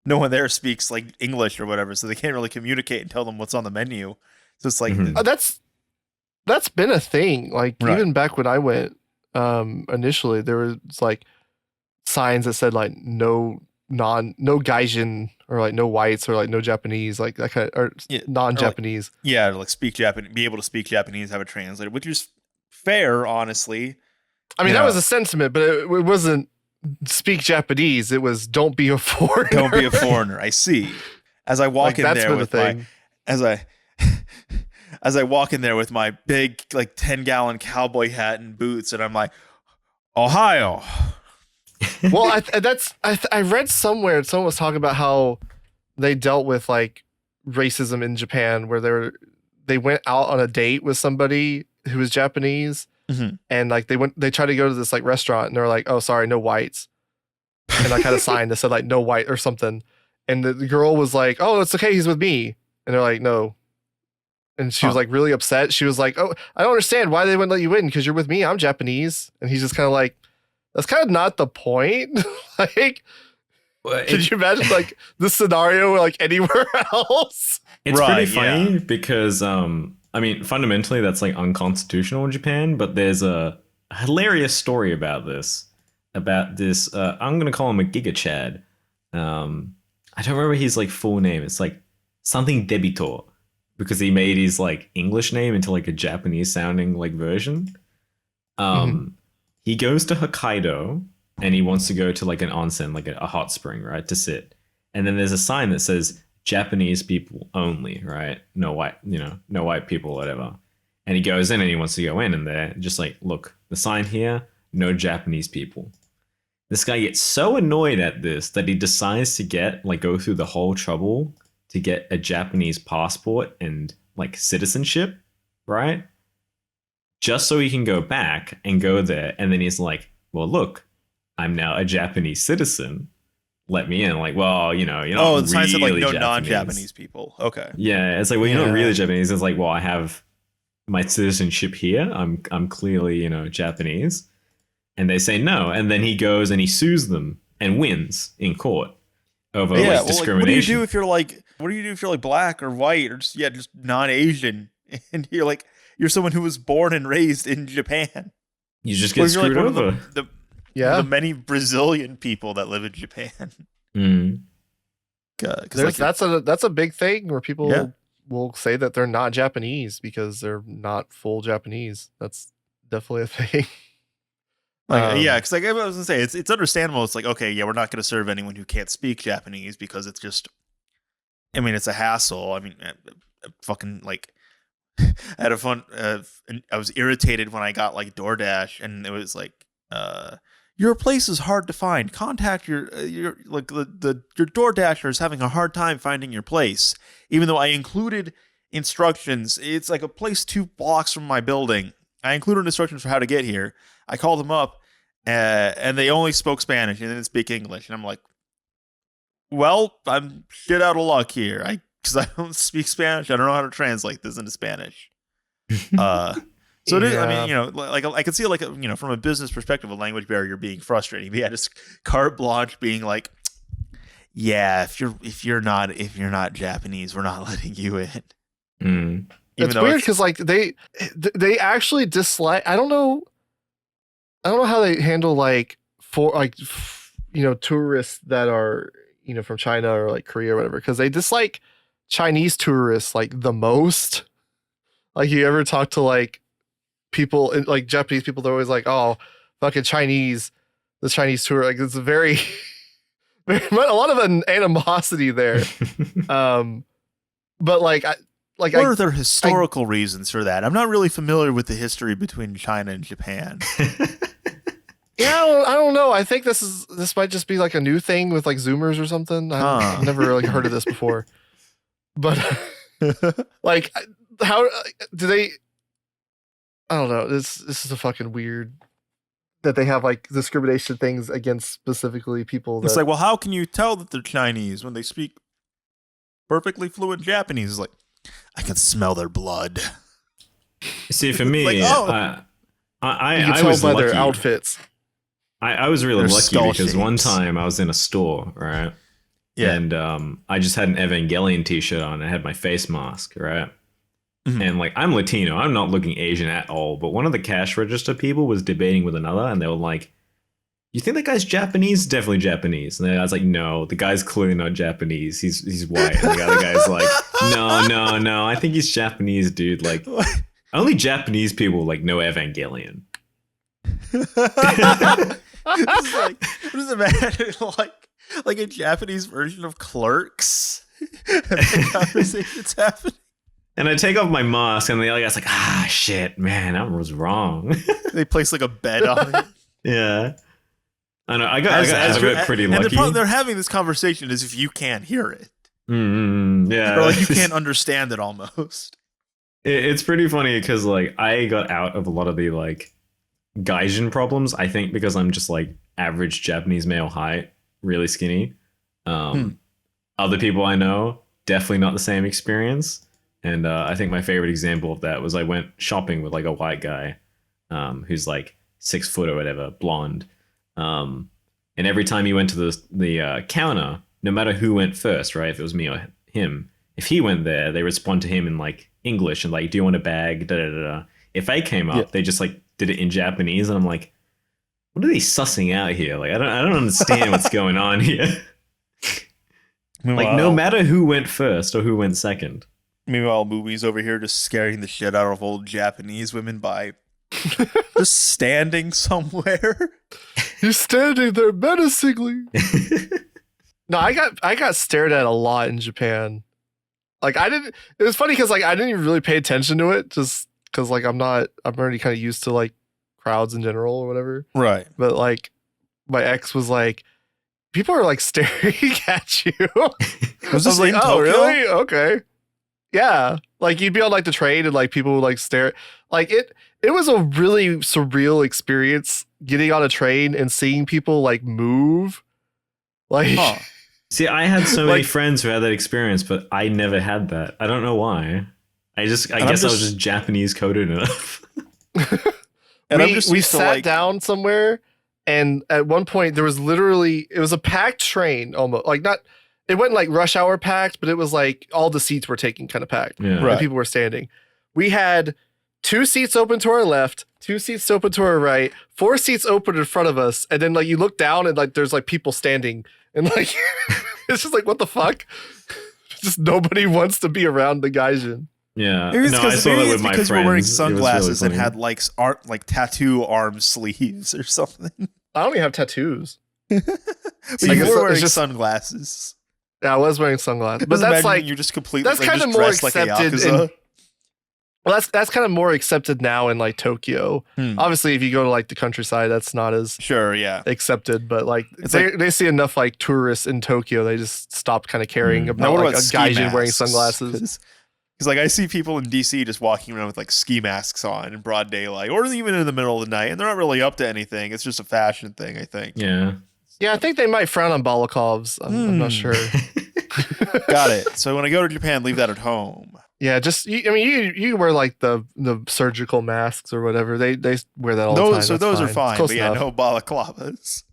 no one there speaks like English or whatever, so they can't really communicate and tell them what's on the menu. So it's like that's been a thing. Like even back when I went initially, there was like signs that said like no Gaijin, or like no whites, or like no Japanese, like that kind of, or non-Japanese. Or like speak Japanese, be able to speak Japanese, have it translated, which is fair, honestly. I mean, that was a sentiment, but it wasn't speak Japanese. It was don't be a foreigner. Don't be a foreigner. I see. As I walk in there with my, as I walk in there with my big like 10-gallon cowboy hat and boots, and I'm like, Ohio. Well, I read somewhere someone was talking about how they dealt with like racism in Japan, where they went out on a date with somebody who was Japanese, and like they tried to go to this like restaurant, and they were like, oh, sorry, no whites, and I kind of signed that said like no white or something, and the girl was like, oh, it's okay, he's with me, and they're like, no, And she was like really upset. She was like, "Oh, I don't understand why they wouldn't let you in because you're with me. I'm Japanese." And he's just kind of like, "That's kind of not the point." Like, could you imagine like this scenario like anywhere else? It's pretty funny because I mean, fundamentally that's like unconstitutional in Japan, but there's a hilarious story about this. I'm gonna call him a Giga Chad. I don't remember his like full name. It's like something Debitor, because he made his like English name into like a Japanese sounding like version. He goes to Hokkaido and he wants to go to like an onsen, like a hot spring, right, to sit. And then there's a sign that says Japanese people only, right? No white people, whatever. And he goes in and he wants to go in, and they're just like, look, the sign here, no Japanese people. This guy gets so annoyed at this that he decides to go through the whole trouble to get a Japanese passport and like citizenship, right? Just so he can go back and go there. And then he's like, well, look, I'm now a Japanese citizen. Let me in. Like, well, you're not the sign said like no Japanese. non-Japanese people. Okay. Yeah, it's like, well, you're not really Japanese. It's like, well, I have my citizenship here. I'm clearly, Japanese. And they say no. And then he goes and he sues them and wins in court over discrimination. What do you do if you're like black or white or just non-Asian, and you're someone who was born and raised in Japan? You just get screwed over. The many Brazilian people that live in Japan. That's a big thing where people will say that they're not Japanese because they're not full Japanese. That's definitely a thing. Because I was gonna say it's understandable. It's like, okay, we're not gonna serve anyone who can't speak Japanese because it's just, I mean, it's a hassle. I mean, fucking like, I had a fun. I was irritated when I got like DoorDash, and it was like, your place is hard to find. Contact your DoorDasher is having a hard time finding your place, even though I included instructions. It's like a place 2 blocks from my building. I included instructions for how to get here. I called them up, and they only spoke Spanish and they didn't speak English. And I'm like, well, I'm shit out of luck here. Because I don't speak Spanish. I don't know how to translate this into Spanish. So it is, I mean, like I can see like, from a business perspective, a language barrier being frustrating. But yeah, just carte blanche being like, yeah, if you're not Japanese, we're not letting you in. It's weird because like they actually dislike. I don't know how they handle like tourists that are from China or like Korea or whatever, because they dislike Chinese tourists like the most. Like, you ever talk to like people like Japanese people, they're always like, oh, fucking Chinese, the Chinese tour, like it's very a lot of an animosity there. But like what are their historical reasons for that? I'm not really familiar with the history between China and Japan. Yeah, I don't know. I think this might just be like a new thing with like Zoomers or something. I've never really heard of this before. But like, how do they? I don't know. This is a fucking weird that they have like discrimination things against specifically people. It's like, well, how can you tell that they're Chinese when they speak perfectly fluent Japanese? It's like, I can smell their blood. See, for me, you can tell was by lucky. their outfits. I was really Their lucky skull because one shapes. time I was in a store, right? Yeah. And I just had an Evangelion t-shirt on. I had my face mask, right? Mhm. And like, I'm Latino. I'm not looking Asian at all. But one of the cash register people was debating with another, and they were like, you think that guy's Japanese? Definitely Japanese. And I was like, no, the guy's clearly not Japanese. He's white. And the other guy's like, no, I think he's Japanese, dude. Like, only Japanese people like know Evangelion. It's like, what does it matter? Like a Japanese version of Clerks? And the conversation's happening. And I take off my mask, and the other guy's like, shit, man, I was wrong. They place like a bet on it. Yeah. I know. I got pretty lucky. And they're having this conversation as if you can't hear it. Yeah. Or like you can't understand it almost. It's pretty funny because like I got out of a lot of the like Gaijin problems, I think, because I'm just like average Japanese male height, really skinny. Other people I know, definitely not the same experience. And I think my favorite example of that was I went shopping with like a white guy who's like 6 foot or whatever, blonde. And every time he went to the counter, no matter who went first, right? If it was me or him, if he went there, they respond to him in like English and like, do you want a bag? Da, da, da, da. If they came up, they just like did it in Japanese, and I'm like, what are they sussing out here? Like, I don't understand what's going on here. Like, no matter who went first or who went second. Meanwhile, Mumi's over here just scaring the shit out of old Japanese women by just standing somewhere. He's standing there menacingly. No, I got stared at a lot in Japan. Like it was funny because like I didn't even really pay attention to it, just because like I'm already kind of used to like crowds in general or whatever. Right. But like my ex was like, people are like staring at you. Was this like, in oh, Tokyo? really? Okay. Yeah. Like you'd be on like the train and like people would like stare. Like it was a really surreal experience getting on a train and seeing people like move. Like See, I had so many friends who had that experience, but I never had that. I don't know why. I guess I was just Japanese coded enough. And we sat down somewhere, and at one point there was it was a packed train almost. Like it wasn't like rush hour packed, but it was like all the seats were taken kind of packed. Yeah. And people were standing. We had 2 seats open to our left, 2 seats open to our right, 4 seats open in front of us, and then like you look down and like there's like people standing, and like it's just like, what the fuck? Just nobody wants to be around the Gaijin. Yeah, maybe it's I saw that with my friends. We're wearing sunglasses really and had like tattoo arm sleeves or something. I don't even have tattoos. But I you guess were wearing just sunglasses. Yeah, I was wearing sunglasses, but Just that's imagine like you're just completely that's like, kind of just more dressed like a accepted. Yakuza. Well, that's kind of more accepted now in like Tokyo. Hmm. Obviously, if you go to like the countryside, that's not as Sure, yeah. accepted. But like It's they see enough like tourists in Tokyo, they just stopped kind of caring Now, about what like about a ski Gaijin wearing masks? sunglasses. Because like I see people in DC just walking around with like ski masks on in broad daylight, or even in the middle of the night, and they're not really up to anything. It's just a fashion thing, I think. Yeah. Yeah, I think they might frown on balakovs. I'm not sure. Got it. So when I go to Japan, leave that at home. Yeah, just you wear like the surgical masks or whatever. They wear that all the time. So those are fine. Close But yeah, enough. no balaclavas.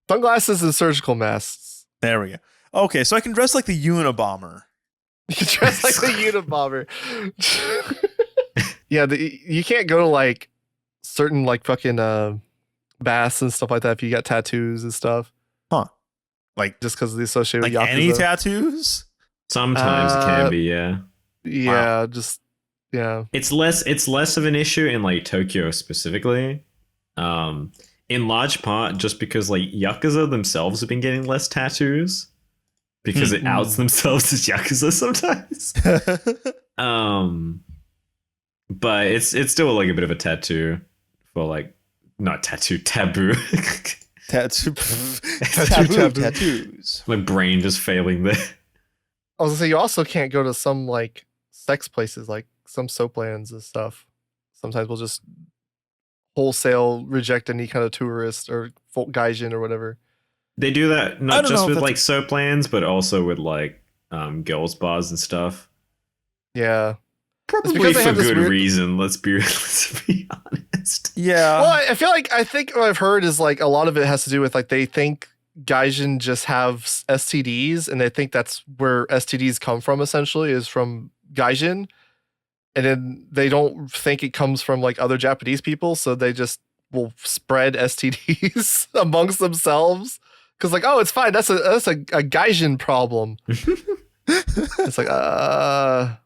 Sunglasses and surgical masks. There we go. Okay, so I can dress like the Unabomber. You can dress like the Unabomber. Yeah, you can't go to like certain like fucking baths and stuff like that if you got tattoos and stuff. Huh. Like just because of the associated like with Yakuza. any tattoos? Sometimes it can be, yeah. Yeah, Wow. just yeah. It's less of an issue in like Tokyo specifically. In large part just because like Yakuza themselves have been getting less tattoos because it outs themselves as Yakuza sometimes. But it's still like a bit of a tattoo for like not tattoo, taboo. Tattoos. My brain just failing there. I was gonna say you also can't go to some like sex places, like some soap lands and stuff. Sometimes we'll just wholesale reject any kind of tourist or gaijin or whatever. They do that I not don't just know with if like soap lands, but also with like girls bars and stuff. Yeah. Probably because they for have this good weird- reason. Let's be honest. Yeah. Well, I feel like what I've heard is like a lot of it has to do with like they think gaijin just have STDs and they think that's where STDs come from essentially is from gaijin. And then they don't think it comes from like other Japanese people. So they just will spread STDs amongst themselves. Cause like, oh, it's fine. That's a gaijin problem. It's like, yeah,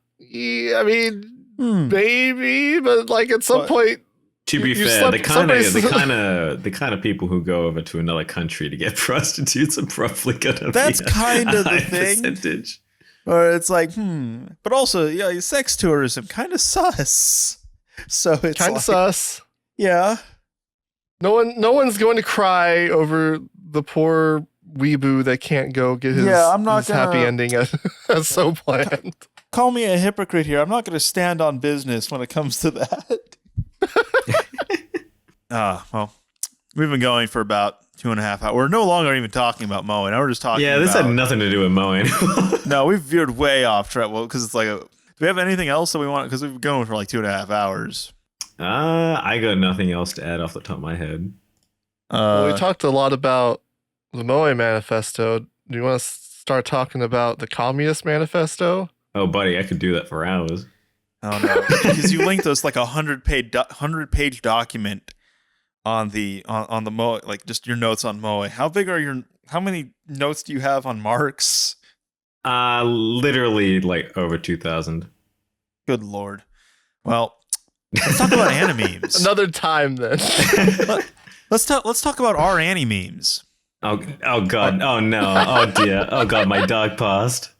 I mean, maybe, but like at some point, To be you fair, slept- the kind of people who go over to another country to get prostitutes are probably gonna That's be kind of the high thing. percentage. Or it's like, but also, yeah, sex tourism kind of sus. So it's kind of like, sus. Yeah. No one's going to cry over the poor weeboo that can't go get his, I'm not his happy gonna- ending at so planned. Call me a hypocrite here. I'm not going to stand on business when it comes to that. Well, we've been going for about 2.5 hours. We're no longer even talking about Moe. Now we're just talking Yeah, this about... had nothing to do with Moe anymore. No, we've veered way off track. Well, because it's like we have anything else that we want? Because we've been going for like 2.5 hours. I got nothing else to add off the top of my head. Well, we talked a lot about the Moe Manifesto. Do you want to start talking about the Communist Manifesto? Oh, buddy, I could do that for hours. Oh no, because you linked us like 100-page document on the Moe, like just your notes on Moe. How many notes do you have on Marx? Literally like over 2,000. Good lord. Well, let's talk about animemes. Another time then. Let's talk about our anime memes. Oh god. Oh no. Oh dear. Oh god, my dog passed.